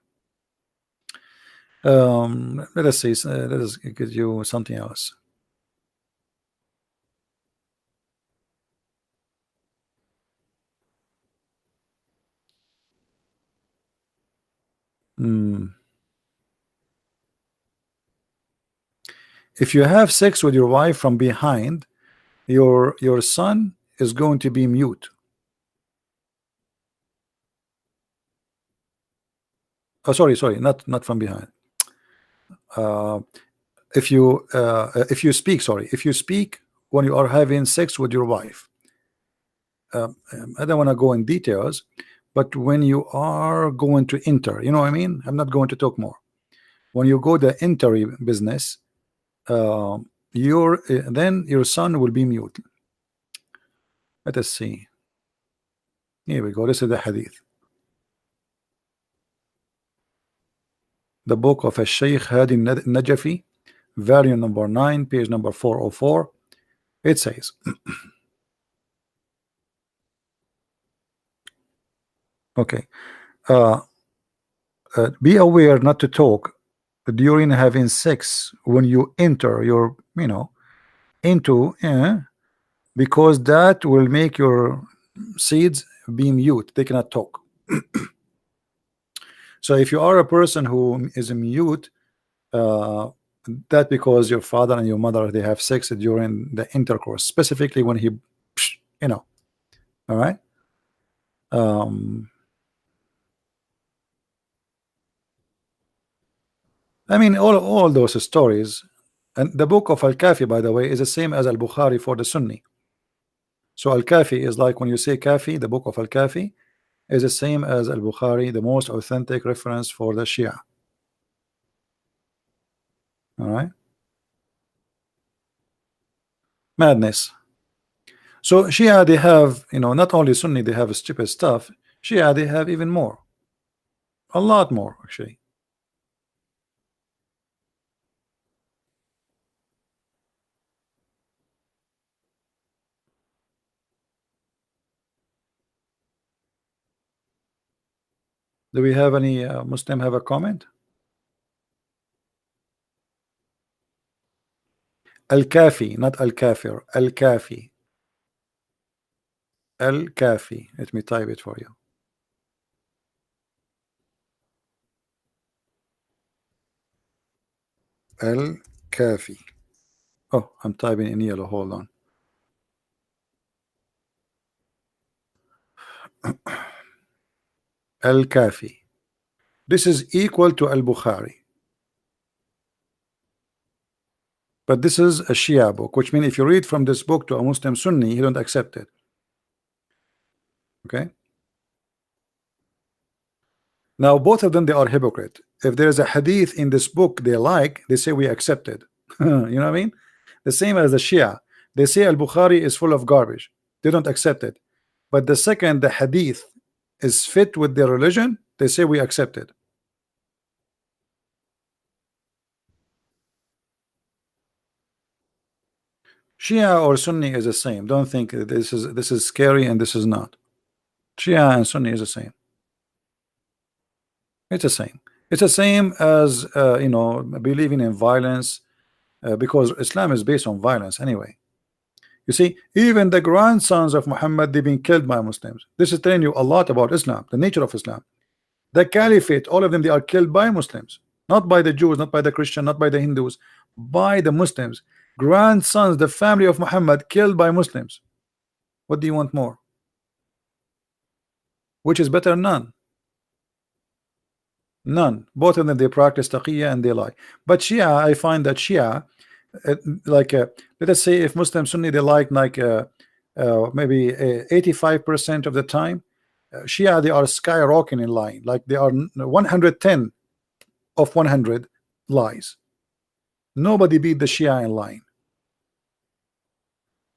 us see. Let us give you something else. If you have sex with your wife from behind, your son is going to be mute. Oh, sorry, not from behind. If you speak, if you speak when you are having sex with your wife, I don't want to go in details, but when you are going to enter, you know what I mean? I'm not going to talk more. When you go the entry business, then your son will be mute. Let us see. Here we go. This is the hadith. The book of Shaykh Hadi Najafi, volume number 9, page number 404. It says, okay, be aware not to talk during having sex when you enter your, into, because that will make your seeds be mute. They cannot talk. So if you are a person who is mute, that because your father and your mother they have sex during the intercourse, specifically when he, all right. I mean, all those stories, and the book of Al-Kafi, by the way, is the same as Al-Bukhari for the Sunni. So Al-Kafi is like when you say Kafi, the book of Al-Kafi is the same as Al-Bukhari, the most authentic reference for the Shia. All right. Madness. So Shia, they have, not only Sunni, they have stupid stuff. Shia, they have even more, a lot more actually. Do we have any Muslim have a comment? Al-Kafi, not Al-Kafir. Al-Kafi. Al-Kafi. Let me type it for you. Al-Kafi. Oh, I'm typing in yellow. Hold on. Al-Kafi. This is equal to Al-Bukhari. But this is a Shia book, which means if you read from this book to a Muslim Sunni, he don't accept it. Okay. Now both of them, they are hypocrite. If there is a hadith in this book they like, they say we accept it. You know what I mean? The same as the Shia. They say Al-Bukhari is full of garbage. They don't accept it. But the second the hadith is fit with their religion, they say we accept it. Shia or Sunni is the same. Don't think this is scary and this is not. Shia and Sunni is the same. It's the same. It's the same as you know, believing in violence, because Islam is based on violence anyway. You see, even the grandsons of Muhammad, they've been killed by Muslims. This is telling you a lot about Islam, the nature of Islam. The caliphate, all of them, they are killed by Muslims, not by the Jews, not by the Christian, not by the Hindus, by the Muslims. Grandsons, the family of Muhammad, killed by Muslims. What do you want more? Which is better? None. None. Both of them, they practice taqiyya and they lie. But Shia, I find that Shia, like let us say if Muslim Sunni, they like maybe 85% of the time, Shia, they are skyrocketing in lying. Like they are 110 of 100 lies. Nobody beat the Shia in lying.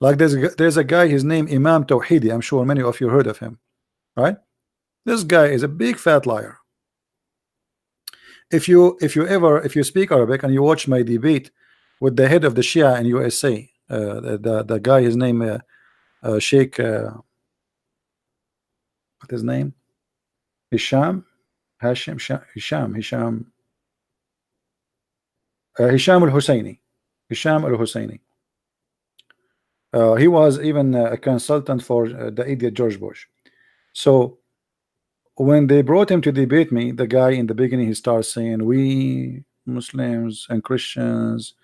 Like there's a guy, his name Imam Tawhidi. I'm sure many of you heard of him, right? This guy is a big fat liar. If you speak Arabic and you watch my debate with the head of the Shia in USA, the guy, his name Sheikh what his name? Hisham Hashim Hisham al-Husseini. Hisham al-Husseini. He was even a consultant for the idiot George Bush. So when they brought him to debate me, the guy in the beginning, he starts saying, we Muslims and Christians,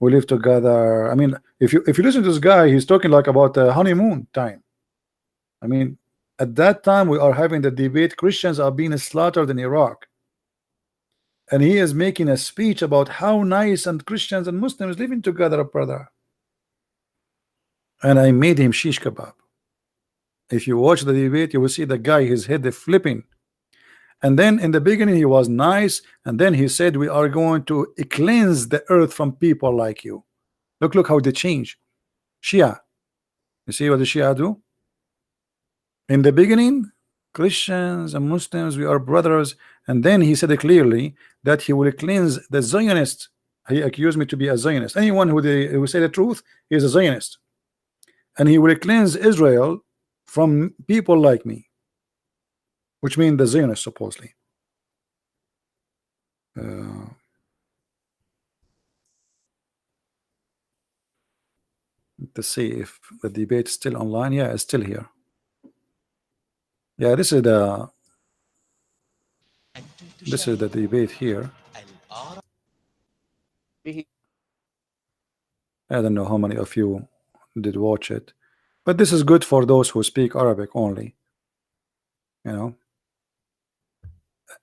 we live together. I mean, if you listen to this guy, he's talking like about honeymoon time. I mean, at that time we are having the debate, Christians are being slaughtered in Iraq, and he is making a speech about how nice and Christians and Muslims living together, brother. And I made him shish kebab. If you watch the debate, you will see the guy, his head is flipping. And then in the beginning he was nice, and then he said we are going to cleanse the earth from people like you. Look how they change. Shia, you see what the Shia do? In the beginning, Christians and Muslims, we are brothers, and then he said clearly that he will cleanse the Zionists. He accused me to be a Zionist. Anyone who say the truth is a Zionist, and he will cleanse Israel from people like me, which means the Zionists supposedly. To see if the debate is still online. Yeah, it's still here. Yeah, this is the debate here. I don't know how many of you did watch it, but this is good for those who speak Arabic only. You know,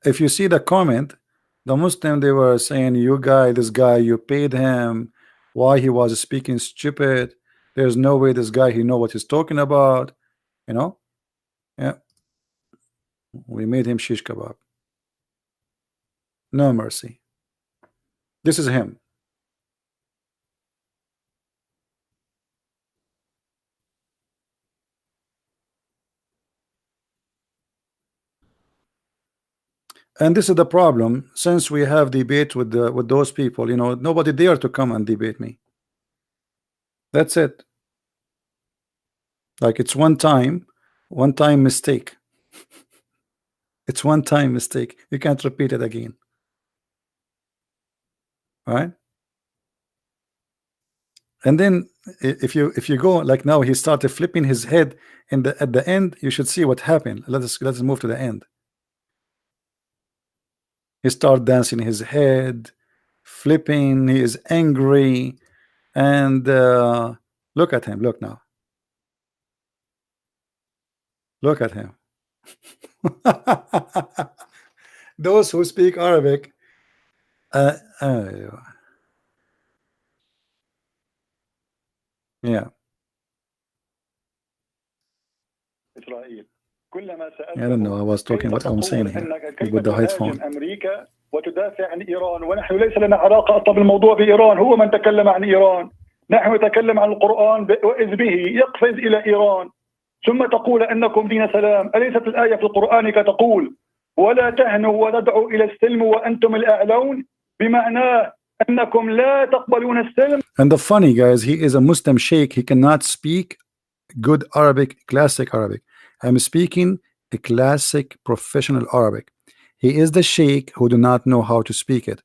if you see the comment, the Muslim, they were saying, this guy, you paid him, why he was speaking stupid, there's no way this guy, he know what he's talking about, you know. Yeah, we made him shish kebab. No mercy. This is him. And this is the problem, since we have debate with those people, you know, nobody dare to come and debate me. That's it. Like it's one time mistake. It's one time mistake. You can't repeat it again. All right? And then if you go, like now he started flipping his head at the end, you should see what happened. Let's move to the end. He started dancing his head, flipping, he is angry, and look at him. Look now. Look at him. those who speak Arabic. Yeah. إسرائيل كلما I don't know. I was talking what I'm saying here with the headphone. أمريكا وتدافع عن إيران ونحن ليس لنا علاقة أصلا بالموضوع بإيران. هو من تكلم عن إيران، نحن نتكلم عن القرآن وإذ به يقفز إلى إيران، ثم تقول أنكم دين سلام. أليست الآية في القرآن كتقول ولا تهنوا وتدعوا إلى السلم وأنتم الأعلون، بمعناه أنكم لا تقبلون السلم. And the funny guys, he is a Muslim sheikh. He cannot speak good Arabic, classic Arabic. I'm speaking a classic professional Arabic. He is the sheikh who do not know how to speak it.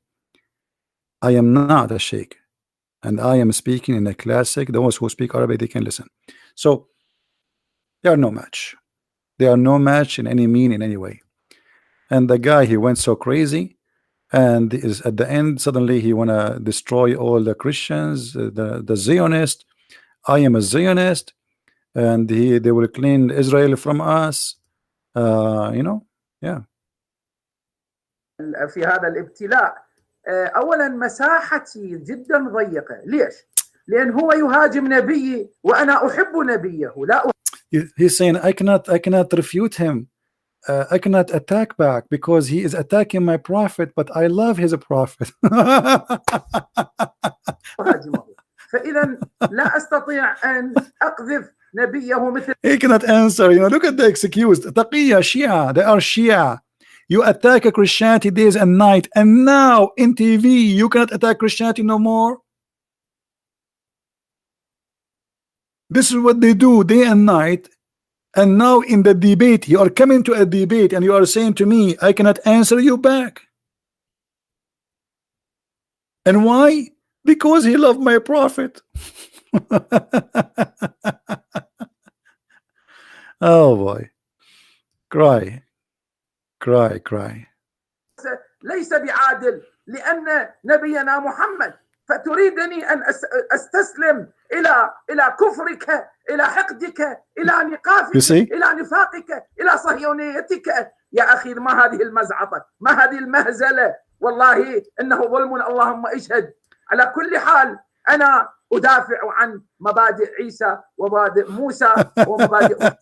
I am not a sheikh, and I am speaking in a classic. Those who speak Arabic, they can listen. So they are no match. They are no match in any mean, in any way. And the guy, he went so crazy, and is at the end suddenly he wanna destroy all the Christians, the Zionist. I am a Zionist, and they will clean Israel from us. You know, yeah. في هذا الابتلاء أولا مساحتي جدا ضيقة. ليش؟ لأن هو يهاجم نبيي وأنا أحب نبيه. لا He's saying I cannot refute him. I cannot attack back because he is attacking my prophet, but I love his prophet. أهاجمه. فإذا لا أستطيع أن أقذف نبيه مثل. He cannot answer. You know, look at the excuse. Taqiyya, Shia. They are Shia. You attack Christianity days and night, and now in TV you cannot attack Christianity no more. This is what they do day and night. And now in the debate, you are coming to a debate and you are saying to me, I cannot answer you back. And why? Because he loved my prophet. Oh boy. Cry. Cry, cry. ليس بعادل لأن نبينا محمد، فتريدني أن أستسلم إلى كفرك، إلى حقدك، إلى نقافك، إلى نفاقك، إلى صهيونيتك. يا أخي ما هذه المزعطة، ما هذه المهزلة، والله إنه ظلم، اللهم اشهد. على كل حال أنا أدافع عن مبادئ عيسى ومبادئ موسى ومبادئ.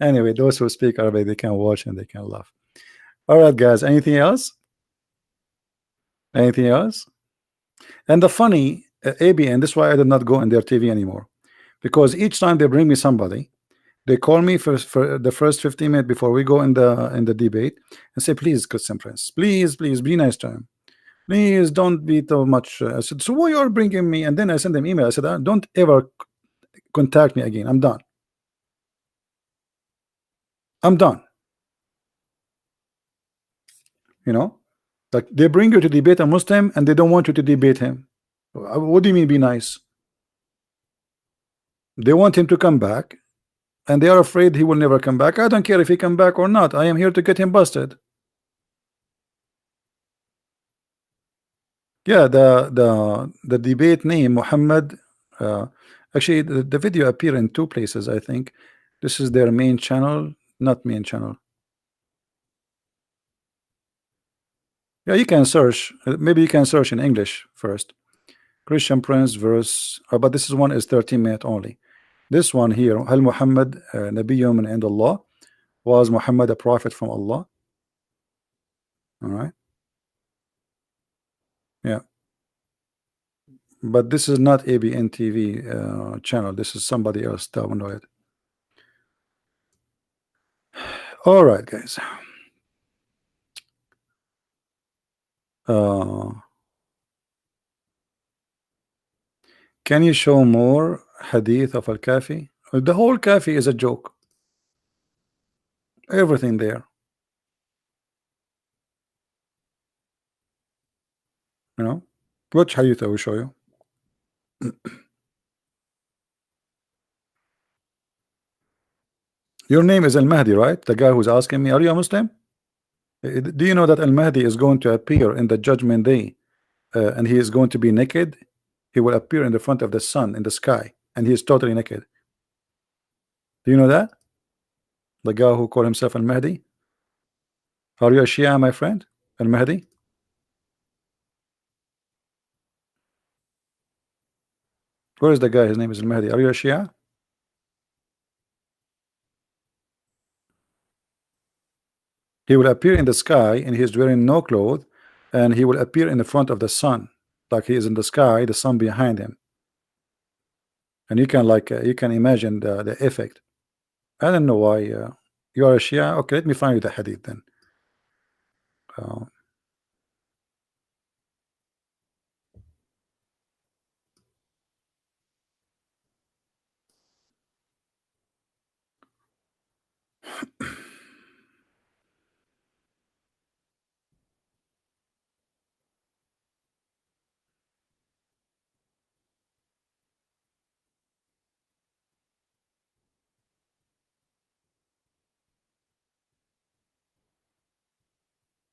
Anyway, those who speak Arabic, they can watch and they can laugh. All right, guys, anything else? Anything else? And the funny ABN, this is why I did not go in their TV anymore, because each time they bring me somebody, they call me for the first 15 minutes before we go in the debate and say, please, Christian Prince, please be nice to him, please don't be too much. I said, so why you are bringing me? And then I sent them email. I said, don't ever contact me again. I'm done. I'm done. You know, like they bring you to debate a Muslim and they don't want you to debate him. What do you mean be nice? They want him to come back and they are afraid he will never come back. I don't care if he come back or not. I am here to get him busted. Yeah, the debate name Muhammad, actually the video appear in two places. I think this is their main channel, not main channel. Yeah, you can search. Maybe you can search in English first. Christian Prince verse, but this is one is 13 minutes only. This one here, Hal Muhammad Nabiyyun min Allah, was Muhammad a prophet from Allah? All right. Yeah. But this is not ABN TV channel. This is somebody else. Download it. All right, guys. Can you show more hadith of Al-Kafi? The whole Kafi is a joke. Everything there. You know? Which hadith I will show you. Your name is Al-Mahdi, right? The guy who's asking me, are you a Muslim? Do you know that Al-Mahdi is going to appear in the judgment day and he is going to be naked? He will appear in the front of the sun in the sky and he is totally naked. Do you know that? The guy who called himself Al-Mahdi? Are you a Shia, my friend? Al-Mahdi? Where is the guy? His name is Al-Mahdi. Are you a Shia? He will appear in the sky and he is wearing no clothes, and he will appear in the front of the sun, like he is in the sky, the sun behind him. And you can you can imagine the effect. I don't know why you are a Shia. Okay, let me find you the hadith then. Uh,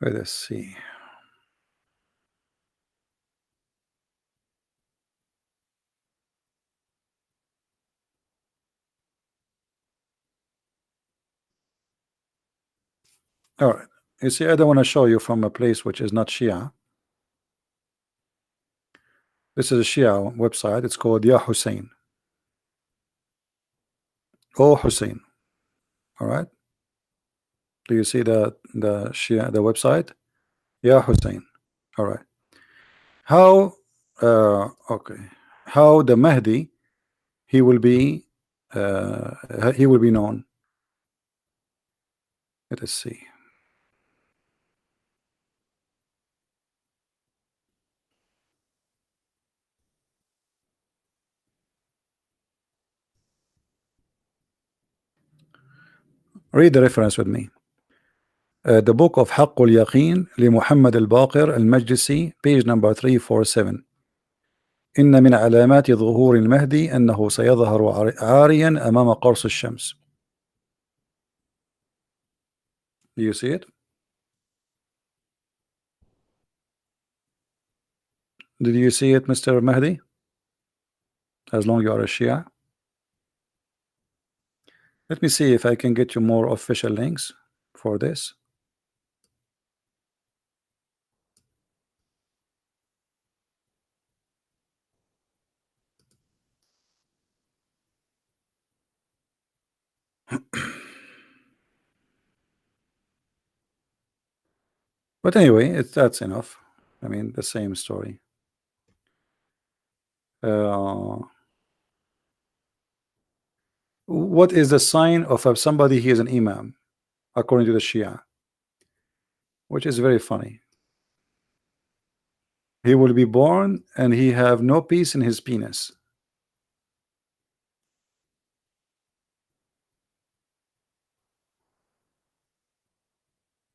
let us see. All right. You see, I don't want to show you from a place which is not Shia. This is a Shia website. It's called Ya Hussein. Oh Hussein. All right. Do you see the Shia, the website? Ya Hussein. All right. How okay. How the Mahdi he will be known. Let us see. Read the reference with me. The book of حق اليقين لمحمد الباقر المجلسي, page number 347. إن من علامات ظهور المهدي أنه سيظهر عاريا أمام قرص الشمس. Do you see it? Did you see it, Mr. Mahdi? As long you are a Shia. Let me see if I can get you more official links for this. But anyway, that's enough. I mean, the same story. What is the sign of somebody he is an imam, according to the Shia? Which is very funny. He will be born and he have no peace in his penis.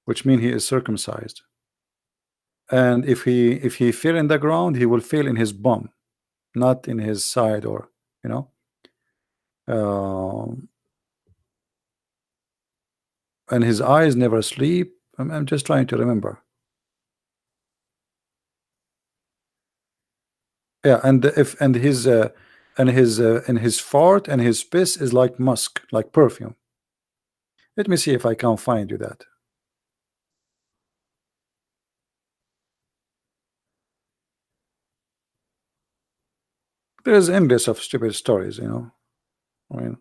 Which means he is circumcised. And if he fell in the ground, he will fall in his bum, not in his side, or you know. And his eyes never sleep. I'm just trying to remember. Yeah, and his fart and his piss is like musk, like perfume. Let me see if I can find you that. There's endless of stupid stories, you know. I mean,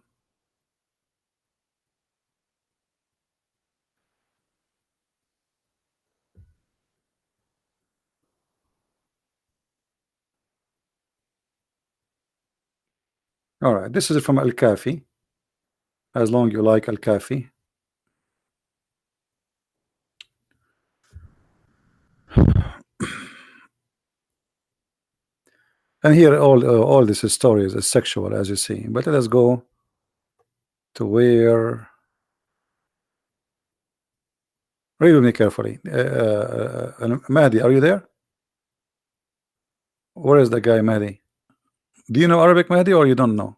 all right, this is from Al-Kafi. As long you like Al-Kafi. And here all this stories is sexual, as you see. But let us go to where. Read with me carefully. Mahdi, are you there? Where is the guy, Mahdi? Do you know Arabic, Mahdi, or you don't know?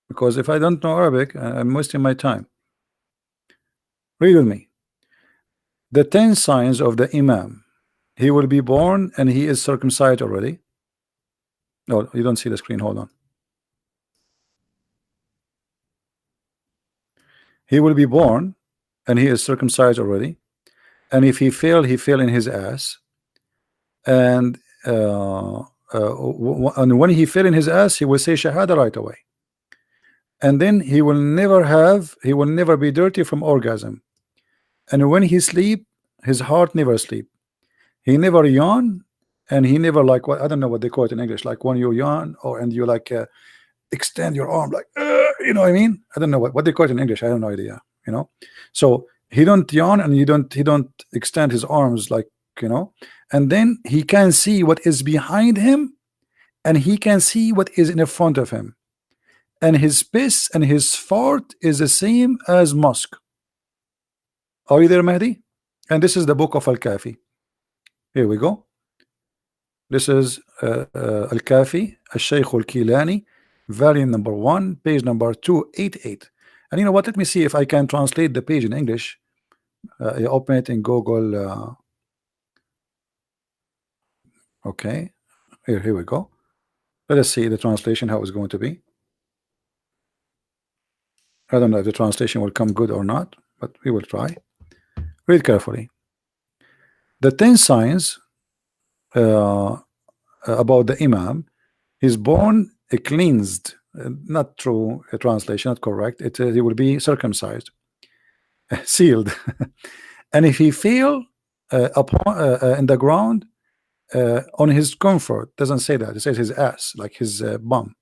Because if I don't know Arabic, I'm wasting my time. Read with me. The 10 signs of the Imam. He will be born and he is circumcised already. No, you don't see the screen. Hold on. He will be born and he is circumcised already. and if he failed, he fell in his ass. And and when he fell in his ass, he will say Shahada right away. And then he will never be dirty from orgasm. And when he sleep, his heart never sleep. He never yawn, and he never, like, what, I don't know what they call it in English, like when you yawn or and you like extend your arm like you know what I mean? I don't know what they call it in English. I have no idea, you know. So he don't yawn, and he don't extend his arms, like, you know. And then he can see what is behind him, and he can see what is in front of him, and his piss and his fart is the same as mosque. Are you there, Mahdi? And this is the book of Al-Kafi. Here we go. This is Al-Kafi, Al-Shaykh Al-Kilani, volume number 1, page number 288. And you know what? Let me see if I can translate the page in English. I open it in Google. Okay, here we go. Let us see the translation, how it's going to be. I don't know if the translation will come good or not, but we will try. Read carefully. The 10 signs about the Imam. He's born cleansed. Not true translation, not correct. He will be circumcised, sealed. And if he fell upon in the ground on his comfort, doesn't say that. It says his ass, like his bum.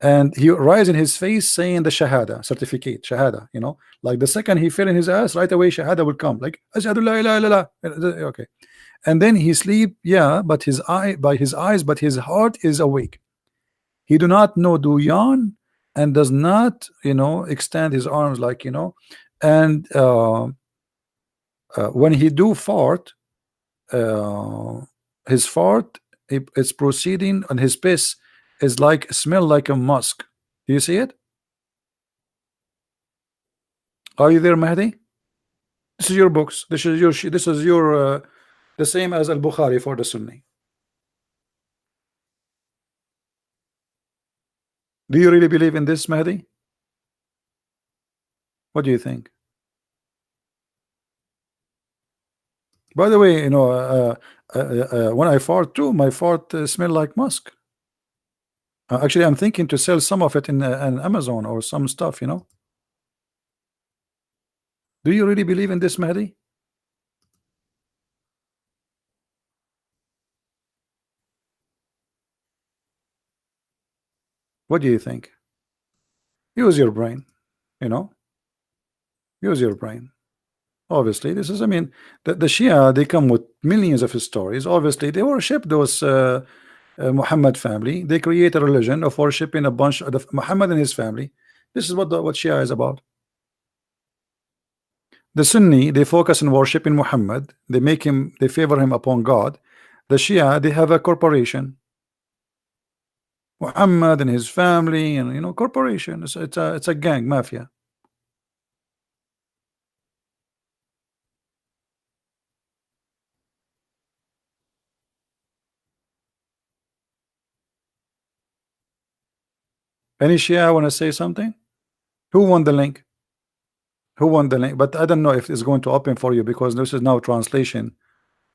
And he rise in his face saying the Shahada certificate, Shahada, you know, like the second he fell in his ass, right away Shahada will come, like Ashhadu la ilaha illallah. Okay. And then he sleep, yeah, but his eyes, but his heart is awake. He do not know do yawn, and does not, you know, extend his arms, like, you know. And when he do fart, his fart, it's proceeding, and his piss is like smell like a musk. Do you see it? Are you there, Mahdi? This is your books. This is your the same as Al-Bukhari for the Sunni. Do you really believe in this, Mahdi? What do you think? By the way, you know, when I fart too, my fart smell like musk. Actually, I'm thinking to sell some of it in Amazon or some stuff, you know. Do you really believe in this, Mahdi? What do you think? Use your brain, you know. Use your brain. Obviously, this is, I mean, the Shia, they come with millions of stories. Obviously, they worship those Muhammad family. They create a religion of worshiping a bunch of Muhammad and his family. This is what Shia is about. The Sunni, they focus on worshiping Muhammad. They favor him upon God. The Shia, they have a corporation, Muhammad and his family, and, you know, corporation. It's a gang, mafia. Any Shia want to say something? Who won the link? Who won the link? But I don't know if it's going to open for you, because this is now translation.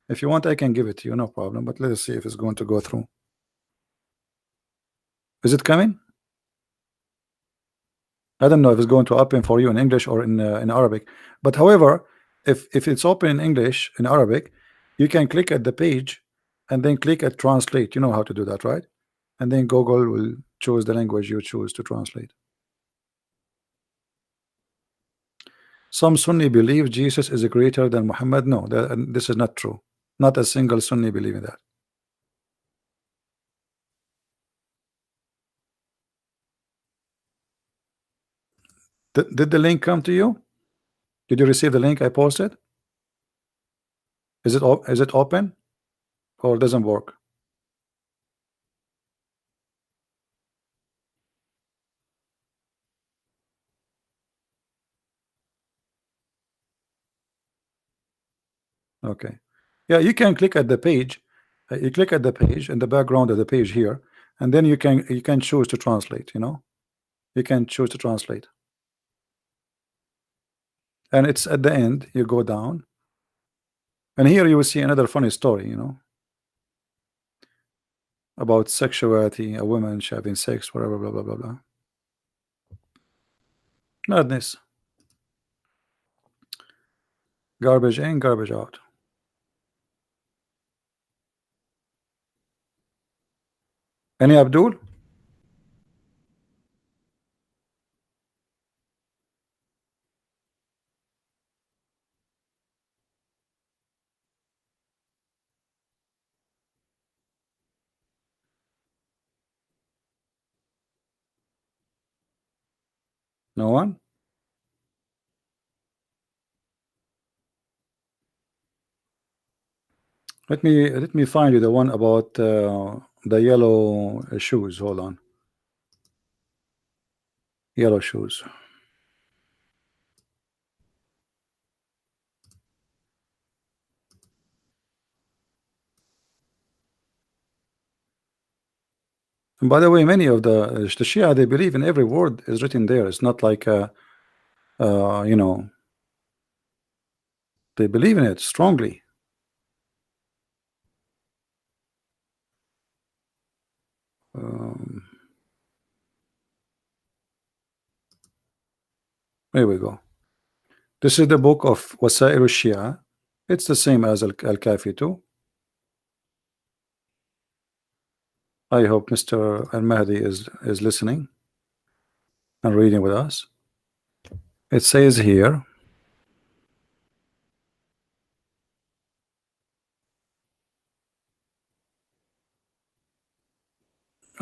If you want, I can give it to you, no problem. But let us see if it's going to go through. Is it coming? I don't know if it's going to open for you in English or in Arabic. But however, if it's open in English, in Arabic, you can click at the page and then click at translate. You know how to do that, right? And then Google will choose the language you choose to translate. Some Sunni believe Jesus is greater than Muhammad. No, this is not true. Not a single Sunni believe in that. Did the link come to you? Did you receive the link I posted? Is it open or doesn't work? Okay. Yeah, you can click at the page. You click at the page in the background of the page here, and then you can choose to translate. You know, you can choose to translate, and it's at the end. You go down, And here you will see another funny story, you know, about sexuality, a woman having sex, whatever, blah blah blah blah. Madness. Garbage in, garbage out. Any Abdul? No one? Let me find you the one about the yellow shoes. Hold on. Yellow shoes. And by the way, many of the Shia, they believe in every word is written there. It's not like you know, they believe in it strongly. Here we go. This is the book of Wasail al-Shia. It's the same as Al-Kafi too. I hope Mr. Al-Mahdi is listening and reading with us. It says here,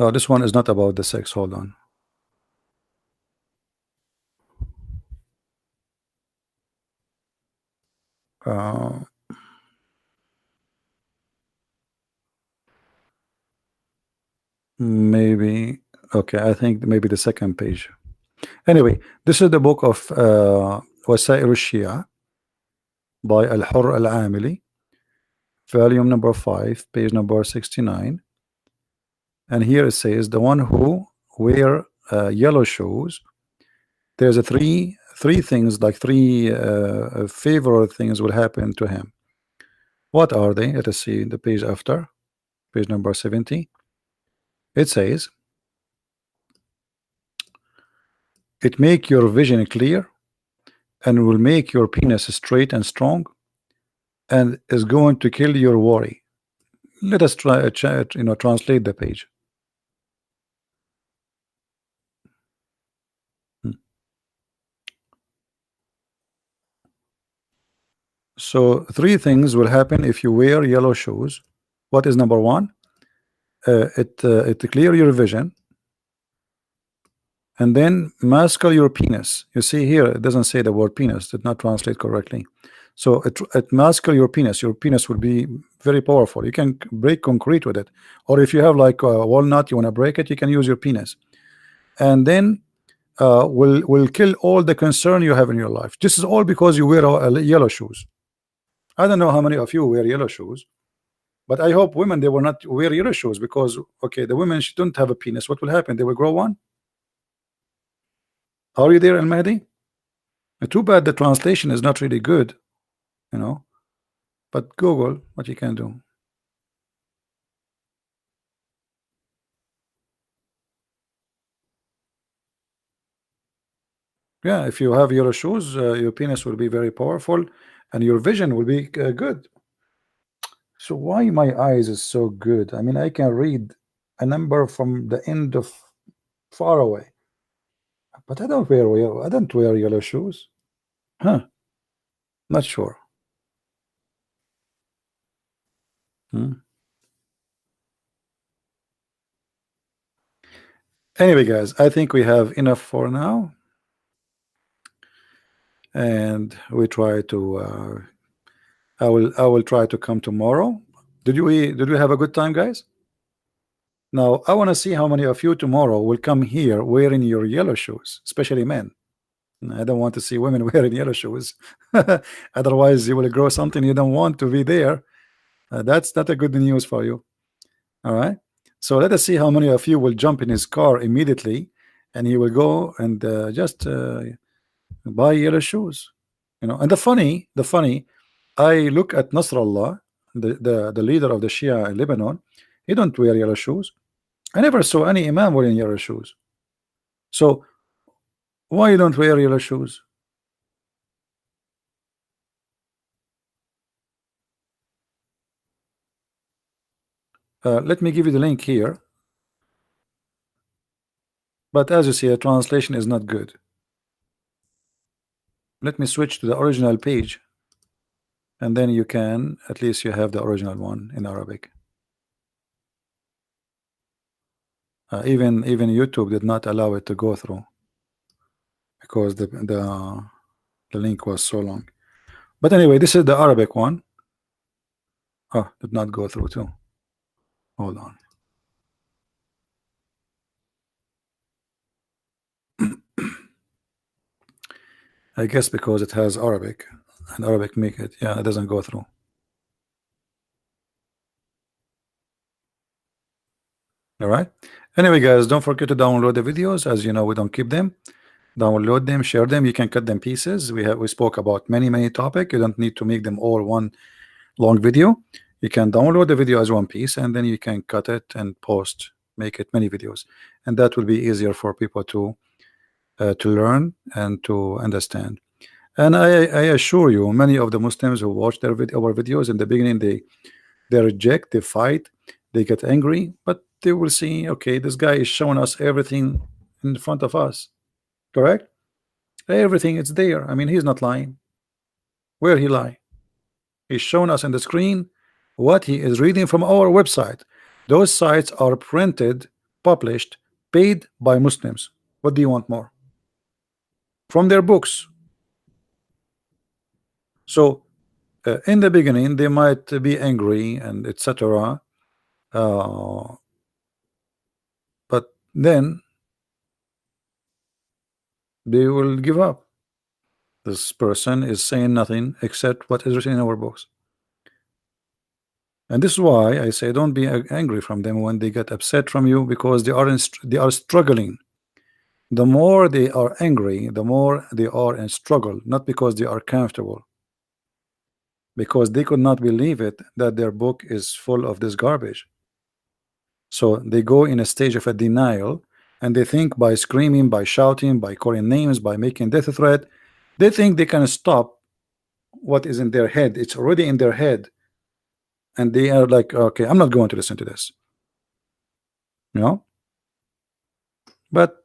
oh, this one is not about the sex. Hold on. Maybe, okay, I think maybe the second page. Anyway, this is the book of Wasail al-Shia by Al-Hurr Al-Amili, volume number 5, page number 69. And here it says, the one who wear yellow shoes, there's a three things, like three favorable things will happen to him. What are they? Let us see the page after, page number 70. It says, it make your vision clear and will make your penis straight and strong and is going to kill your worry. Let us try translate the page. So three things will happen if you wear yellow shoes. What is number one? It clear your vision, and then muscle your penis. You see here, it doesn't say the word penis, did not translate correctly. So it muscle your penis. Your penis will be very powerful. You can break concrete with it, or if you have like a walnut, you want to break it, you can use your penis. And then will kill all the concern you have in your life. This is all because you wear yellow shoes. I don't know how many of you wear yellow shoes, but I hope women, they will not wear yellow shoes, because okay, the women, she don't have a penis. What will happen? They will grow one. Are you there, Al-Mahdi? Too bad the translation is not really good, you know, but Google what you can do. Yeah, if you have yellow shoes, your penis will be very powerful and your vision will be good. So why my eyes is so good? I mean, I can read a number from the end of far away, but I don't wear yellow shoes. Huh? Not sure. Anyway, guys, I think we have enough for now, and we try to. I will try to come tomorrow. Did we have a good time, guys? Now I want to see how many of you tomorrow will come here wearing your yellow shoes, especially men. I don't want to see women wearing yellow shoes. Otherwise, you will grow something you don't want to be there. That's not a good news for you. All right. So let us see how many of you will jump in his car immediately, and he will go and just buy yellow shoes. You know. And the funny I look at Nasrallah, the leader of the Shia in Lebanon. He don't wear yellow shoes. I never saw any imam wearing yellow shoes. So why you don't wear yellow shoes? Let me give you the link here. But as you see, the translation is not good. Let me switch to the original page, and then you can, at least you have the original one in Arabic. Even YouTube did not allow it to go through because the link was so long. But anyway, this is the Arabic one. Oh, did not go through too. Hold on. I guess because it has Arabic, and Arabic make it, yeah, it doesn't go through. All right. Anyway, guys, don't forget to download the videos. As you know, we don't keep them. Download them, share them. You can cut them pieces. We spoke about many topics. You don't need to make them all one long video. You can download the video as one piece, and then you can cut it and post, make it many videos, and that will be easier for people to learn and to understand. And I assure you, many of the Muslims who watch our videos in the beginning, they reject, they fight, they get angry, but they will see, okay, this guy is showing us everything in front of us, correct? Everything is there. I mean, he's not lying. Where he lie? He's showing us on the screen what he is reading from our website. Those sites are printed, published, paid by Muslims. What do you want more? From their books. So in the beginning they might be angry and etc. But then they will give up. This person is saying nothing except what is written in our books. And this is why I say don't be angry from them when they get upset from you, because they are struggling. The more they are angry, the more they are in struggle, not because they are comfortable, because they could not believe it that their book is full of this garbage. So they go in a stage of a denial, and they think by screaming, by shouting, by calling names, by making death threat, they think they can stop what is in their head. It's already in their head, and they are like, okay, I'm not going to listen to this, you know. But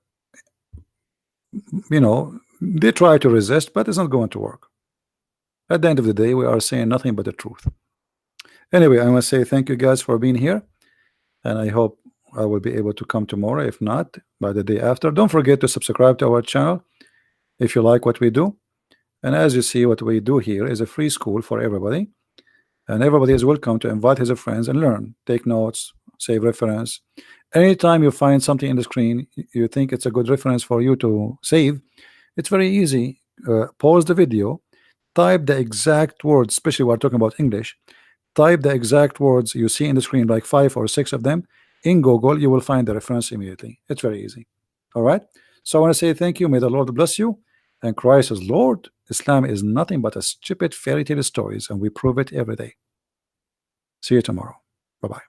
you know, they try to resist, but it's not going to work. At the end of the day, we are saying nothing but the truth. Anyway, I must say thank you guys for being here, and I hope I will be able to come tomorrow. If not, by the day after. Don't forget to subscribe to our channel if you like what we do. And as you see, what we do here is a free school for everybody, and everybody is welcome to invite his friends and learn, take notes, save reference. Anytime you find something in the screen you think it's a good reference for you to save, it's very easy. Pause the video, type the exact words, especially we're talking about English. Type the exact words you see in the screen, like 5 or 6 of them in Google. You will find the reference immediately. It's very easy. All right. So I want to say thank you. May the Lord bless you. And Christ is Lord. Islam is nothing but a stupid fairy tale stories, and we prove it every day. See you tomorrow. Bye bye.